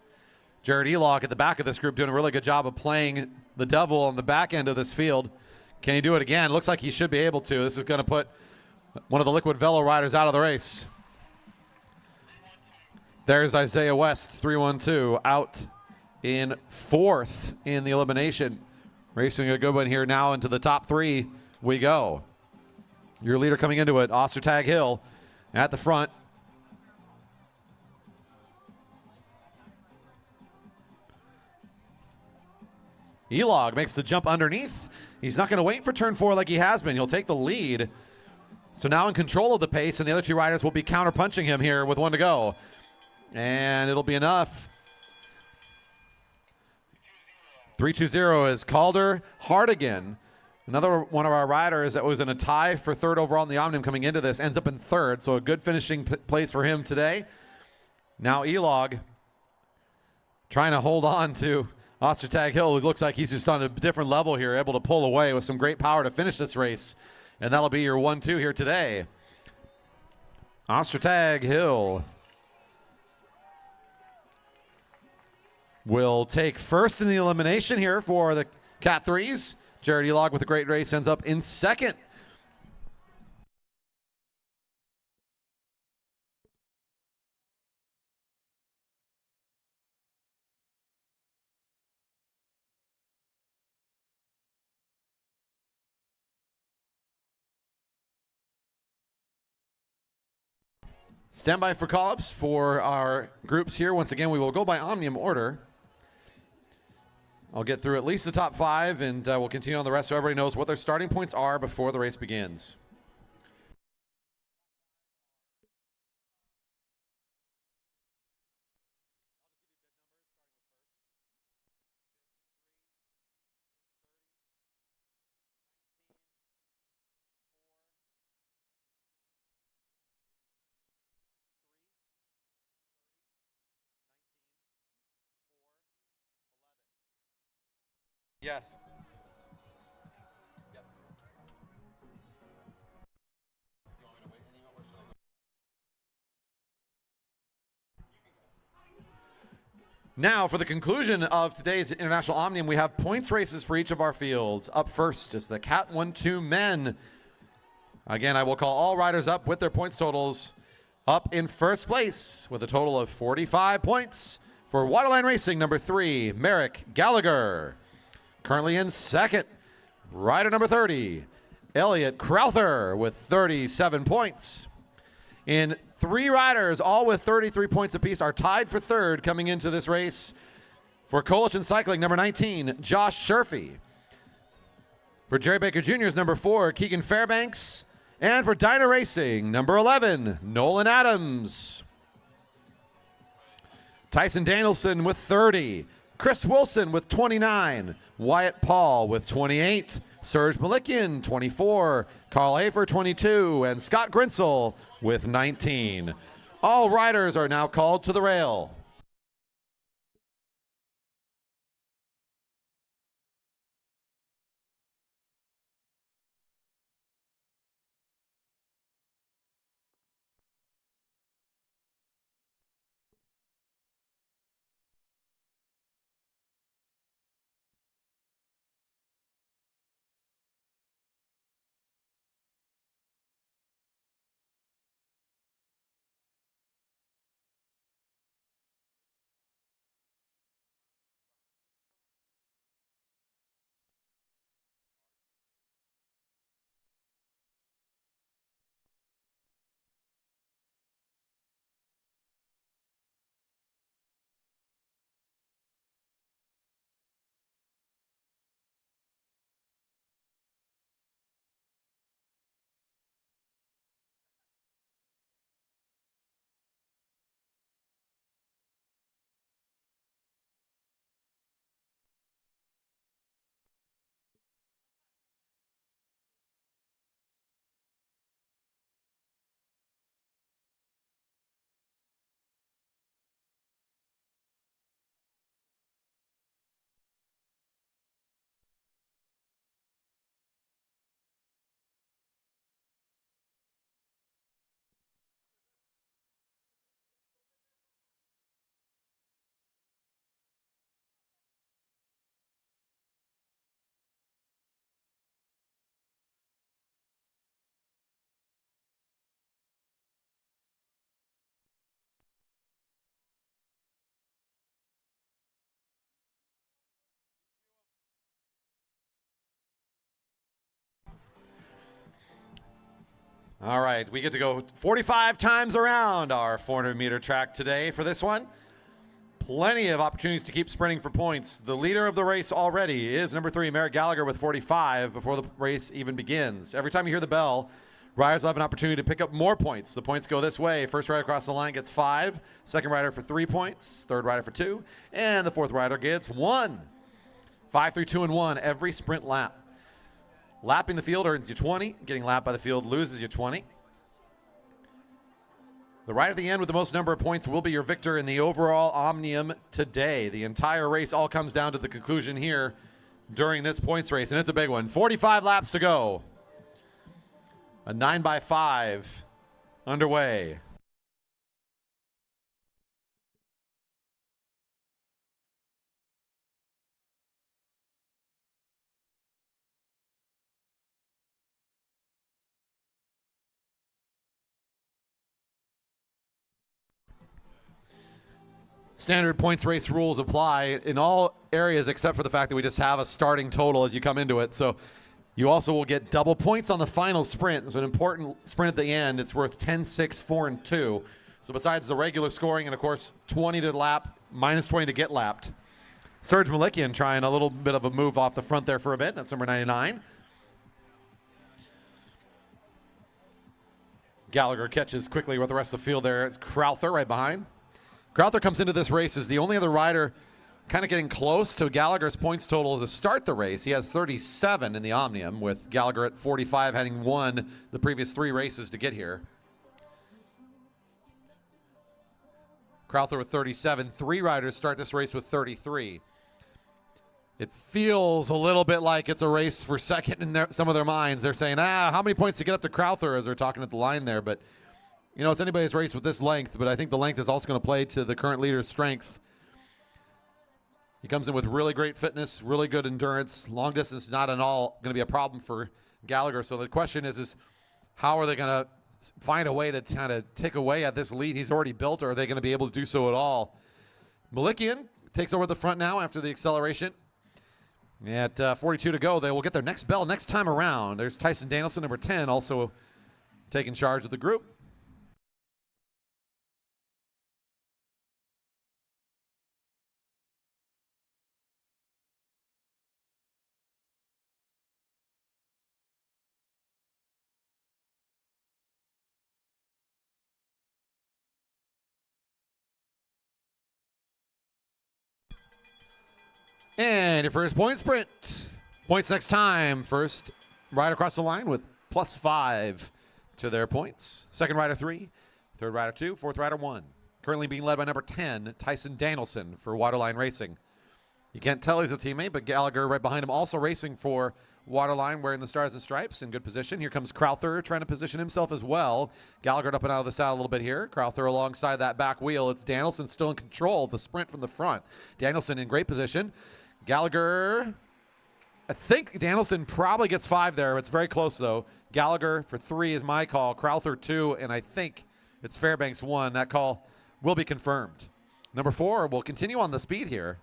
Jared Elog at the back of this group doing a really good job of playing the devil on the back end of this field. Can he do it again? Looks like he should be able to. This is going to put one of the Liquid Velo riders out of the race. There's Isaiah West, 312, out in 4th in the elimination. Racing a good one here now into the top 3 we go. Your leader coming into it, Ostertag-Hill at the front. Elog makes the jump underneath. He's not going to wait for turn 4 like he has been. He'll take the lead. So now in control of the pace, and the other 2 riders will be counter-punching him here with 1 to go. And it'll be enough. 320 is Calder Hardigan. Another one of our riders that was in a tie for 3rd overall in the Omnium coming into this ends up in 3rd. So a good finishing place for him today. Now Elog trying to hold on to Ostertag-Hill. It looks like he's just on a different level here, able to pull away with some great power to finish this race. And that'll be your 1-2 here today. Ostertag-Hill. will take first in the elimination here for the Cat 3s. Jared Elog with a great race ends up in second. Stand by for call-ups for our groups here. Once again, we will go by Omnium order. I'll get through at least the top 5, and we'll continue on the rest so everybody knows what their starting points are before the race begins. Yes. Now, for the conclusion of today's International Omnium, we have points races for each of our fields. Up first is the Cat 1-2 men. Again, I will call all riders up with their points totals. Up in first place with a total of 45 points for Waterline Racing, number 3, Merrick Gallagher. Currently in second, rider number 30, Elliot Crowther with 37 points. In 3 riders, all with 33 points apiece, are tied for third coming into this race. For Coalition Cycling, number 19, Josh Sherfy. For Jerry Baker Jr.'s number 4, Keegan Fairbanks. And for Dyna Racing, number 11, Nolan Adams. Tyson Danielson with 30. Chris Wilson with 29, Wyatt Paul with 28, Serge Malikian 24, Carl Hafer 22, and Scott Grinsell with 19. All riders are now called to the rail. All right, we get to go 45 times around our 400-meter track today for this one. Plenty of opportunities to keep sprinting for points. The leader of the race already is number 3, Merrick Gallagher with 45 before the race even begins. Every time you hear the bell, riders will have an opportunity to pick up more points. The points go this way. First rider across the line gets 5, second rider for 3 points, third rider for 2, and the fourth rider gets 1. 5, 3, 2, and 1 every sprint lap. Lapping the field earns you 20. Getting lapped by the field loses you 20. The rider at the end with the most number of points will be your victor in the overall Omnium today. The entire race all comes down to the conclusion here during this points race, and it's a big one. 45 laps to go. A 9x5 underway. Standard points race rules apply in all areas except for the fact that we just have a starting total as you come into it. So you also will get double points on the final sprint. It's an important sprint at the end. It's worth 10, 6, 4, and 2. So besides the regular scoring and, of course, 20 to lap, minus 20 to get lapped. Serge Malikian trying a little bit of a move off the front there for a bit. That's number 99. Gallagher catches quickly with the rest of the field there. It's Crowther right behind. Crowther comes into this race as the only other rider kind of getting close to Gallagher's points total to start the race. He has 37 in the Omnium, with Gallagher at 45, having won the previous 3 races to get here. Crowther with 37. 3 riders start this race with 33. It feels a little bit like it's a race for second in some of their minds. They're saying, how many points to get up to Crowther as they're talking at the line there. But, you know, it's anybody's race with this length, but I think the length is also going to play to the current leader's strength. He comes in with really great fitness, really good endurance. Long distance not at all going to be a problem for Gallagher. So the question is how are they going to find a way to kind of take away at this lead he's already built, or are they going to be able to do so at all? Malikian takes over the front now after the acceleration. At 42 to go, they will get their next bell next time around. There's Tyson Danielson, number 10, also taking charge of the group. And your first point sprint. Points next time. First rider across the line with +5 to their points. Second rider 3. Third rider 2. Fourth rider 1. Currently being led by number 10, Tyson Danielson for Waterline Racing. You can't tell he's a teammate, but Gallagher right behind him also racing for Waterline, wearing the Stars and Stripes in good position. Here comes Crowther trying to position himself as well. Gallagher up and out of the saddle a little bit here. Crowther alongside that back wheel. It's Danielson still in control of the sprint from the front. Danielson in great position. Gallagher, I think Danielson probably gets 5 there. It's very close, though. Gallagher for 3 is my call. Crowther 2, and I think it's Fairbanks 1. That call will be confirmed. Number 4 will continue on the speed here.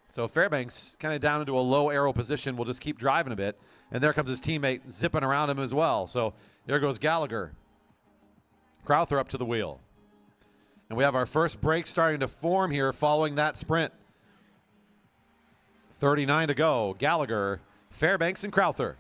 So Fairbanks kind of down into a low aero position. Will just keep driving a bit. And there comes his teammate zipping around him as well. So there goes Gallagher. Crowther up to the wheel. And we have our first break starting to form here following that sprint. 39 to go. Gallagher, Fairbanks, and Crowther.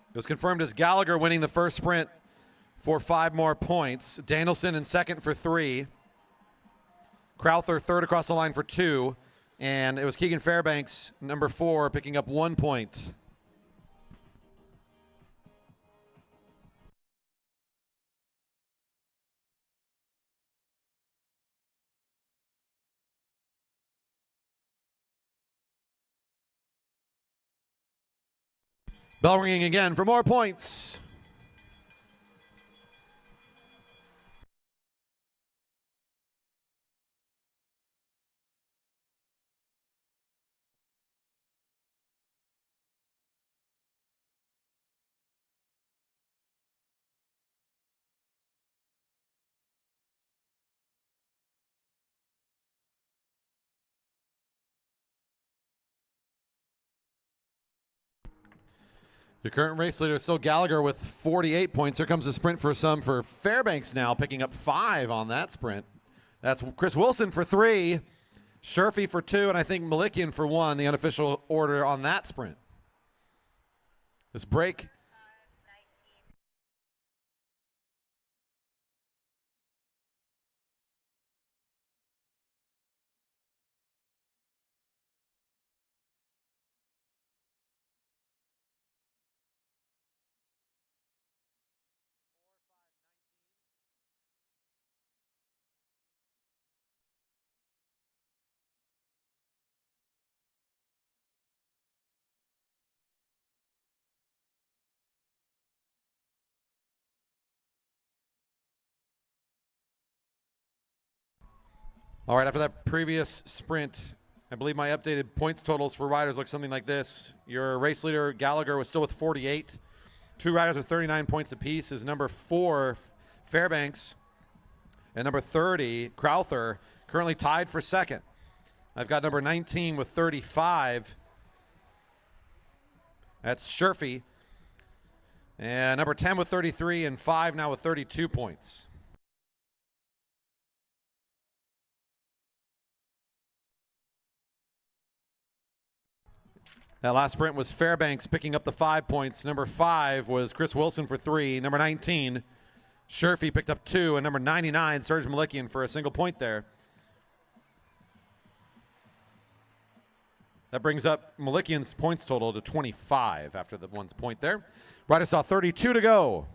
It was confirmed as Gallagher winning the first sprint for 5 more points. Danielson in second for 3. Crowther third across the line for 2. And it was Keegan Fairbanks, number 4, picking up 1 point. Bell ringing again for more points. Your current race leader is still Gallagher with 48 points. Here comes a sprint for Fairbanks now, picking up 5 on that sprint. That's Chris Wilson for 3. Sherfy for 2, and I think Malikian for 1, the unofficial order on that sprint. This break. All right, after that previous sprint, I believe my updated points totals for riders look something like this. Your race leader, Gallagher, was still with 48. 2 riders with 39 points apiece is number 4, Fairbanks, and number 30, Crowther, currently tied for second. I've got number 19 with 35. That's Sherfy. And number 10 with 33, and 5 now with 32 points. That last sprint was Fairbanks picking up the 5 points. Number 5 was Chris Wilson for 3. Number 19, Sherfy picked up 2. And number 99, Serge Malikian for a single point there. That brings up Malikian's points total to 25 after the one's point there. Riders saw 32 to go.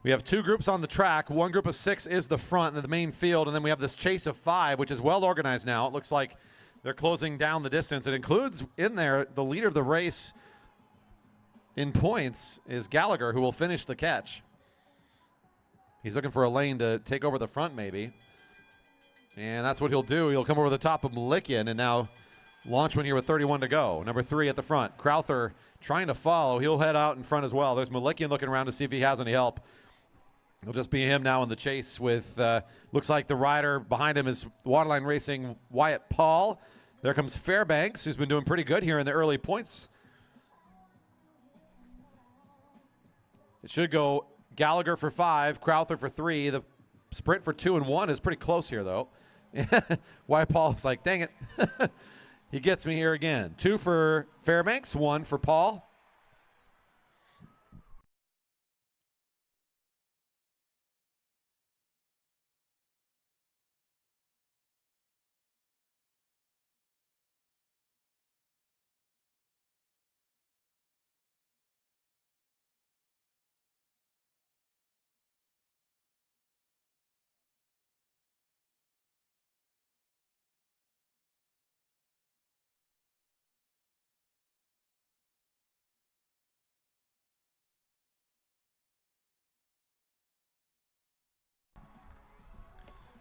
We have 2 groups on the track. One group of 6 is the front and the main field. And then we have this chase of 5, which is well organized now. It looks like they're closing down the distance. It includes in there the leader of the race in points is Gallagher, who will finish the catch. He's looking for a lane to take over the front maybe. And that's what he'll do. He'll come over the top of Malikian and now launch one here with 31 to go. Number 3 at the front. Crowther trying to follow. He'll head out in front as well. There's Malikian looking around to see if he has any help. It'll just be him now in the chase with, looks like the rider behind him is Waterline Racing Wyatt Paul. There comes Fairbanks, who's been doing pretty good here in the early points. It should go Gallagher for 5, Crowther for 3. The sprint for 2 and 1 is pretty close here, though. Wyatt Paul's like, dang it. He gets me here again. 2 for Fairbanks, 1 for Paul.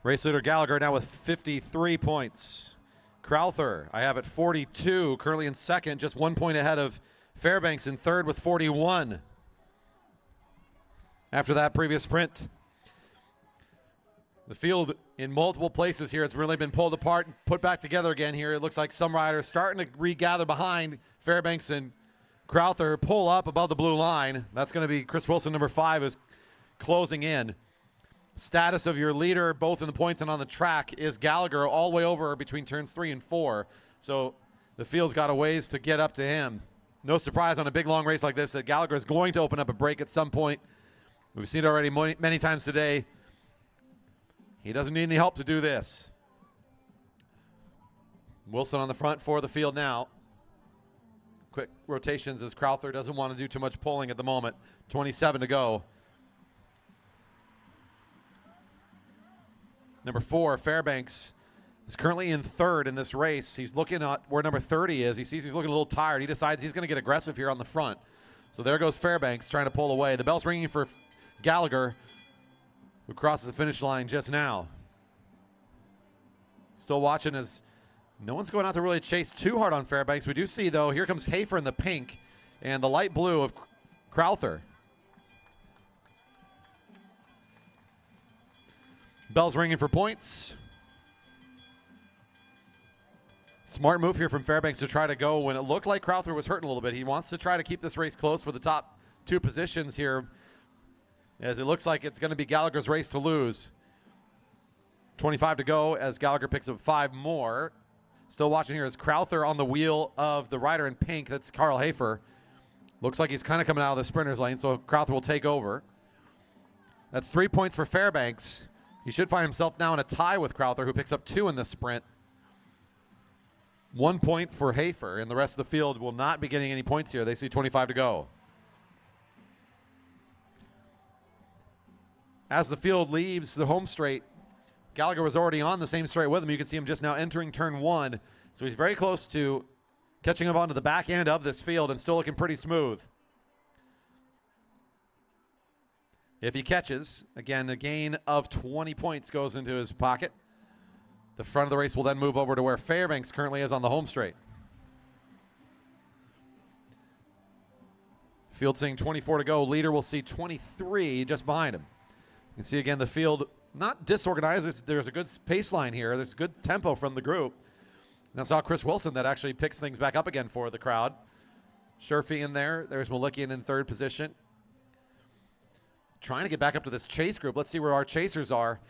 Race leader Gallagher now with 53 points. Crowther, I have at 42, currently in second, just 1 point ahead of Fairbanks in third with 41. After that previous sprint, the field in multiple places here, it's really been pulled apart and put back together again here. It looks like some riders starting to regather behind Fairbanks and Crowther, pull up above the blue line. That's going to be Chris Wilson, number 5, is closing in. Status of your leader, both in the points and on the track, is Gallagher all the way over between turns 3 and 4. So the field's got a ways to get up to him. No surprise on a big, long race like this that Gallagher is going to open up a break at some point. We've seen it already many times today. He doesn't need any help to do this. Wilson on the front for the field now. Quick rotations as Crowther doesn't want to do too much pulling at the moment. 27 to go. Number 4, Fairbanks, is currently in third in this race. He's looking at where number 30 is. He sees he's looking a little tired. He decides he's going to get aggressive here on the front. So there goes Fairbanks trying to pull away. The bell's ringing for Gallagher, who crosses the finish line just now. Still watching as no one's going out to really chase too hard on Fairbanks. We do see, though, here comes Hafer in the pink and the light blue of Crowther. Bell's ringing for points. Smart move here from Fairbanks to try to go when it looked like Crowther was hurting a little bit. He wants to try to keep this race close for the top 2 positions here, as it looks like it's going to be Gallagher's race to lose. 25 to go as Gallagher picks up 5 more. Still watching here is Crowther on the wheel of the rider in pink. That's Carl Hafer. Looks like he's kind of coming out of the sprinter's lane, so Crowther will take over. That's 3 points for Fairbanks. He should find himself now in a tie with Crowther, who picks up 2 in this sprint. 1 point for Hafer, and the rest of the field will not be getting any points here. They see 25 to go. As the field leaves the home straight, Gallagher was already on the same straight with him. You can see him just now entering turn 1. So he's very close to catching up onto the back end of this field and still looking pretty smooth. If he catches, again, a gain of 20 points goes into his pocket. The front of the race will then move over to where Fairbanks currently is on the home straight. Field seeing 24 to go. Leader will see 23 just behind him. You can see again the field not disorganized. There's a good pace line here. There's good tempo from the group. That's how Chris Wilson that actually picks things back up again for the crowd. Sherfy in there. There's Malikian in third position. Trying to get back up to this chase group. Let's see where our chasers are.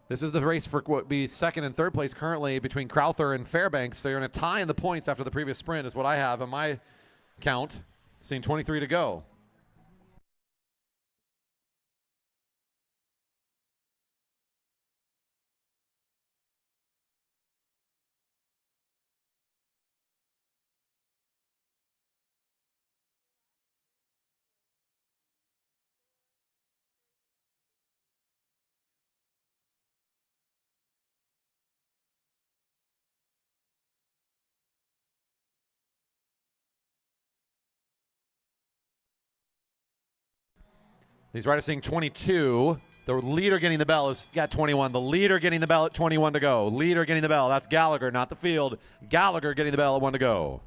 This is the race for what would be second and third place currently between Crowther and Fairbanks. They're in a tie in the points after the previous sprint is what I have on my count. Seeing 23 to go. These riders seeing 22. The leader getting the bell is got 21. The leader getting the bell at 21 to go. Leader getting the bell. That's Gallagher, not the field. Gallagher getting the bell at 1 to go.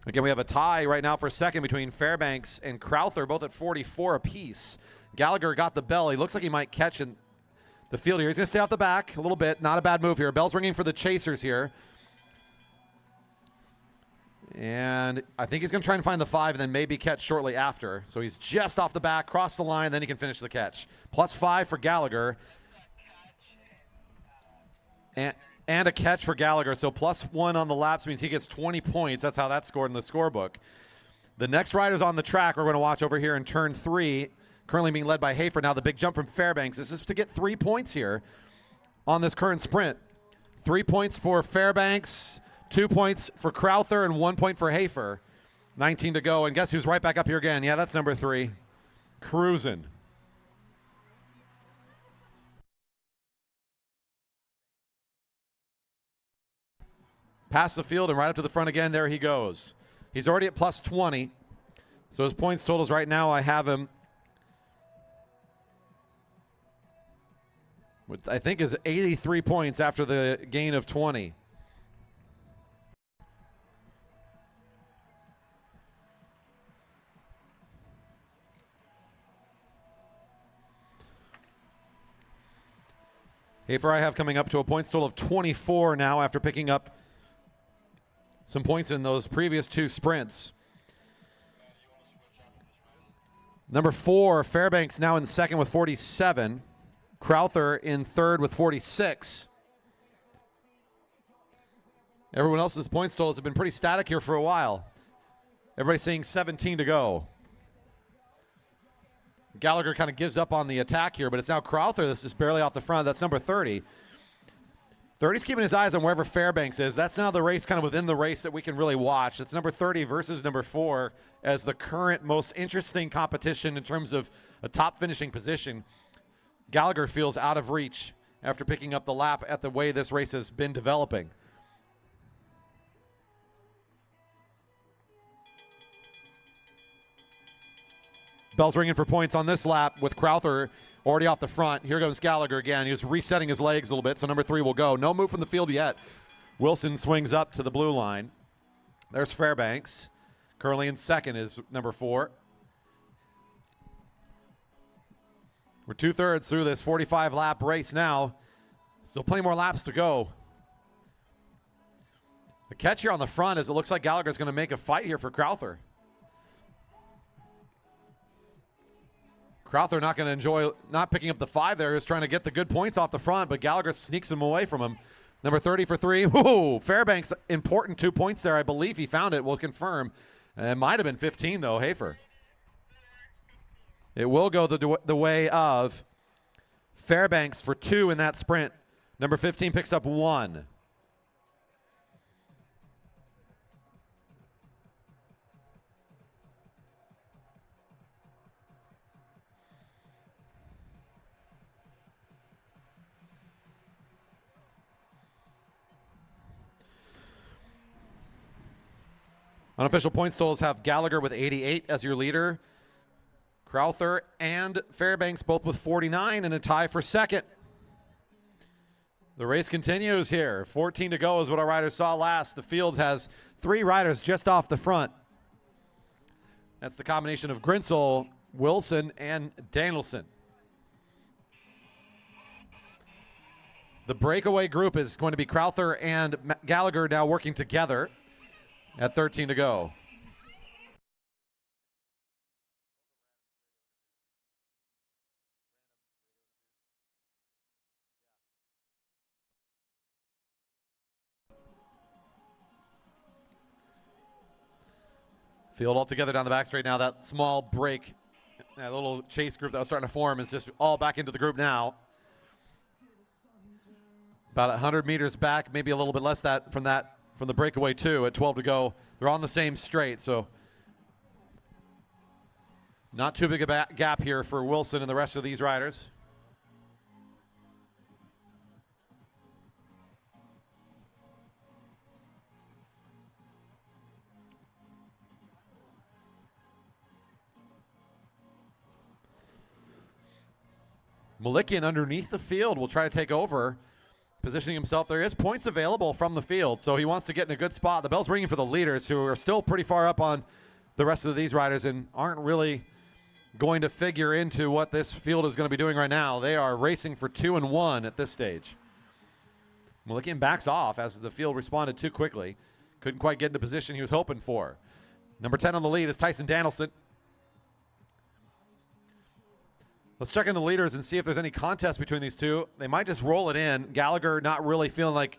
Again, we have a tie right now for second between Fairbanks and Crowther, both at 44 apiece. Gallagher got the bell. He looks like he might catch in the field here. He's going to stay off the back a little bit. Not a bad move here. Bell's ringing for the chasers here. And I think he's going to try and find the 5 and then maybe catch shortly after. So he's just off the back, cross the line, then he can finish the catch. +5 for Gallagher. And a catch for Gallagher. So +1 on the laps means he gets 20 points. That's how that's scored in the scorebook. The next riders on the track we're going to watch over here in turn 3. Currently being led by Hafer. Now the big jump from Fairbanks. This is to get 3 points here on this current sprint. 3 points for Fairbanks. 2 points for Crowther and 1 point for Hafer. 19 to go. And guess who's right back up here again? Yeah, that's number 3. Cruising. Past the field and right up to the front again. There he goes. He's already at +20. So his points totals right now, I have him with, I think, is 83 points after the gain of 20. Hafer I have coming up to a points total of 24 now after picking up some points in those previous 2 sprints. Number 4, Fairbanks now in second with 47. Crowther in third with 46. Everyone else's points totals have been pretty static here for a while. Everybody's seeing 17 to go. Gallagher kind of gives up on the attack here, but it's now Crowther that's just barely off the front. That's number 30. 30's keeping his eyes on wherever Fairbanks is. That's now the race kind of within the race that we can really watch. It's number 30 versus number 4 as the current most interesting competition in terms of a top finishing position. Gallagher feels out of reach after picking up the lap at the way this race has been developing. Bell's ringing for points on this lap with Crowther already off the front. Here goes Gallagher again. He was resetting his legs a little bit, so number 3 will go. No move from the field yet. Wilson swings up to the blue line. There's Fairbanks. Currently in second is number 4. We're 2/3 through this 45-lap race now. Still plenty more laps to go. The catch here on the front is it looks like Gallagher's going to make a fight here for Crowther. Crowther not going to enjoy not picking up the 5 there. He's trying to get the good points off the front, but Gallagher sneaks him away from him. Number 30 for 3. Whoa, Fairbanks, important 2 points there. I believe he found it. We'll confirm. It might have been 15, though, Hafer. It will go the way of Fairbanks for 2 in that sprint. Number 15 picks up 1. Unofficial points totals have Gallagher with 88 as your leader. Crowther and Fairbanks both with 49 and a tie for second. The race continues here. 14 to go is what our riders saw last. The field has 3 riders just off the front. That's the combination of Grinsell, Wilson, and Danielson. The breakaway group is going to be Crowther and Gallagher now working together at 13 to go. Field all together down the back straight now. That small break, that little chase group that was starting to form is just all back into the group now. About 100 meters back, maybe a little bit less from the breakaway too. At 12 to go, they're on the same straight, so not too big a gap here for Wilson and the rest of these riders. Malikian underneath the field will try to take over, positioning himself. There is points available from the field, so he wants to get in a good spot. The bell's ringing for the leaders, who are still pretty far up on the rest of these riders and aren't really going to figure into what this field is going to be doing right now. They are racing for 2 and 1 at this stage. Malikian backs off as the field responded too quickly. Couldn't quite get into position he was hoping for. Number 10 on the lead is Tyson Danielson. Let's check in the leaders and see if there's any contest between these two. They might just roll it in. Gallagher not really feeling like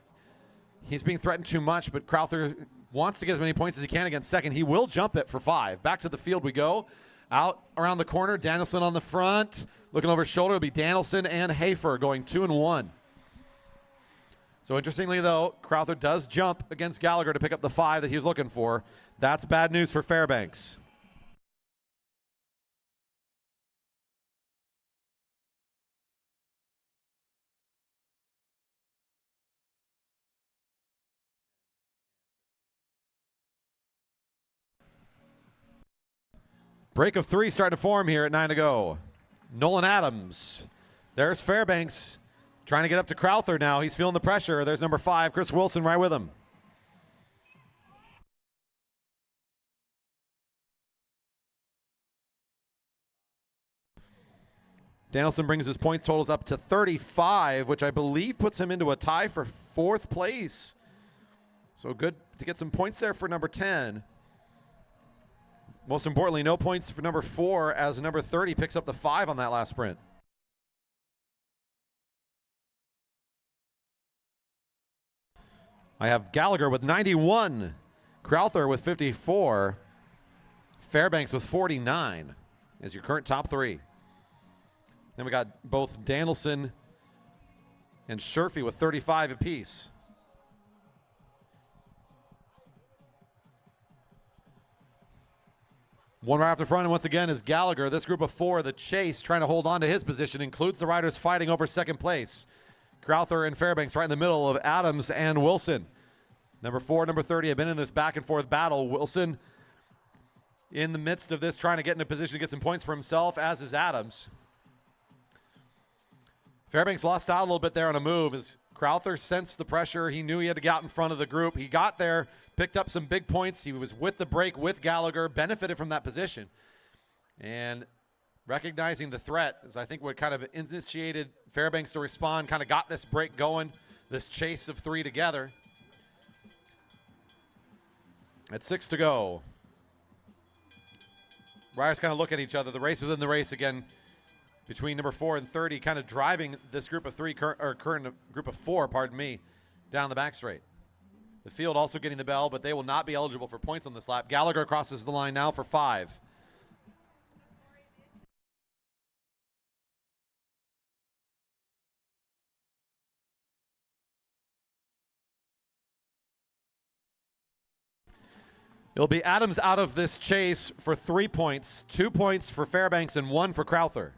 he's being threatened too much, but Crowther wants to get as many points as he can against second. He will jump it for 5. Back to the field we go. Out around the corner, Danielson on the front. Looking over his shoulder, it'll be Danielson and Hafer going 2 and 1. So interestingly, though, Crowther does jump against Gallagher to pick up the 5 that he was looking for. That's bad news for Fairbanks. Break of 3 starting to form here at 9 to go. Nolan Adams. There's Fairbanks trying to get up to Crowther now. He's feeling the pressure. There's number 5, Chris Wilson, right with him. Danielson brings his points totals up to 35, which I believe puts him into a tie for 4th place. So good to get some points there for number 10. Most importantly, no points for number 4 as number 30 picks up the 5 on that last sprint. I have Gallagher with 91, Crowther with 54, Fairbanks with 49 as your current top 3. Then we got both Danielson and Sherfy with 35 apiece. One right off the front, and once again is Gallagher. This group of 4, the chase, trying to hold on to his position, includes the riders fighting over second place. Crowther and Fairbanks right in the middle of Adams and Wilson. Number 4, number 30 have been in this back and forth battle. Wilson in the midst of this trying to get in a position to get some points for himself, as is Adams. Fairbanks lost out a little bit there on a move as Crowther sensed the pressure. He knew he had to get out in front of the group. He got there, picked up some big points. He was with the break with Gallagher, benefited from that position. And recognizing the threat is, I think, what kind of initiated Fairbanks to respond, kind of got this break going, this chase of 3 together. At 6 to go. Riders kind of look at each other. The race within the race again. between number 4 and 30, kind of driving this group of current group of 4, pardon me, down the back straight. The field also getting the bell, but they will not be eligible for points on this lap. Gallagher crosses the line now for 5. It'll be Adams out of this chase for 3 points, 2 points for Fairbanks and 1 for Crowther.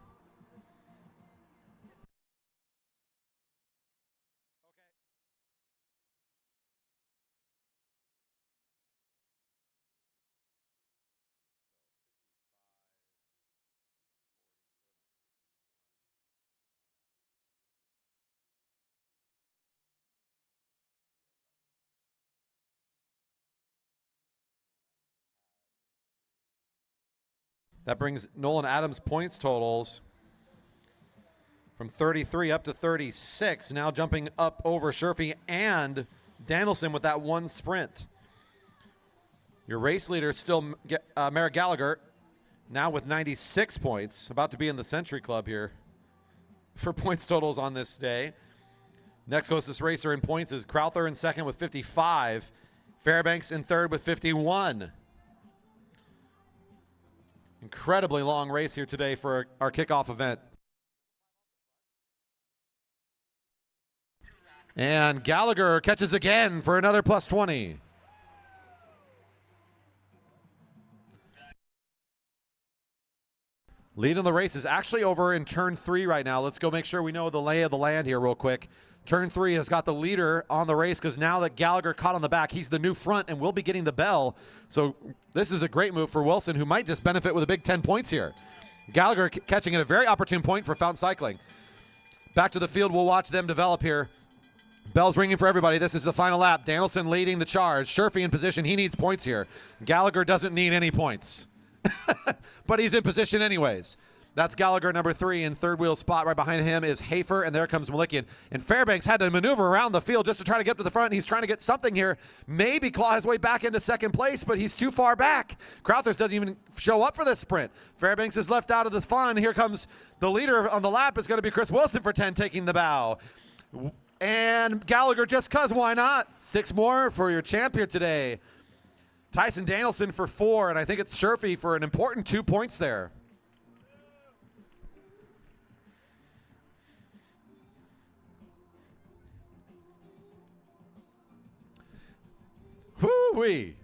That brings Nolan Adams' points totals from 33 up to 36, now jumping up over Sherfy and Danielson with that 1 sprint. Your race leader is still Merrick Gallagher, now with 96 points, about to be in the Century Club here for points totals on this day. Next closest racer in points is Crowther in second with 55, Fairbanks in third with 51. Incredibly long race here today for our kickoff event. And Gallagher catches again for another plus 20. Lead in the race is actually over in turn 3 right now. Let's go make sure we know the lay of the land here real quick. Turn 3 has got the leader on the race because now that Gallagher caught on the back, he's the new front and will be getting the bell. So this is a great move for Wilson, who might just benefit with a big 10 points here. Gallagher catching at a very opportune point for Fountain Cycling. Back to the field, we'll watch them develop here. Bell's ringing for everybody. This is the final lap. Danielson leading the charge. Sherfy in position. He needs points here. Gallagher doesn't need any points. But he's in position anyways. That's Gallagher, number 3, in third wheel spot. Right behind him is Hafer, and there comes Malikian. And Fairbanks had to maneuver around the field just to try to get up to the front. He's trying to get something here. Maybe claw his way back into second place, but he's too far back. Crowthers doesn't even show up for this sprint. Fairbanks is left out of this fun. Here comes the leader on the lap. It's going to be Chris Wilson for 10, taking the bow. And Gallagher, just because, why not? 6 more for your champ here today. Tyson Danielson for 4, and I think it's Sherfy for an important 2 points there. Whoo-wee.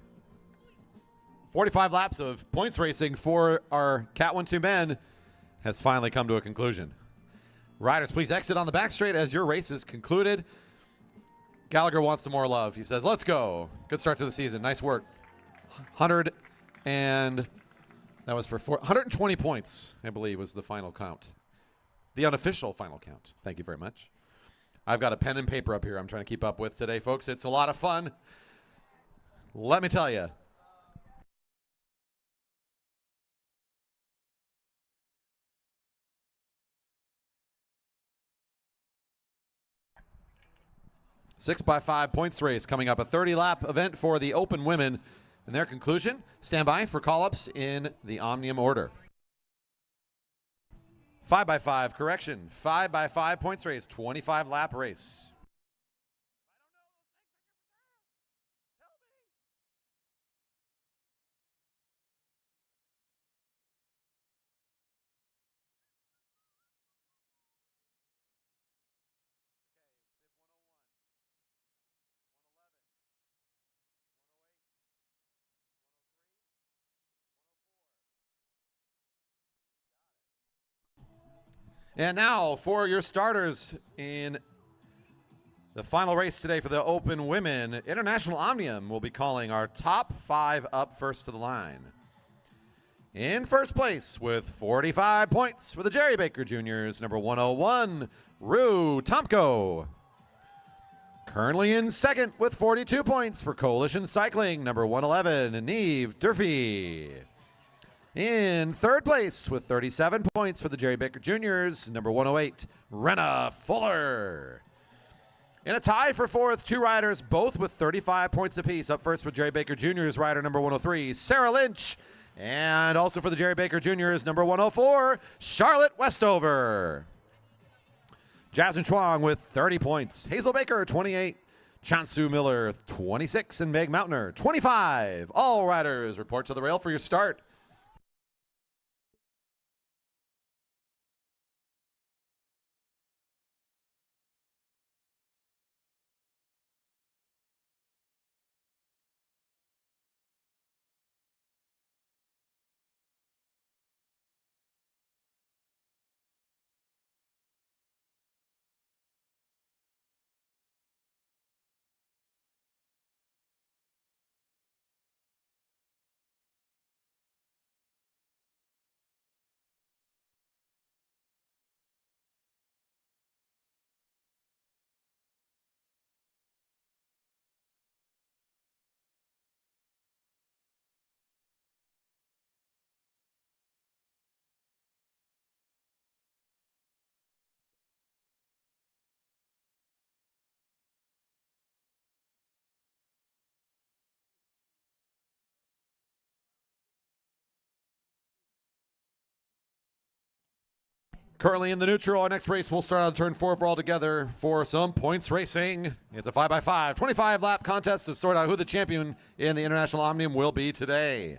45 laps of points racing for our Cat 1-2 men has finally come to a conclusion. Riders, please exit on the back straight as your race is concluded. Gallagher wants some more love. He says, let's go. Good start to the season. Nice work. 100 and that was for 120 points, I believe, was the final count. The unofficial final count. Thank you very much. I've got a pen and paper up here I'm trying to keep up with today, folks. It's a lot of fun. Let me tell you. Six by 5 points race coming up. A 30-lap event for the Open Women. And their conclusion, stand by for call-ups in the Omnium order. 5 by 5, correction. 5 by 5 points race, 25-lap race. And now for your starters in the final race today for the Open Women, International Omnium will be calling our top 5 up first to the line. In first place with 45 points for the Jerry Baker Juniors, number 101, Rue Tomko. Currently in second with 42 points for Coalition Cycling, number 111, Neve Durfee. In third place with 37 points for the Jerry Baker Juniors, number 108, Renna Fuller. In a tie for fourth, 2 riders, both with 35 points apiece. Up first for Jerry Baker Juniors, rider number 103, Sarah Lynch. And also for the Jerry Baker Juniors, number 104, Charlotte Westover. Jasmine Chuang with 30 points. Hazel Baker, 28. Chansu Miller, 26. And Meg Mountainer, 25. All riders report to the rail for your start. Currently in the neutral, our next race will start on turn 4 for all together for some points racing. It's a 5x5, 25 lap contest to sort out who the champion in the International Omnium will be today.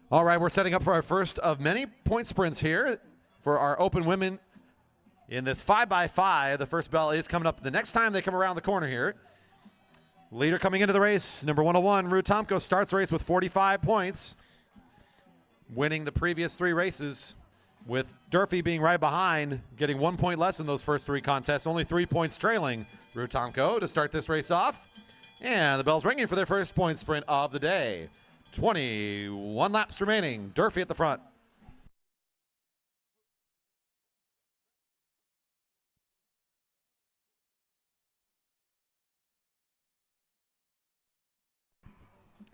All right, we're setting up for our first of many point sprints here for our open women in this 5x5. The first bell is coming up the next time they come around the corner here. Leader coming into the race, number 101, Ruth Tomko, starts the race with 45 points, winning the previous 3 races, with Durfee being right behind, getting 1 point less in those first 3 contests, only 3 points trailing Ruth Tomko to start this race off. And the bell's ringing for their first point sprint of the day. 21 laps remaining. Durfee at the front.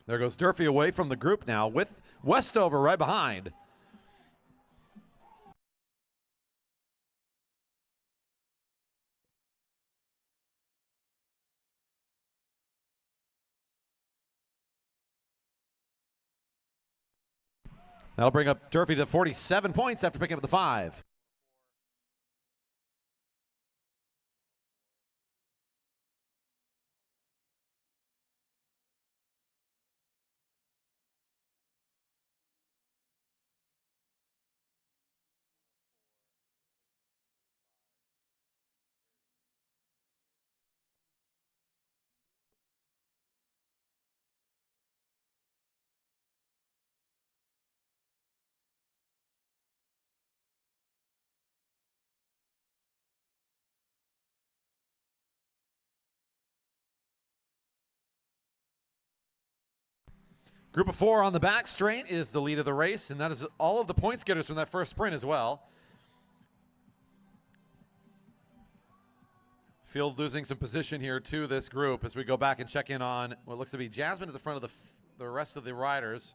There goes Durfee away from the group now with Westover right behind. That'll bring up Durfee to 47 points after picking up the 5. Group of 4 on the back straight is the lead of the race, and that is all of the points getters from that first sprint as well. Field losing some position here to this group as we go back and check in on what looks to be Jasmine at the front of the rest of the riders.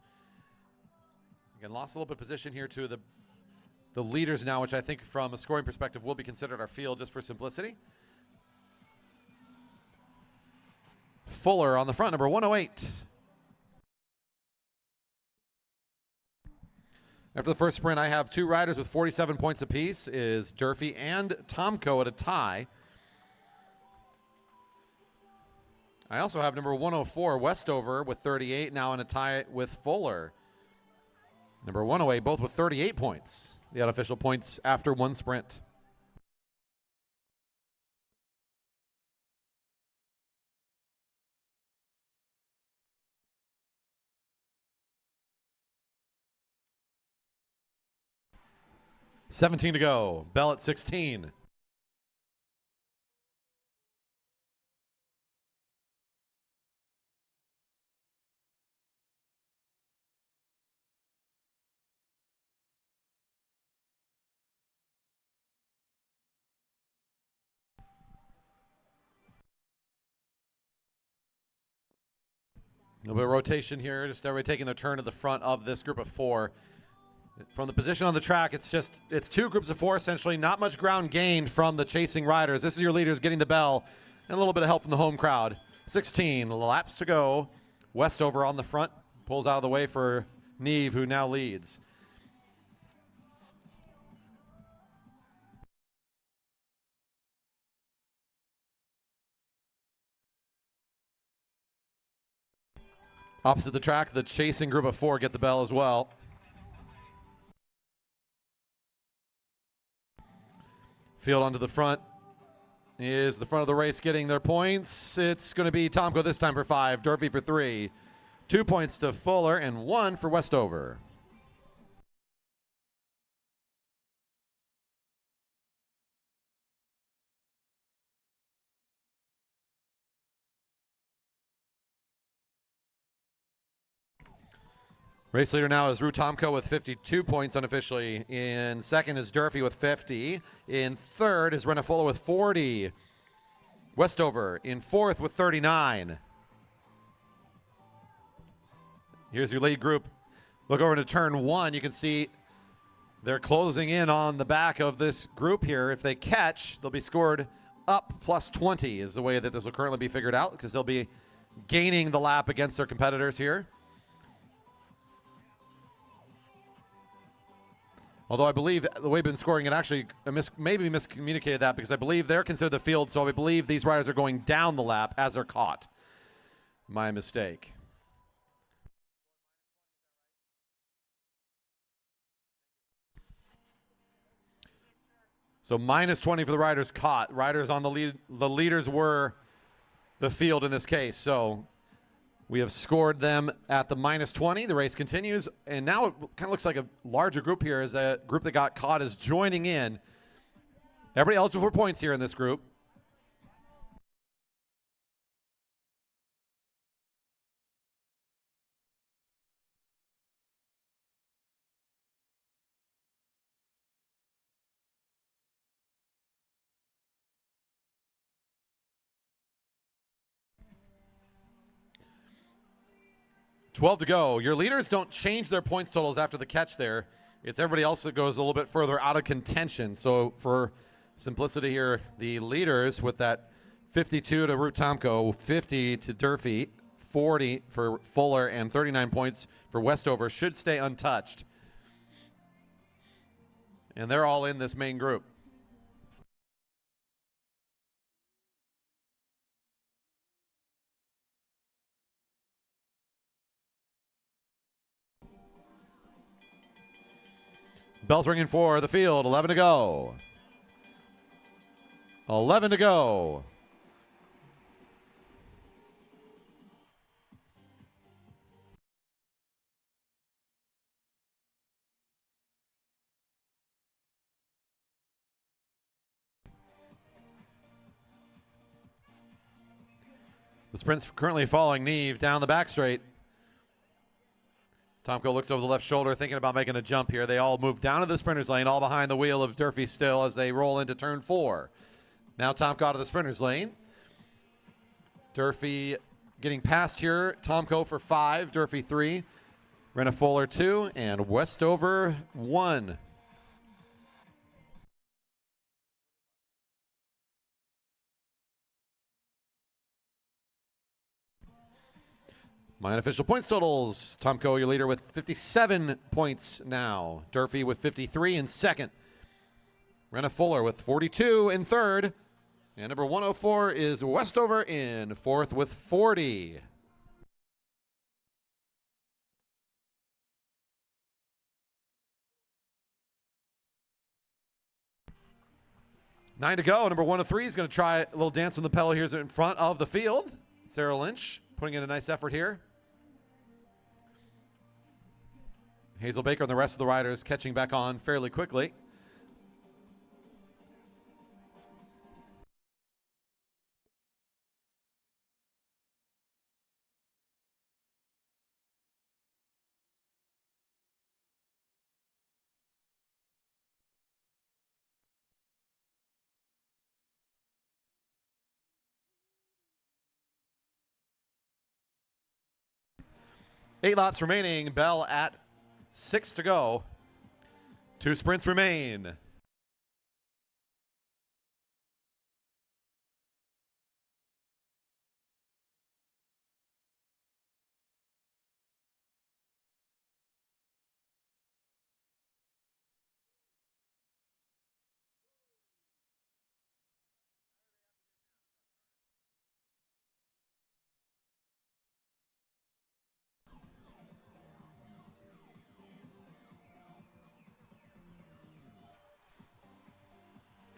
Again, lost a little bit of position here to the leaders now, which I think from a scoring perspective will be considered our field just for simplicity. Fuller on the front, number 108. After the first sprint, I have 2 riders with 47 points apiece, is Durfee and Tomko at a tie. I also have number 104, Westover, with 38, now in a tie with Fuller. Number 108, both with 38 points. The unofficial points after 1 sprint. $17 to go. Bell at 16. A little bit of rotation here, just everybody taking their turn at the front of this group of 4. From the position on the track, it's 2 groups of 4 essentially. Not much ground gained from the chasing riders. This is your leaders getting the bell and a little bit of help from the home crowd. 16 laps to go. Westover on the front, pulls out of the way for Neve, who now leads. Opposite the track, the chasing group of 4 get the bell as well. Field onto the front is the front of the race getting their points. It's going to be Tomko this time for 5, Durfee for 3. 2 points to Fuller and 1 for Westover. Race leader now is Rue Tomko with 52 points unofficially. In second is Durfee with 50. In third is Renafola with 40. Westover in fourth with 39. Here's your lead group. Look over to turn 1. You can see they're closing in on the back of this group here. If they catch, they'll be scored up plus 20 is the way that this will currently be figured out, because they'll be gaining the lap against their competitors here. Although I believe the way we've been scoring it actually maybe miscommunicated that, because I believe they're considered the field, so I believe these riders are going down the lap as they're caught. My mistake. So minus 20 for the riders caught. Riders on the lead. The leaders were the field in this case. So we have scored them at the minus 20. The race continues, and now it kind of looks like a larger group here, as a group that got caught is joining in. Everybody eligible for points here in this group. $12 to go. Your leaders don't change their points totals after the catch there. It's everybody else that goes a little bit further out of contention. So for simplicity here, the leaders with that 52 to Rue Tomko, 50 to Durfee, 40 for Fuller, and 39 points for Westover should stay untouched And they're all in this main group. Bells ringing for the field. 11 to go. 11 to go. The sprint's currently following Neve down the back straight. Tomko looks over the left shoulder, thinking about making a jump here. They all move down to the sprinter's lane, all behind the wheel of Durfee still as they roll into turn 4. Now Tomko out of the sprinter's lane. Durfee getting past here. Tomko for 5, Durfee 3, Renna Fuller 2, and Westover 1. My unofficial points totals. Tomko, your leader, with 57 points now. Durfee with 53 in second. Renna Fuller with 42 in third. And number 104 is Westover in fourth with 40. Nine to go. Number 103 is going to try a little dance on the pedal here in front of the field. Sarah Lynch putting in a nice effort here. Hazel Baker and the rest of the riders catching back on fairly quickly. Eight laps remaining. Bell at 6 to go. 2 sprints remain.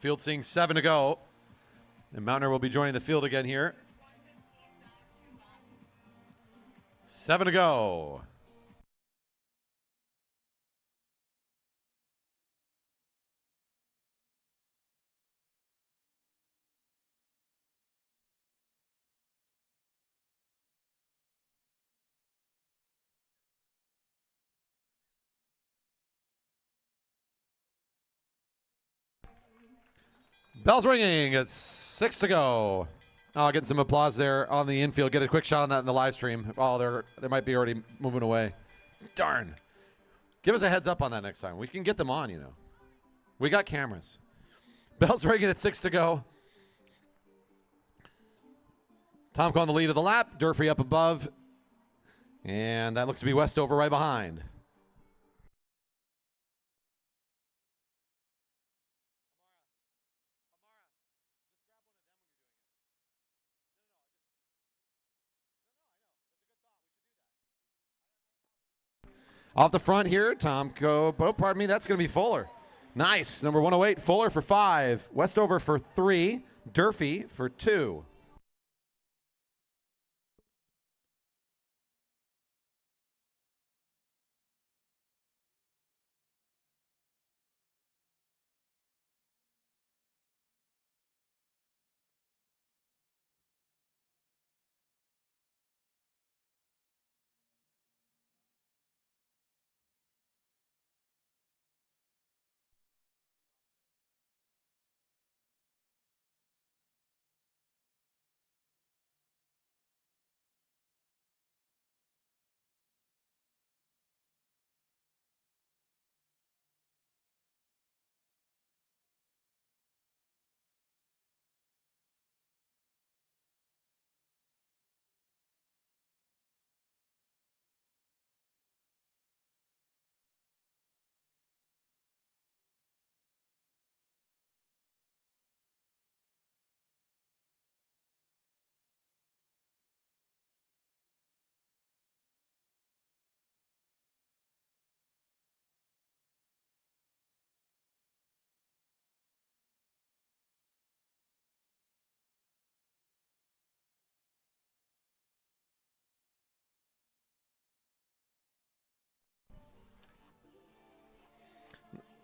Field seeing 7 to go. And Mountner will be joining the field again here. 7 to go. Bell's ringing. It's 6 to go. Oh, getting some applause there on the infield. Get a quick shot on that in the live stream. Oh, they might be already moving away. Darn. Give us a heads up on that next time. We can get them on, you know. We got cameras. Bell's ringing at 6 to go. Tomko on the lead of the lap. Durfee up above. And that looks to be Westover right behind. Off the front here, Tomko. Oh, pardon me, that's going to be Fuller. Nice. Number 108, Fuller for 5. Westover for 3. Durfee for 2.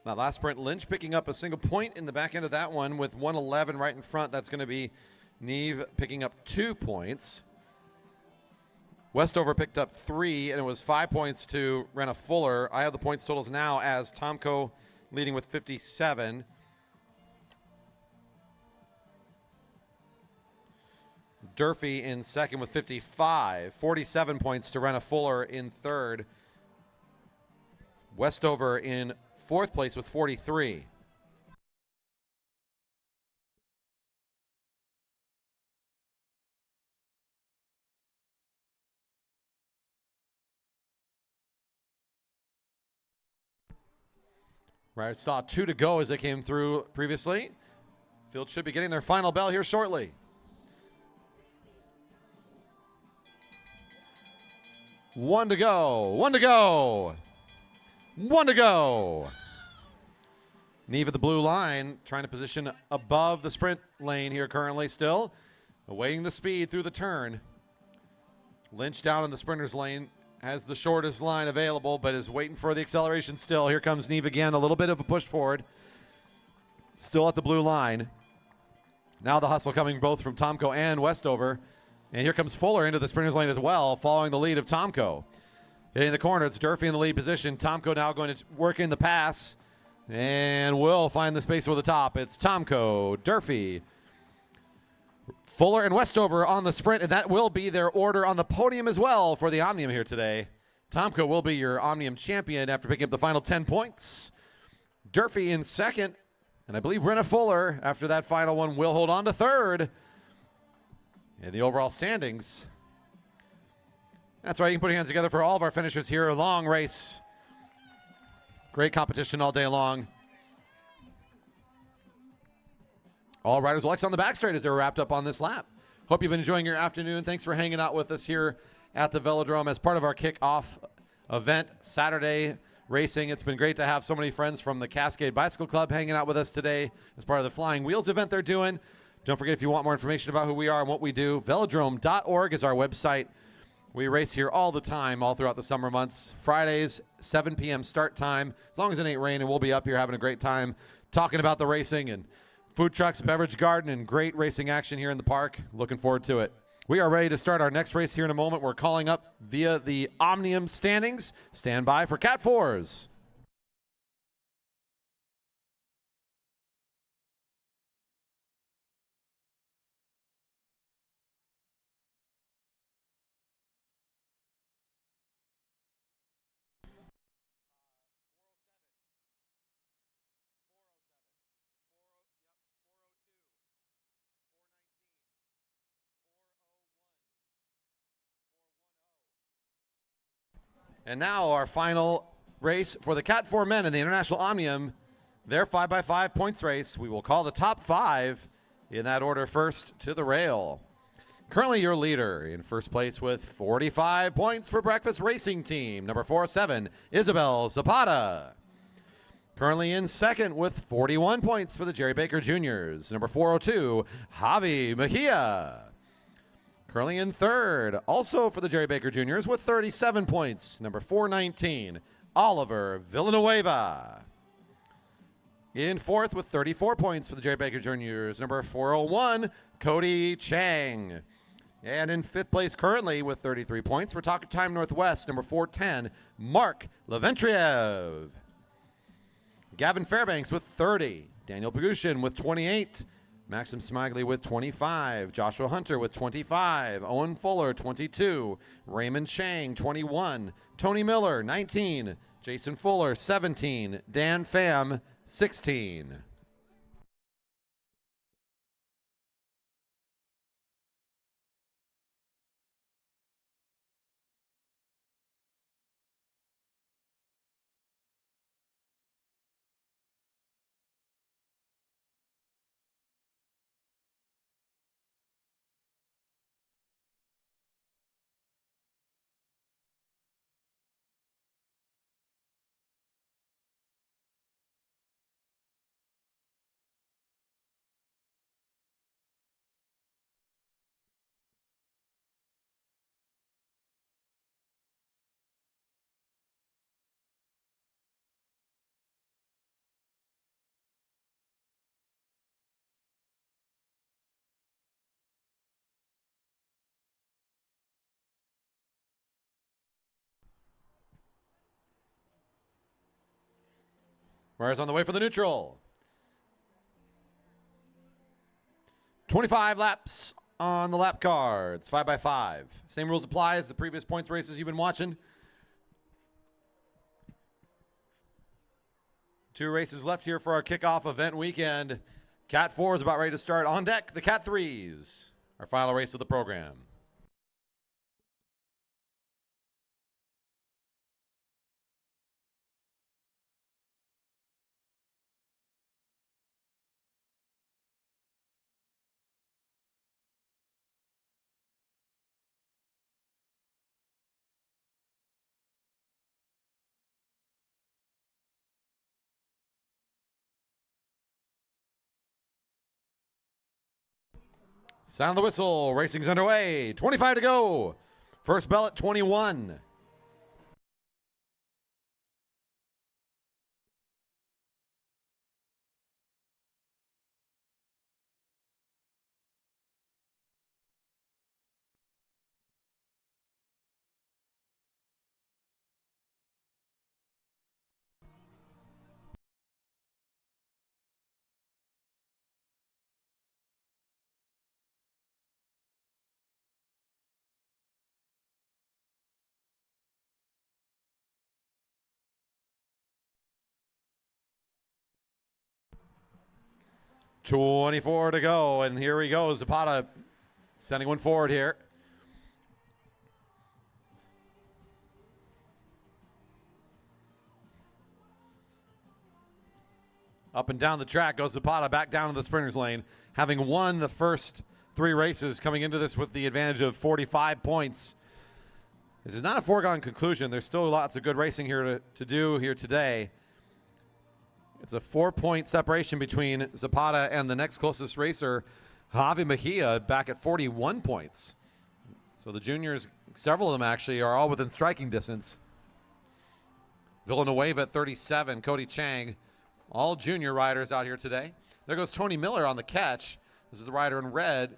That last sprint, Lynch picking up a single point in the back end of that one with 111 right in front. That's going to be Neve picking up 2 points. Westover picked up 3, and it was 5 points to Renna Fuller. I have the points totals now as Tomko leading with 57. Durfee in second with 55. 47 points to Renna Fuller in third. Westover in fourth place with 43. Right, saw 2 to go as they came through previously. Field should be getting their final bell here shortly. One to go. One to go. One to go. Neve at the blue line, trying to position above the sprint lane here currently still. Awaiting the speed through the turn. Lynch down in the sprinter's lane. Has the shortest line available, but is waiting for the acceleration still. Here comes Neve again. A little bit of a push forward. Still at the blue line. Now the hustle coming both from Tomko and Westover. And here comes Fuller into the sprinter's lane as well, following the lead of Tomko. Hitting the corner, it's Durfee in the lead position. Tomko now going to work in the pass. And will find the space over the top. It's Tomko, Durfee, Fuller, and Westover on the sprint, and that will be their order on the podium as well for the Omnium here today. Tomko will be your Omnium champion after picking up the final 10 points. Durfee in second, and I believe Renna Fuller, after that final one, will hold on to third in the overall standings. That's right, you can put your hands together for all of our finishers here. A long race. Great competition all day long. All riders will exit on the back straight as they're wrapped up on this lap. Hope you've been enjoying your afternoon. Thanks for hanging out with us here at the Velodrome as part of our kickoff event Saturday racing. It's been great to have so many friends from the Cascade Bicycle Club hanging out with us today as part of the Flying Wheels event they're doing. Don't forget, if you want more information about who we are and what we do, velodrome.org is our website. We race here all the time, all throughout the summer months. Fridays, 7 p.m. start time. As long as it ain't raining, we'll be up here having a great time talking about the racing and food trucks, beverage garden, and great racing action here in the park. Looking forward to it. We are ready to start our next race here in a moment. We're calling up via the Omnium standings. Stand by for Cat 4s. And now our final race for the Cat 4 men in the International Omnium, their 5x5 points race. We will call the top 5 in that order first to the rail. Currently your leader in first place with 45 points for Breakfast Racing Team, number 407, Isabel Zapata. Currently in second with 41 points for the Jerry Baker Juniors, number 402, Javi Mejia. Currently in third, also for the Jerry Baker Juniors with 37 points, number 419, Oliver Villanueva. In fourth with 34 points for the Jerry Baker Juniors, number 401, Cody Chang. And in fifth place currently with 33 points for Talk Time Northwest, number 410, Mark Laventriev. Gavin Fairbanks with 30, Daniel Pagushin with 28, Maxim Smiley with 25, Joshua Hunter with 25, Owen Fuller 22, Raymond Chang 21, Tony Miller 19, Jason Fuller 17, Dan Pham 16. Whereas on the way for the neutral. 25 laps on the lap cards, 5x5. Same rules apply as the previous points races you've been watching. 2 races left here for our kickoff event weekend. Cat 4 is about ready to start. On deck, the Cat 3s, our final race of the program. Sound the whistle. Racing's underway. 25 to go. First bell at 21. $24 to go, and here he goes. Zapata sending one forward here. Up and down the track goes Zapata, back down to the sprinter's lane, having won the first 3 races, coming into this with the advantage of 45 points. This is not a foregone conclusion. There's still lots of good racing here to do here today. It's a 4-point separation between Zapata and the next closest racer, Javi Mejia, back at 41 points. So the juniors, several of them actually, are all within striking distance. Villanueva at 37, Cody Chang, all junior riders out here today. There goes Tony Miller on the catch. This is the rider in red,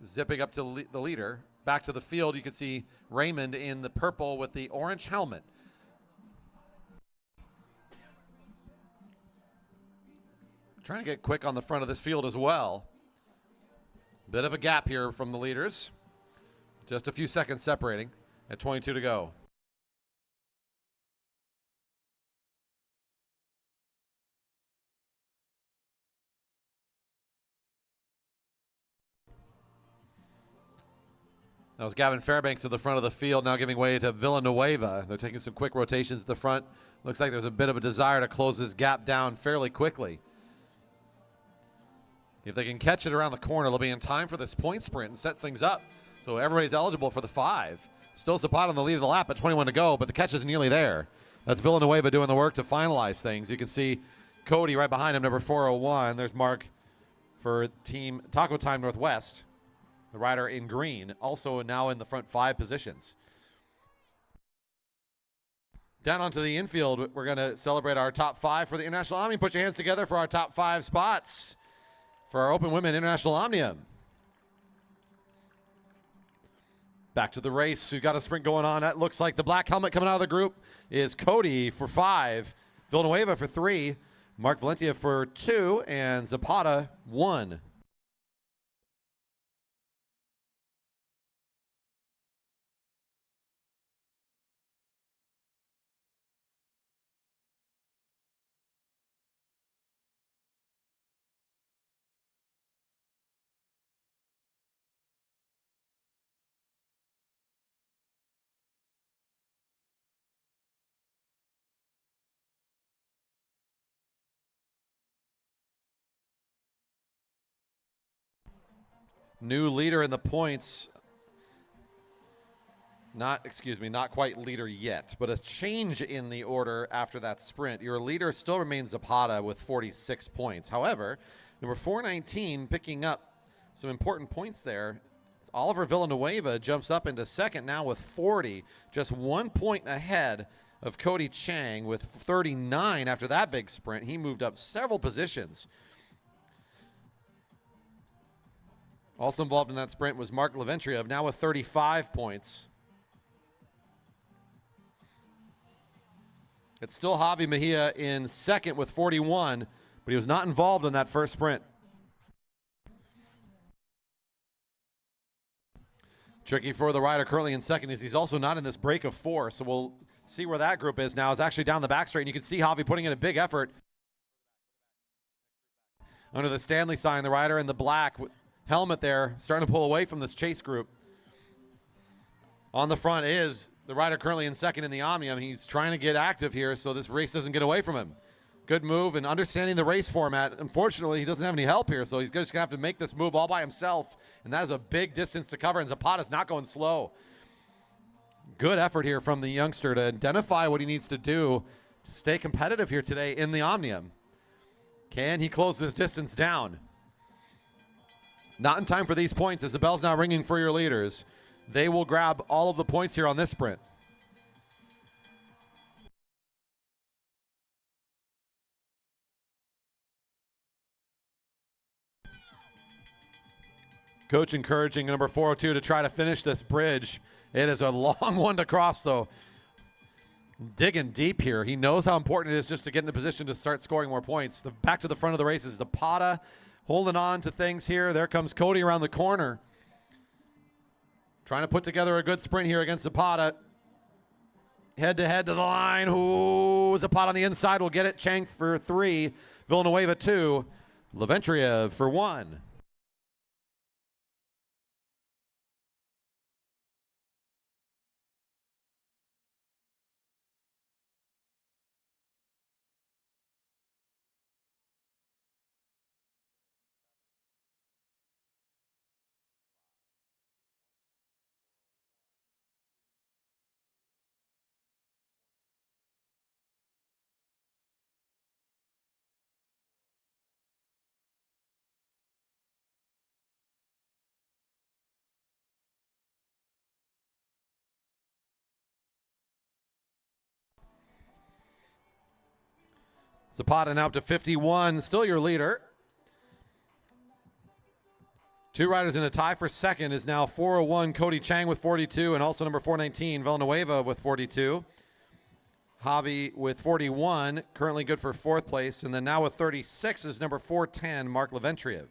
zipping up to the leader. Back to the field, you can see Raymond in the purple with the orange helmet. Trying to get quick on the front of this field as well. Bit of a gap here from the leaders. Just a few seconds separating at 22 to go. That was Gavin Fairbanks at the front of the field, now giving way to Villanueva. They're taking some quick rotations at the front. Looks like there's a bit of a desire to close this gap down fairly quickly. If they can catch it around the corner, they'll be in time for this point sprint and set things up. So everybody's eligible for the 5. Still Zapata on the lead of the lap at 21 to go, but the catch is nearly there. That's Villanueva doing the work to finalize things. You can see Cody right behind him, number 401. There's Mark for Team Taco Time Northwest, the rider in green, also now in the front 5 positions. Down onto the infield, we're going to celebrate our top 5 for the International Omnium. Put your hands together for our top 5 spots for our Open Women International Omnium. Back to the race. We've got a sprint going on. That looks like the black helmet coming out of the group is Cody for 5, Villanueva for 3, Mark Valentia for 2, and Zapata 1. New leader in the points. Not quite leader yet, but a change in the order after that sprint. Your leader still remains Zapata with 46 points. However, number 419 picking up some important points there. Oliver Villanueva jumps up into second now with 40, just 1 point ahead of Cody Chang with 39 after that big sprint. He moved up several positions. Also involved in that sprint was Mark Leventriev, now with 35 points. It's still Javi Mejia in second with 41, but he was not involved in that first sprint. Tricky for the rider currently in second is he's also not in this break of 4, so we'll see where that group is now. It's actually down the back straight, and you can see Javi putting in a big effort. Under the Stanley sign, the rider in the black helmet there, starting to pull away from this chase group. On the front is the rider currently in second in the Omnium. He's trying to get active here so this race doesn't get away from him. Good move and understanding the race format. Unfortunately, he doesn't have any help here, so he's just going to have to make this move all by himself, and that is a big distance to cover, and Zapata's not going slow. Good effort here from the youngster to identify what he needs to do to stay competitive here today in the Omnium. Can he close this distance down? Not in time for these points as the bell's now ringing for your leaders. They will grab all of the points here on this sprint. Coach encouraging number 402 to try to finish this bridge. It is a long one to cross, though. Digging deep here. He knows how important it is just to get in a position to start scoring more points. Back to the front of the race is Zapata holding on to things here. There comes Cody around the corner. Trying to put together a good sprint here against Zapata. Head-to-head to the line. Ooh, Zapata on the inside will get it. Chang for 3. Villanueva 2. Leventriev for 1. Zapata now up to 51, still your leader. 2 riders in a tie for second is now 401, Cody Chang with 42, and also number 419, Villanueva with 42. Javi with 41, currently good for 4th place, and then now with 36 is number 410, Mark Leventriev.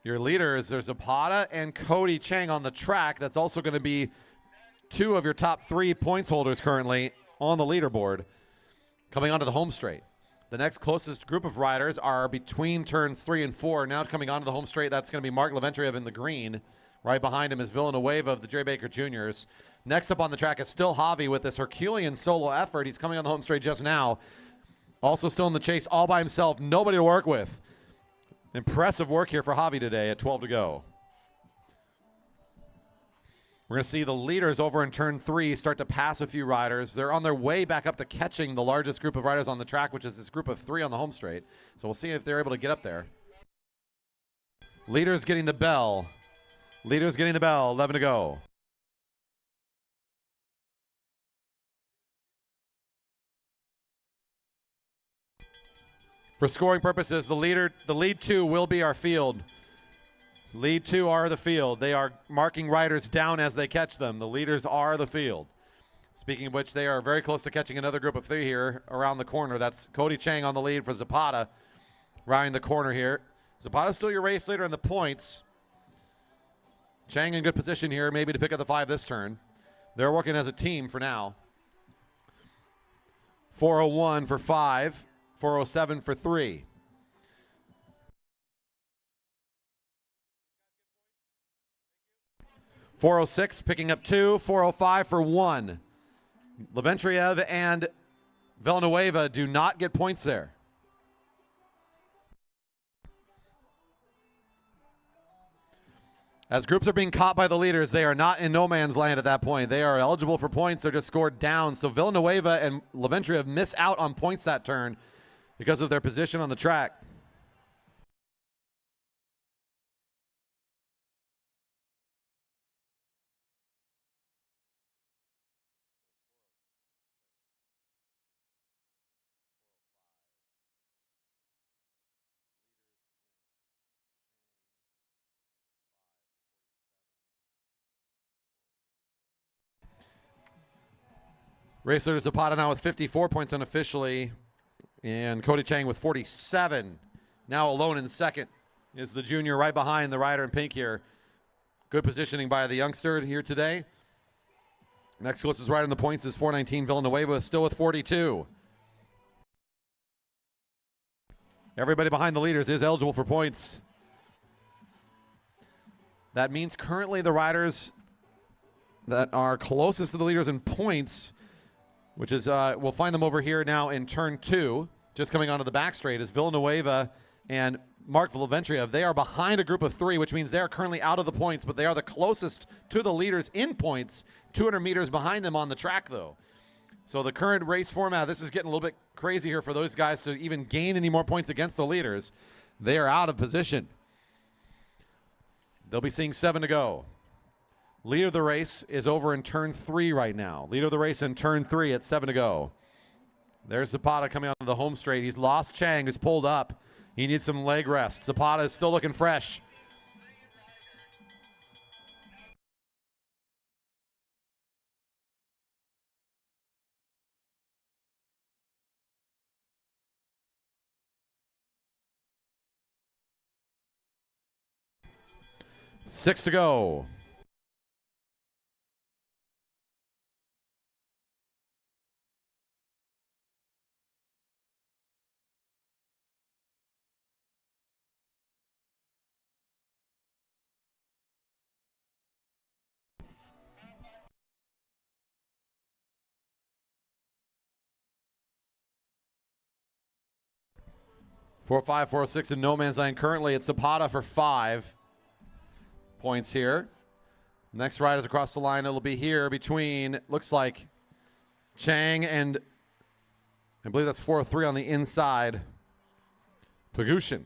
Your leaders, there's Zapata and Cody Chang on the track. That's also going to be 2 of your top 3 points holders currently on the leaderboard. Coming onto the home straight. The next closest group of riders are between turns 3 and 4. Now coming onto the home straight, that's going to be Mark Leventriev in the green. Right behind him is Villanueva of the Jerry Baker Juniors. Next up on the track is still Javi with this Herculean solo effort. He's coming on the home straight just now. Also still in the chase all by himself. Nobody to work with. Impressive work here for Javi today at 12 to go. We're going to see the leaders over in turn 3 start to pass a few riders. They're on their way back up to catching the largest group of riders on the track, which is this group of 3 on the home straight. So we'll see if they're able to get up there. Leaders getting the bell. Leaders getting the bell. 11 to go. For scoring purposes, the lead 2 will be our field. Lead 2 are the field. They are marking riders down as they catch them. The leaders are the field. Speaking of which, they are very close to catching another group of 3 here around the corner. That's Cody Chang on the lead for Zapata, rounding the corner here. Zapata's still your race leader in the points. Chang in good position here, maybe to pick up the 5 this turn. They're working as a team for now. 401 for 5. 407 for 3. .406 picking up 2. 405 for 1. Leventriev and Villanueva do not get points there. As groups are being caught by the leaders, they are not in no man's land at that point. They are eligible for points. They're just scored down. So Villanueva and Leventriev miss out on points that turn because of their position on the track. Racer Zapata now with 54 points unofficially, and Cody Chang with 47. Now alone in second is the junior right behind the rider in pink here. Good positioning by the youngster here today. Next closest rider in the points is 419 Villanueva, still with 42. Everybody behind the leaders is eligible for points. That means currently the riders that are closest to the leaders in points, which is, we'll find them over here now in turn 2, just coming onto the back straight, is Villanueva and Mark Villeventria. They are behind a group of 3, which means they are currently out of the points, but they are the closest to the leaders in points, 200 meters behind them on the track, though. So the current race format, this is getting a little bit crazy here for those guys to even gain any more points against the leaders. They are out of position. They'll be seeing 7 to go. Leader of the race is over in turn 3 right now. Leader of the race in turn 3 at 7 to go. There's Zapata coming onto the home straight. He's lost Chang, who's pulled up. He needs some leg rest. Zapata is still looking fresh. Six to go. Four, 5, 4, 6 in no man's land. Currently, it's Zapata for 5 points here. Next riders across the line. It'll be here between, looks like, Chang and I believe that's 403 on the inside. Pagushin.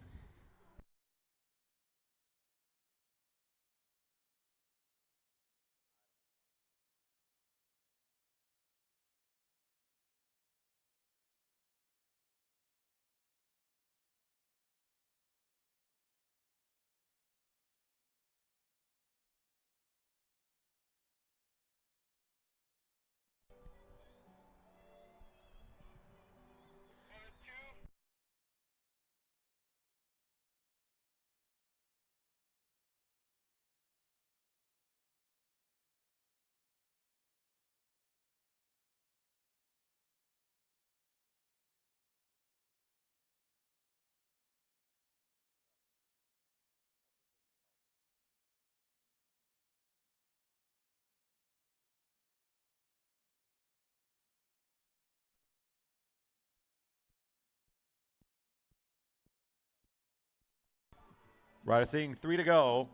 Rider seeing 3 to go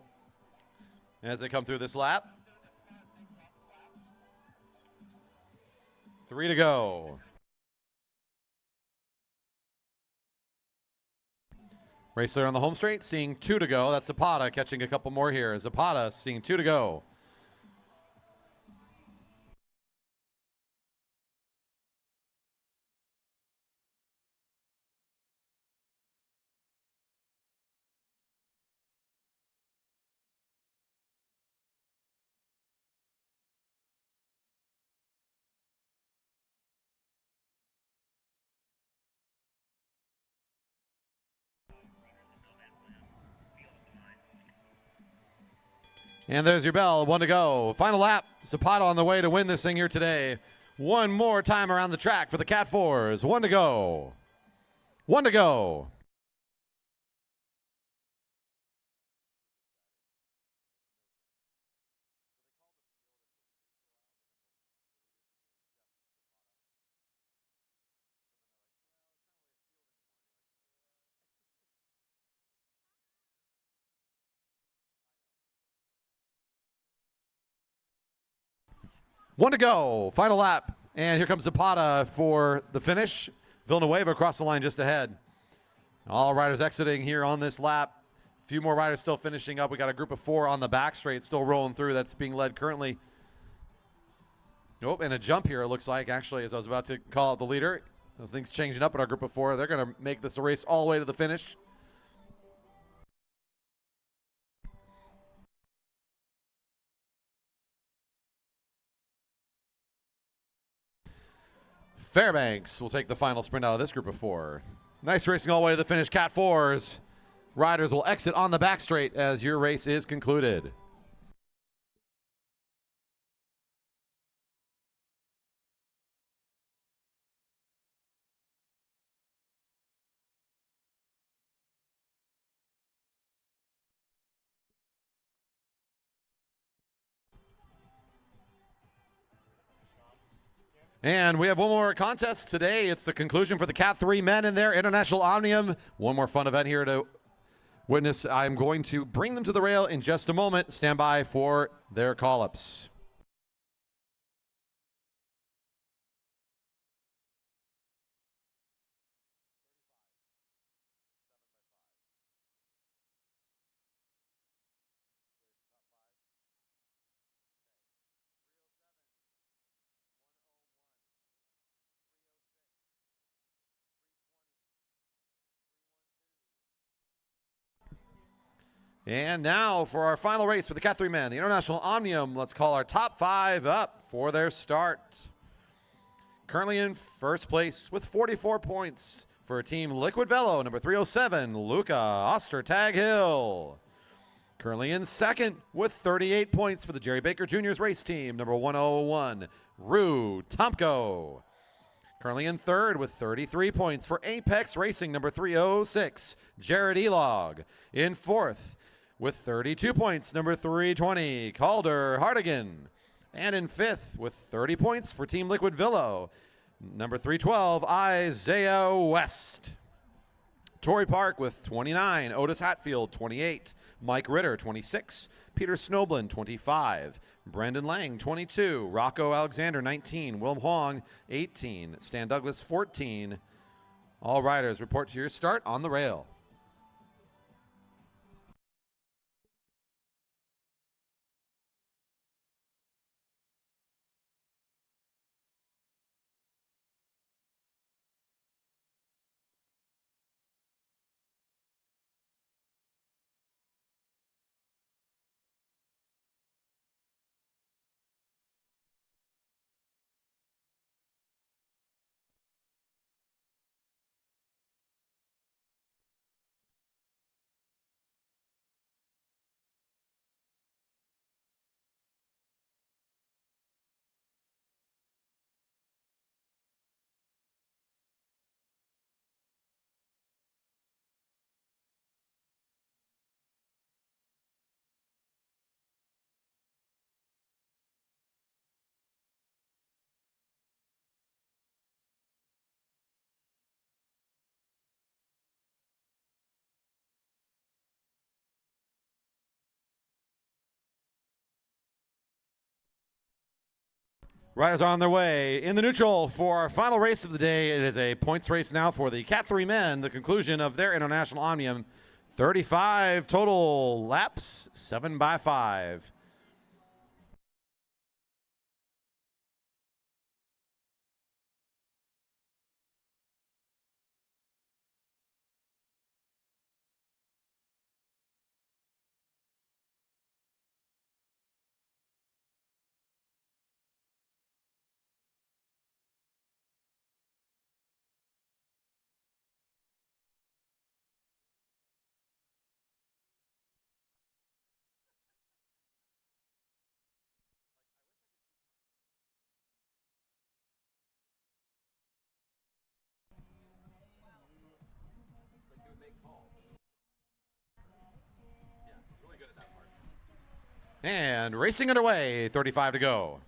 as they come through this lap. 3 to go. Racer on the home straight, seeing 2 to go. That's Zapata catching a couple more here. Zapata seeing 2 to go. And there's your bell, 1 to go. Final lap, Zapata on the way to win this thing here today. One more time around the track for the Cat 4s. 1 to go. 1 to go. One to go, final lap. And here comes Zapata for the finish. Villanueva across the line just ahead. All riders exiting here on this lap. A few more riders still finishing up. We got a group of 4 on the back straight still rolling through. That's being led currently. Nope, and a jump here it looks like, actually, as I was about to call out the leader. Those things changing up in our group of 4. They're going to make this a race all the way to the finish. Fairbanks will take the final sprint out of this group of 4. Nice racing all the way to the finish, Cat 4s. Riders will exit on the back straight as your race is concluded. And we have one more contest today. It's the conclusion for the Cat 3 men in their International Omnium. One more fun event here to witness. I'm going to bring them to the rail in just a moment. Stand by for their call-ups. And now for our final race for the Cat 3 men, the International Omnium. Let's call our top 5 up for their start. Currently in first place with 44 points for Team Liquid Velo, number 307, Luca Ostertag Hill. Currently in second with 38 points for the Jerry Baker Jr.'s race team, number 101, Rue Tomko. Currently in third with 33 points for Apex Racing, number 306, Jared Elog. In fourth with 32 points, number 320, Calder Hardigan. And in fifth with 30 points for Team Liquid Velo, number 312, Isaiah West. Torrey Park with 29, Otis Hatfield 28, Mike Ritter 26, Peter Snoblin 25, Brandon Lang 22, Rocco Alexander 19, Willem Huang 18, Stan Douglas 14. All riders report to your start on the rail. Riders are on their way. In the neutral for our final race of the day, it is a points race now for the Cat 3 men, the conclusion of their International Omnium. 35 total laps, 7 by 5. And racing underway, 35 to go.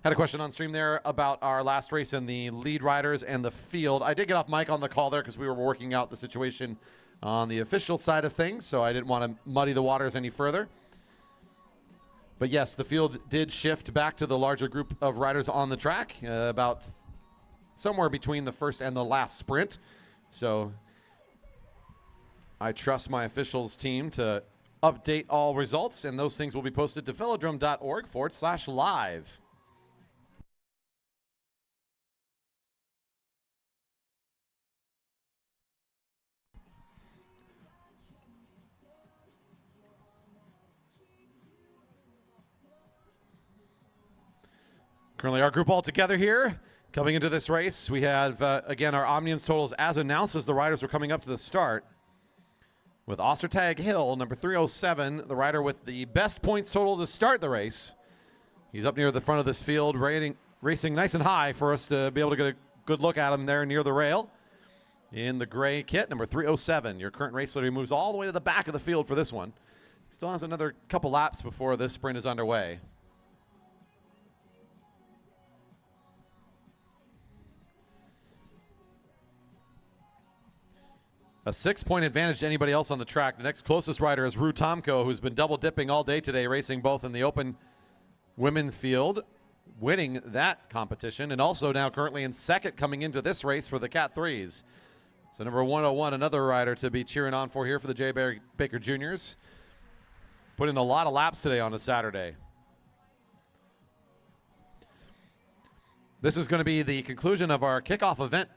Had a question on stream there about our last race and the lead riders and the field. I did get off mic on the call there because we were working out the situation on the official side of things, so I didn't want to muddy the waters any further. But yes, the field did shift back to the larger group of riders on the track, about somewhere between the first and the last sprint. So I trust my officials team to update all results, and those things will be posted to velodrome.org/live. Currently our group all together here. Coming into this race, we have, again, our Omniums totals as announced as the riders were coming up to the start. With Ostertag Hill, number 307, the rider with the best points total to start the race. He's up near the front of this field, racing nice and high for us to be able to get a good look at him there near the rail. In the gray kit, number 307. Your current race leader moves all the way to the back of the field for this one. Still has another couple laps before this sprint is underway. A 6-point advantage to anybody else on the track. The next closest rider is Rue Tomko, who's been double dipping all day today, racing both in the open women field, winning that competition, and also now currently in second coming into this race for the Cat 3s. So number 101, another rider to be cheering on for here for the Jerry Baker Juniors. Put in a lot of laps today on a Saturday. This is going to be the conclusion of our kickoff event.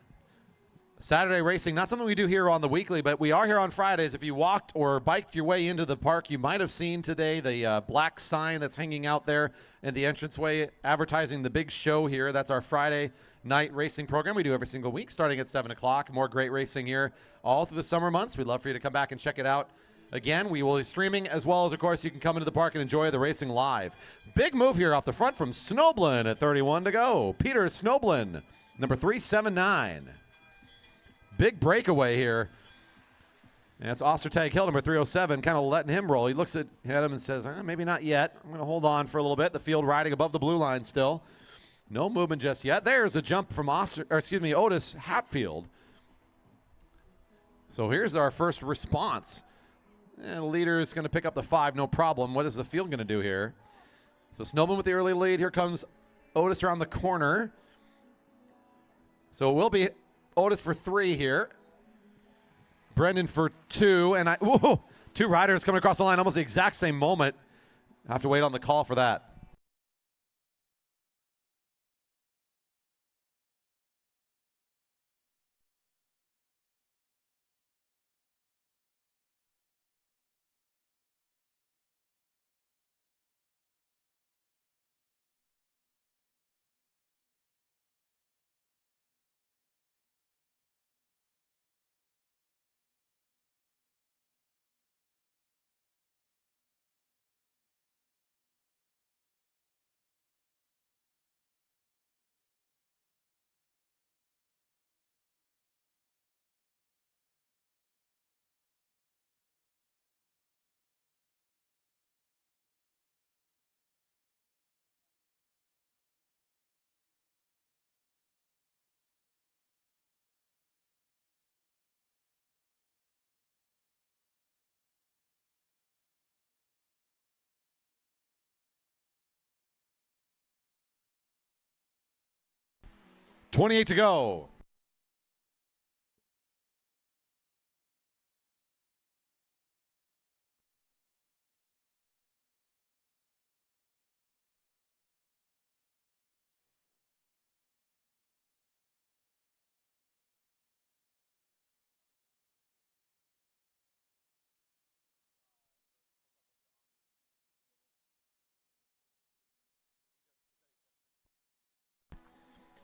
Saturday racing, not something we do here on the weekly, but we are here on Fridays. If you walked or biked your way into the park, you might have seen today the black sign that's hanging out there in the entranceway advertising the big show here. That's our Friday night racing program we do every single week starting at 7 o'clock. More great racing here all through the summer months. We'd love for you to come back and check it out. Again, we will be streaming as well as, of course, you can come into the park and enjoy the racing live. Big move here off the front from Snoblin at 31 to go. Peter Snoblin, number 379. Big breakaway here. And that's Ostertag Hill, number 307, kind of letting him roll. He looks at him and says, maybe not yet. I'm going to hold on for a little bit. The field riding above the blue line still. No movement just yet. There's a jump from Otis Hatfield. So here's our first response. And the leader is going to pick up the 5, no problem. What is the field going to do here? So Snowman with the early lead. Here comes Otis around the corner. So it will be Otis for 3 here. Brendan for 2. And whoa, 2 riders coming across the line almost the exact same moment. I have to wait on the call for that. .28 to go.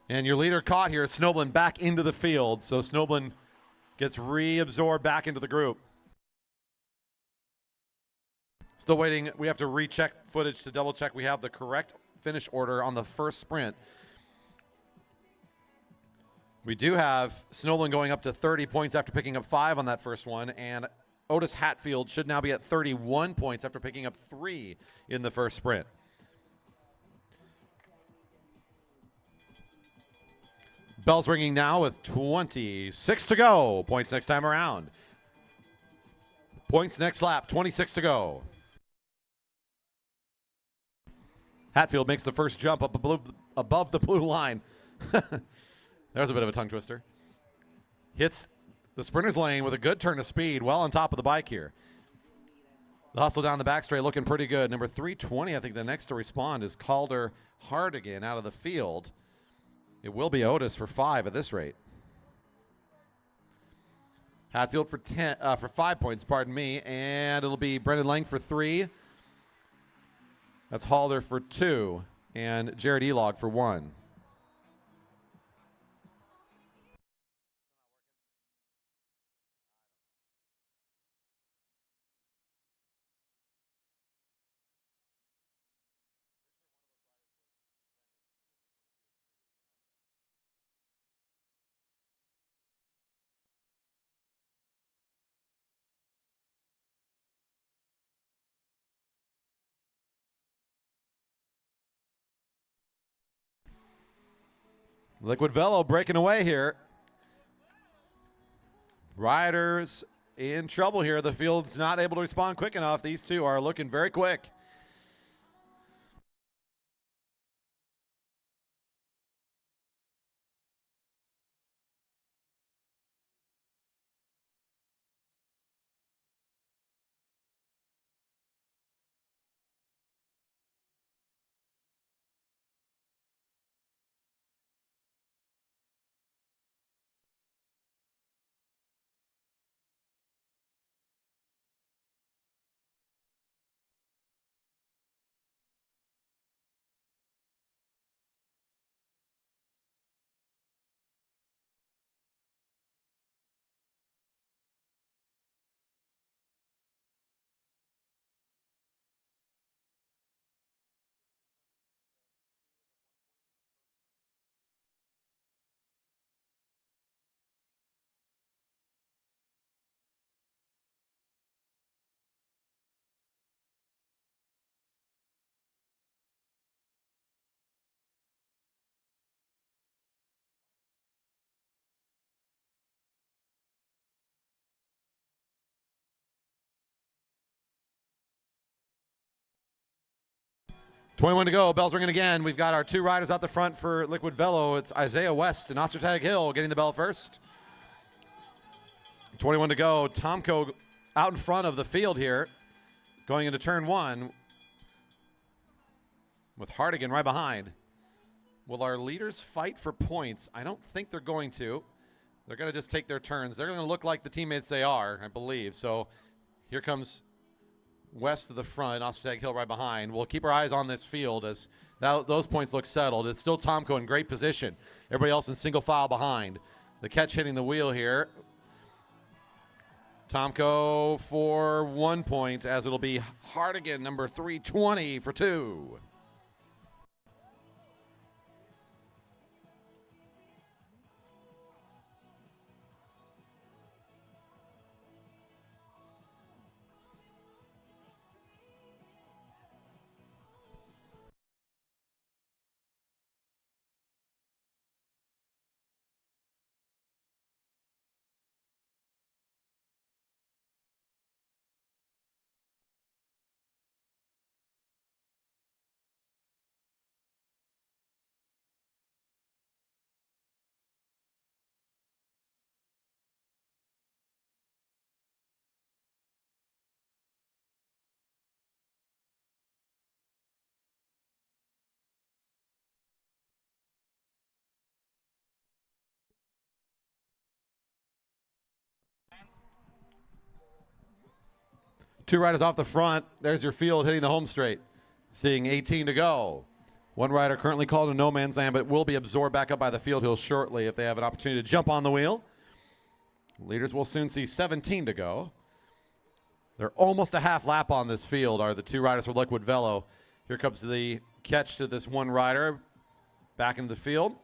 And your leader caught here, Snoblin, back into the field. So Snoblin gets reabsorbed back into the group. Still waiting. We have to recheck footage to double check we have the correct finish order on the first sprint. We do have Snoblin going up to 30 points after picking up 5 on that first one. And Otis Hatfield should now be at 31 points after picking up 3 in the first sprint. Bell's ringing now with 26 to go. Points next time around. Points next lap, 26 to go. Hatfield makes the first jump up above the blue line. There's a bit of a tongue twister. Hits the sprinter's lane with a good turn of speed, well on top of the bike here. The hustle down the back straight looking pretty good. Number 320, I think the next to respond is Calder Hardigan out of the field. It will be Otis for 5 at this rate. Hatfield for 5 points, pardon me, and it'll be Brendan Lang for 3. That's Halder for 2, and Jared Elog for 1. Liquid Velo breaking away here. Riders in trouble here. The field's not able to respond quick enough. These two are looking very quick. .21 to go. Bell's ringing again. We've got our two riders out the front for Liquid Velo. It's Isaiah West and Ostertag Hill getting the bell first. 21 to go. Tomko out in front of the field here, going into turn 1 with Hardigan right behind. Will our leaders fight for points? I don't think they're going to. They're going to just take their turns. They're going to look like the teammates they are, I believe. So here comes West to the front, Ostertag Hill right behind. We'll keep our eyes on this field as those points look settled. It's still Tomko in great position. Everybody else in single file behind. The catch hitting the wheel here. Tomko for 1 point, as it'll be Hardigan, number 320 for 2. Two riders off the front. There's your field hitting the home straight. Seeing 18 to go. One rider currently called a no man's land, but will be absorbed back up by the field hill shortly if they have an opportunity to jump on the wheel. Leaders will soon see 17 to go. They're almost a half lap on this field, are the two riders for Liquid Velo. Here comes the catch to this one rider. Back into the field.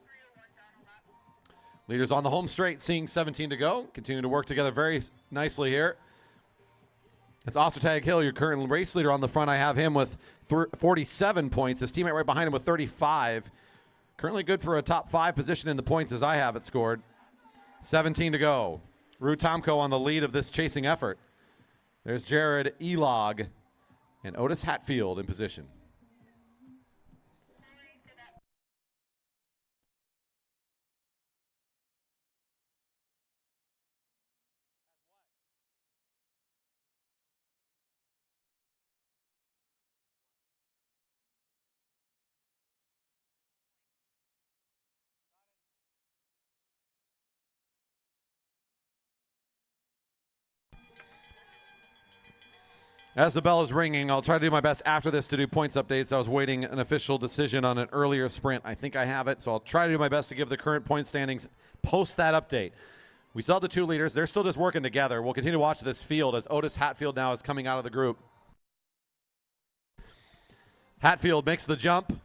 Leaders on the home straight, seeing 17 to go. Continue to work together very nicely here. It's Ostertag Hill, your current race leader on the front. I have him with 47 points. His teammate right behind him with 35. Currently good for a top 5 position in the points as I have it scored. 17 to go. Rue Tomko on the lead of this chasing effort. There's Jared Elog and Otis Hatfield in position. As the bell is ringing, I'll try to do my best after this to do points updates. I was waiting an official decision on an earlier sprint. I think I have it, so I'll try to do my best to give the current point standings post that update. We saw the two leaders. They're still just working together. We'll continue to watch this field as Otis Hatfield now is coming out of the group. Hatfield makes the jump.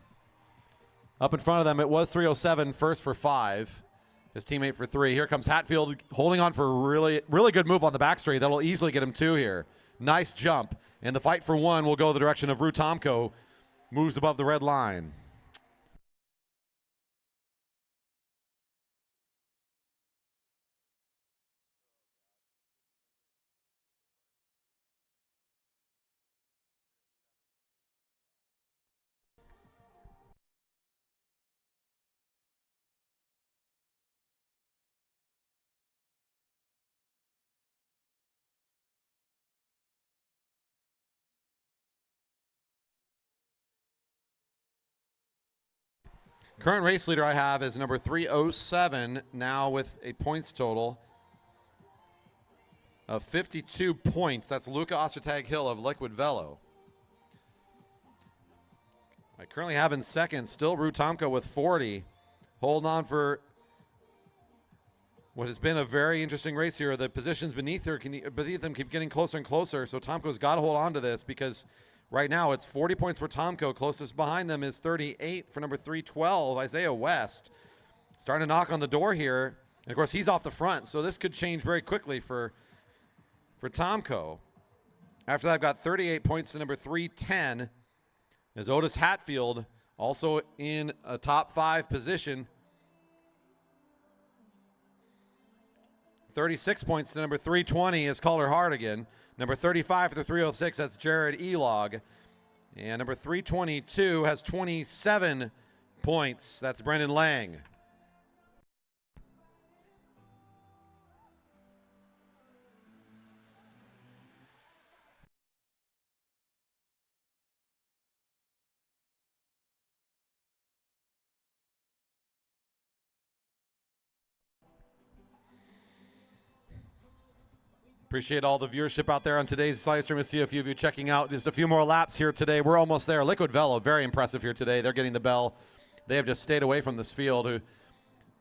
Up in front of them, it was 307, first for 5. His teammate for 3. Here comes Hatfield holding on for a really, really good move on the back straight. That'll easily get him 2 here. Nice jump. And the fight for 1 will go the direction of Rutomko. Moves above the red line. Current race leader I have is number 307, now with a points total of 52 points. That's Luca Ostertag-Hill of Liquid Velo. I currently have in second, still Rutomko with 40. Holding on for what has been a very interesting race here. The positions beneath them keep getting closer and closer, so Tomko's got to hold on to this because right now it's 40 points for Tomko. Closest behind them is 38 for number 312, Isaiah West. Starting to knock on the door here. And, of course, he's off the front, so this could change very quickly for Tomko. After that, I've got 38 points to number 310. As Otis Hatfield also in a top 5 position. 36 points to number 320 is Caller Hardigan. Number 35 for the 306, that's Jared Elog. And number 322 has 27 points. That's Brendan Lang. Appreciate all the viewership out there on today's live stream. I see a few of you checking out. Just a few more laps here today. We're almost there. Liquid Velo, very impressive here today. They're getting the bell. They have just stayed away from this field. Who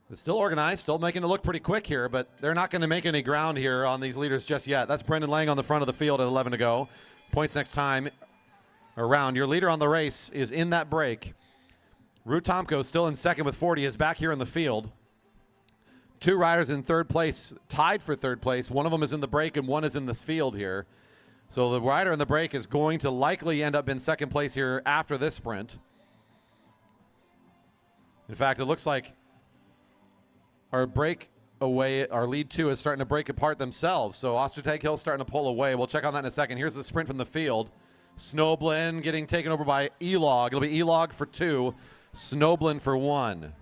is still organized, still making it look pretty quick here, but they're not going to make any ground here on these leaders just yet. That's Brendan Lang on the front of the field at 11 to go. Points next time around. Your leader on the race is in that break. Rutomko still in second with 40 is back here in the field. 2 riders in third place, tied for third place. One of them is in the break and one is in this field here. So the rider in the break is going to likely end up in second place here after this sprint. In fact, it looks like our lead 2 is starting to break apart themselves. So Ostertag-Hill starting to pull away. We'll check on that in a second. Here's the sprint from the field. Snowblin getting taken over by Elog. It'll be Elog for 2, Snowblin for 1.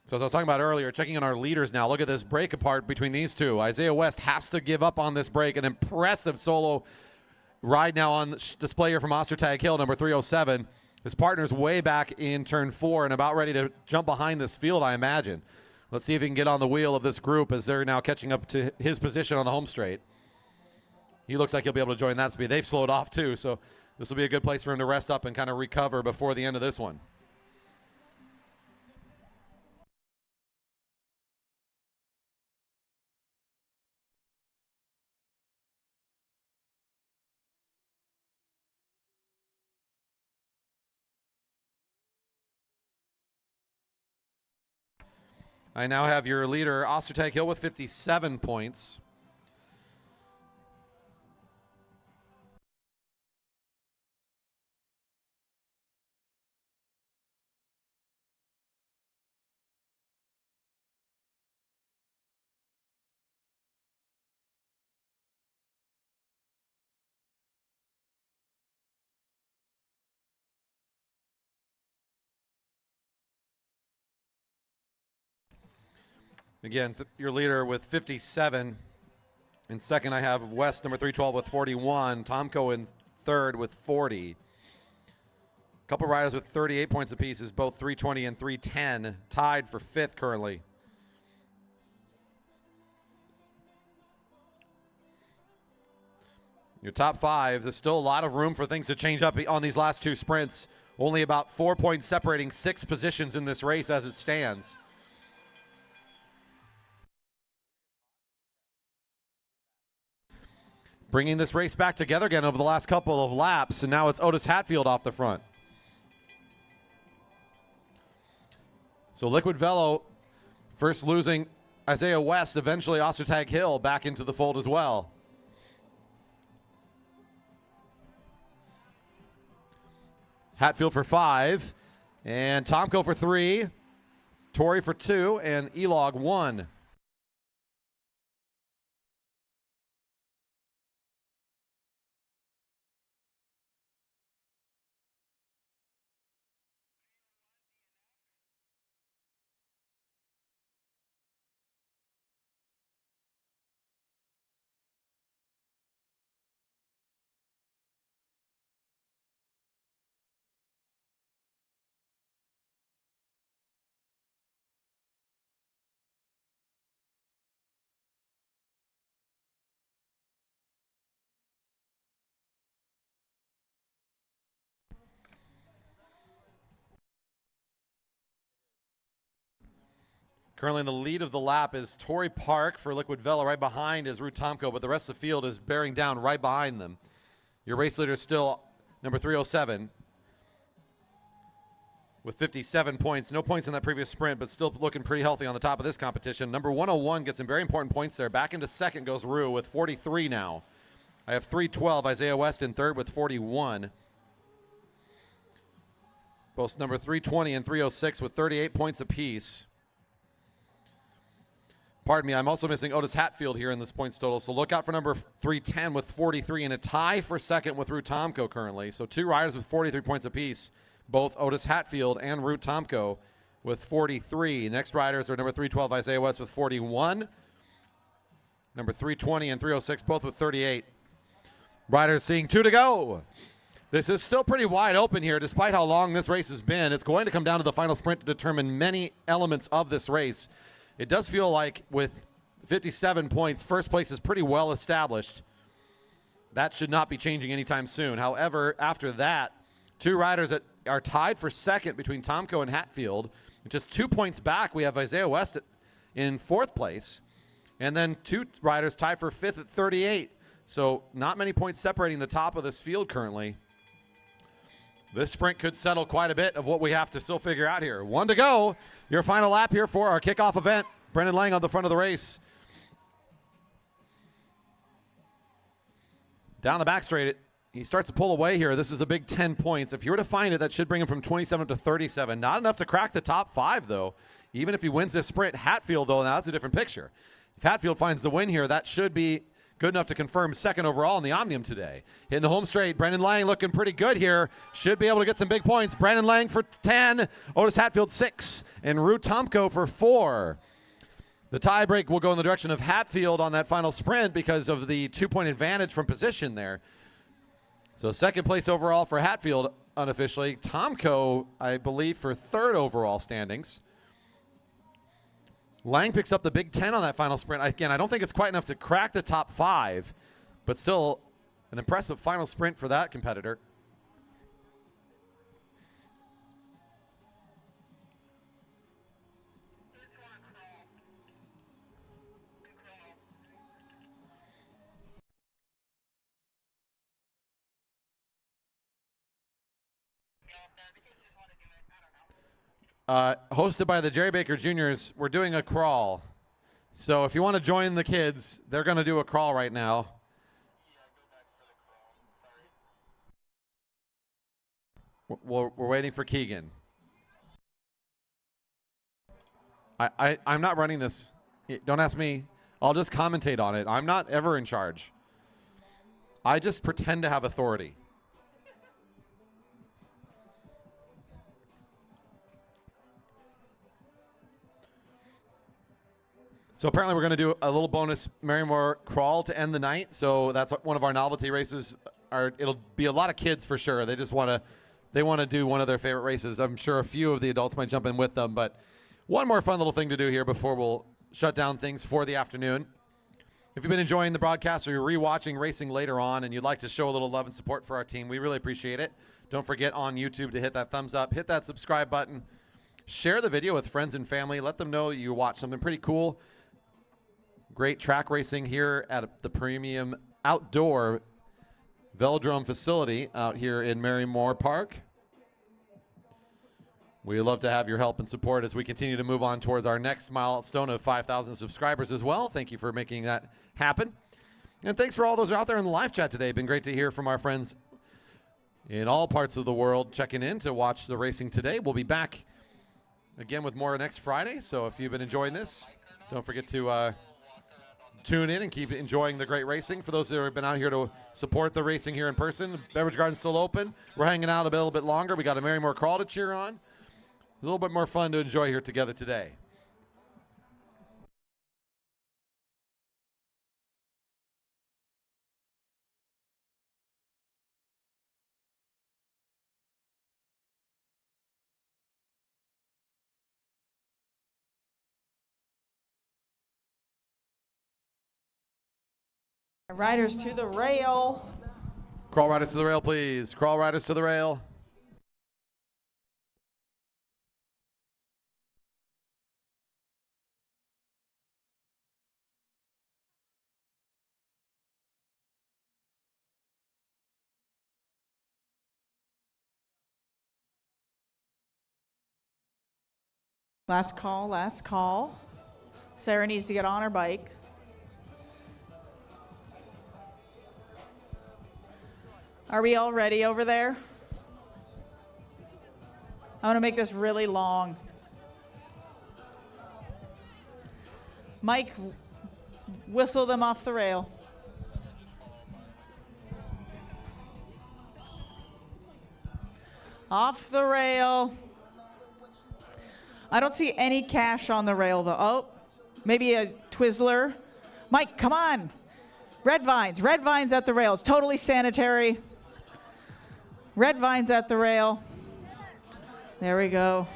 So as I was talking about earlier, checking on our leaders now. Look at this break apart between these two. Isaiah West has to give up on this break. An impressive solo ride now on display here from Ostertag-Hill, number 307. His partner's way back in turn 4 and about ready to jump behind this field, I imagine. Let's see if he can get on the wheel of this group as they're now catching up to his position on the home straight. He looks like he'll be able to join that speed. They've slowed off too, so this will be a good place for him to rest up and kind of recover before the end of this one. I now have your leader, Ostertag-Hill, with 57 points. Again, your leader with 57. In second, I have West, number 312, with 41. Tomko in third with 40. A couple riders with 38 points apiece is both 320 and 310, tied for 5th currently. Your top five, there's still a lot of room for things to change up on these last two sprints. Only about 4 points separating 6 positions in this race as it stands. Bringing this race back together again over the last couple of laps, and now it's Otis Hatfield off the front. So Liquid Velo first losing Isaiah West, eventually Ostertag Hill back into the fold as well. Hatfield for 5, and Tomko for 3, Torrey for 2, and Elog 1. Currently in the lead of the lap is Torrey Park for Liquid Velo. Right behind is Ruth Tomko, but the rest of the field is bearing down right behind them. Your race leader is still number 307 with 57 points. No points in that previous sprint, but still looking pretty healthy on the top of this competition. Number 101 gets some very important points there. Back into second goes Rue with 43 now. I have 312, Isaiah West in third with 41. Both number 320 and 306 with 38 points apiece. Pardon me, I'm also missing Otis Hatfield here in this points total, so look out for number 310 with 43 and a tie for second with Ruth Tomko currently. So 2 riders with 43 points apiece, both Otis Hatfield and Ruth Tomko with 43. Next riders are number 312 Isaiah West with 41, number 320 and 306 both with 38. Riders seeing 2 to go. This is still pretty wide open here despite how long this race has been. It's going to come down to the final sprint to determine many elements of this race. It does feel like with 57 points, first place is pretty well established. That should not be changing anytime soon. However, after that, 2 riders that are tied for second between Tomko and Hatfield. Just 2 points back, we have Isaiah West in 4th place. And then 2 riders tied for 5th at 38. So not many points separating the top of this field currently. This sprint could settle quite a bit of what we have to still figure out here. 1 to go. Your final lap here for our kickoff event. Brendan Lang on the front of the race. Down the back straight, he starts to pull away here. This is a big 10 points. If you were to find it, that should bring him from 27 to 37. Not enough to crack the top 5, though. Even if he wins this sprint, Hatfield, though, now that's a different picture. If Hatfield finds the win here, that should be good enough to confirm second overall in the Omnium today. Hitting the home straight, Brendan Lang looking pretty good here. Should be able to get some big points. Brendan Lang for 10, Otis Hatfield 6, and Ruth Tomko for 4. The tiebreak will go in the direction of Hatfield on that final sprint because of the 2-point advantage from position there. So second place overall for Hatfield unofficially. Tomko, I believe, for 3rd overall standings. Lang picks up the big 10 on that final sprint. Again, I don't think it's quite enough to crack the top 5, but still an impressive final sprint for that competitor. Hosted by the Jerry Baker Juniors, we're doing a crawl. So if you want to join the kids, they're going to do a crawl right now. We're waiting for Keegan. I'm not running this. Don't ask me. I'll just commentate on it. I'm not ever in charge. I just pretend to have authority. So apparently we're going to do a little bonus Marymoor crawl to end the night. So that's one of our novelty races. It'll be a lot of kids for sure. They just want to do one of their favorite races. I'm sure a few of the adults might jump in with them, but one more fun little thing to do here before we'll shut down things for the afternoon. If you've been enjoying the broadcast or you're rewatching racing later on and you'd like to show a little love and support for our team, we really appreciate it. Don't forget on YouTube to hit that thumbs up, hit that subscribe button, share the video with friends and family. Let them know you watch something pretty cool. Great track racing here at the premium outdoor velodrome facility out here in Marymoor Park. We love to have your help and support as we continue to move on towards our next milestone of 5,000 subscribers as well. Thank you for making that happen. And thanks for all those out there in the live chat today. Been great to hear from our friends in all parts of the world checking in to watch the racing today. We'll be back again with more next Friday. So if you've been enjoying this, don't forget to tune in and keep enjoying the great racing. For those that have been out here to support the racing here in person, Beverage Garden's still open. We're hanging out a little bit longer. We got a Marymoor crawl to cheer on. A little bit more fun to enjoy here together today. Riders to the rail. Crawl riders to the rail, please. Crawl riders to the rail. Last call, last call. Sarah needs to get on her bike. Are we all ready over there? I want to make this really long. Mike, whistle them off the rail. Off the rail. I don't see any cash on the rail, though. Oh, maybe a Twizzler. Mike, come on. Red vines at the rail. It's totally sanitary. Red vines at the rail. There we go.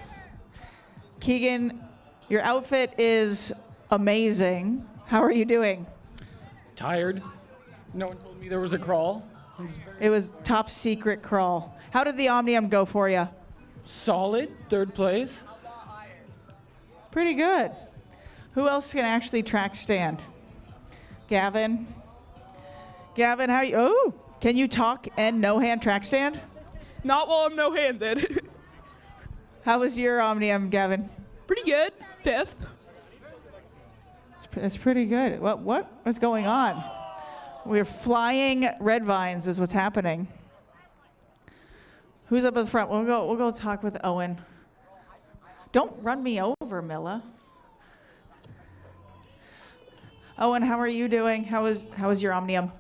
Keegan, your outfit is amazing. How are you doing? Tired. No one told me there was a crawl. It was top secret crawl. How did the Omnium go for you? Solid, third place. Pretty good. Who else can actually track stand? Gavin? Gavin, how you? Oh, can you talk and no-hand track stand? Not while I'm no-handed. How was your Omnium, Gavin? Pretty good. Fifth. That's pretty good. What is going on? We're flying red vines is what's happening. Who's up at the front? We'll go talk with Owen. Don't run me over, Milla. Owen, how are you doing? How was your Omnium?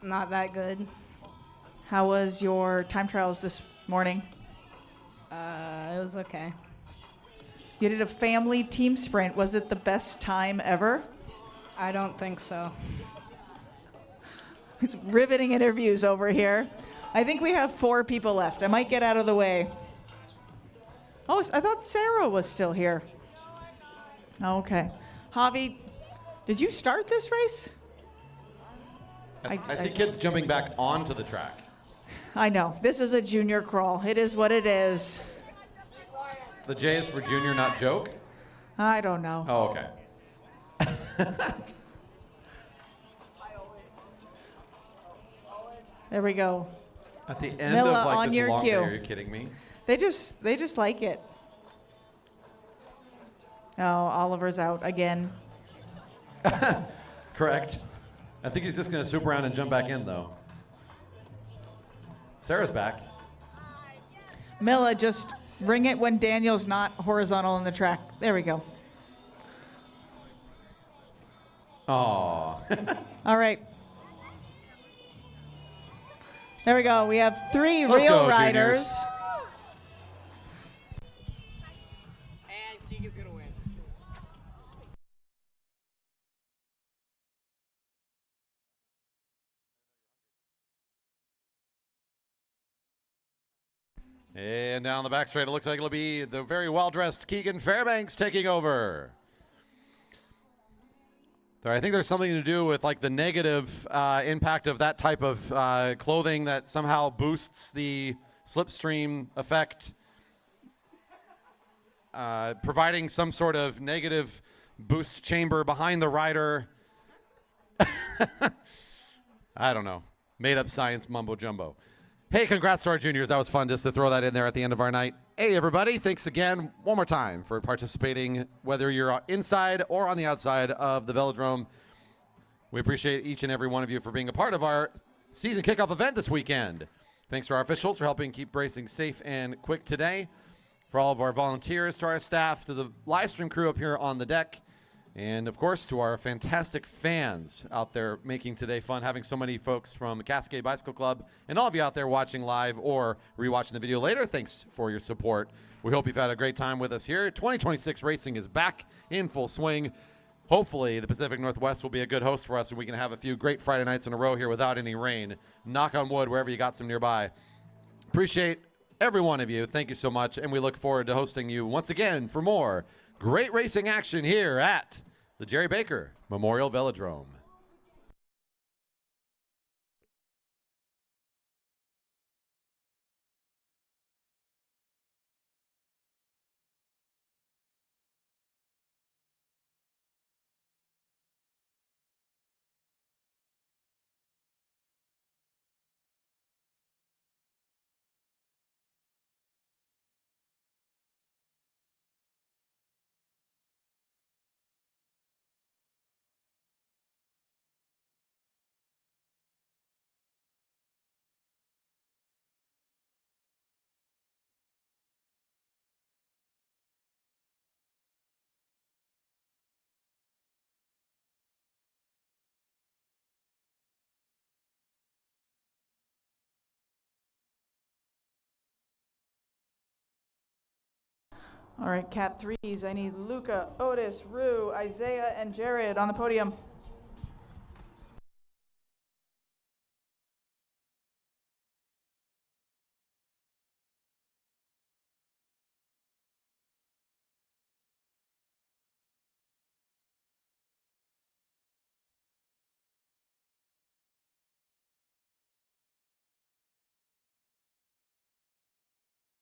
Not that good. How was your time trials this morning? It was okay. You did a family team sprint. Was it the best time ever? I don't think so. It's riveting interviews over here. I think we have 4 people left. I might get out of the way. Oh, I thought Sarah was still here. Okay. Javi, did you start this race? I see kids jumping back onto the track. I know. This is a junior crawl. It is what it is. The J is for junior, not joke? I don't know. Oh, okay. There we go. At the end Milla, of like on this your long cue. day, are you kidding me? They just like it. Oh, Oliver's out again. Correct. I think he's just going to swoop around and jump back in, though. Sarah's back. Milla, just ring it when Daniel's not horizontal in the track. There we go. Aw. All right. There we go. We have 3 Let's real go, riders. juniors. And Keegan's gonna win. And down the back straight, it looks like it'll be the very well-dressed Keegan Fairbanks taking over. I think there's something to do with like the negative impact of that type of clothing that somehow boosts the slipstream effect, providing some sort of negative boost chamber behind the rider. I don't know. Made up science mumbo jumbo. Hey, congrats to our juniors. That was fun just to throw that in there at the end of our night. Hey, everybody. Thanks again one more time for participating, whether you're inside or on the outside of the Velodrome. We appreciate each and every one of you for being a part of our season kickoff event this weekend. Thanks to our officials for helping keep racing safe and quick today. For all of our volunteers, to our staff, to the live stream crew up here on the deck. And, of course, to our fantastic fans out there making today fun, having so many folks from the Cascade Bicycle Club and all of you out there watching live or rewatching the video later, thanks for your support. We hope you've had a great time with us here. 2026 racing is back in full swing. Hopefully, the Pacific Northwest will be a good host for us and we can have a few great Friday nights in a row here without any rain. Knock on wood wherever you got some nearby. Appreciate every one of you. Thank you so much, and we look forward to hosting you once again for more great racing action here at the Jerry Baker Memorial Velodrome. All right, Cat 3s. I need Luca, Otis, Rue, Isaiah, and Jared on the podium.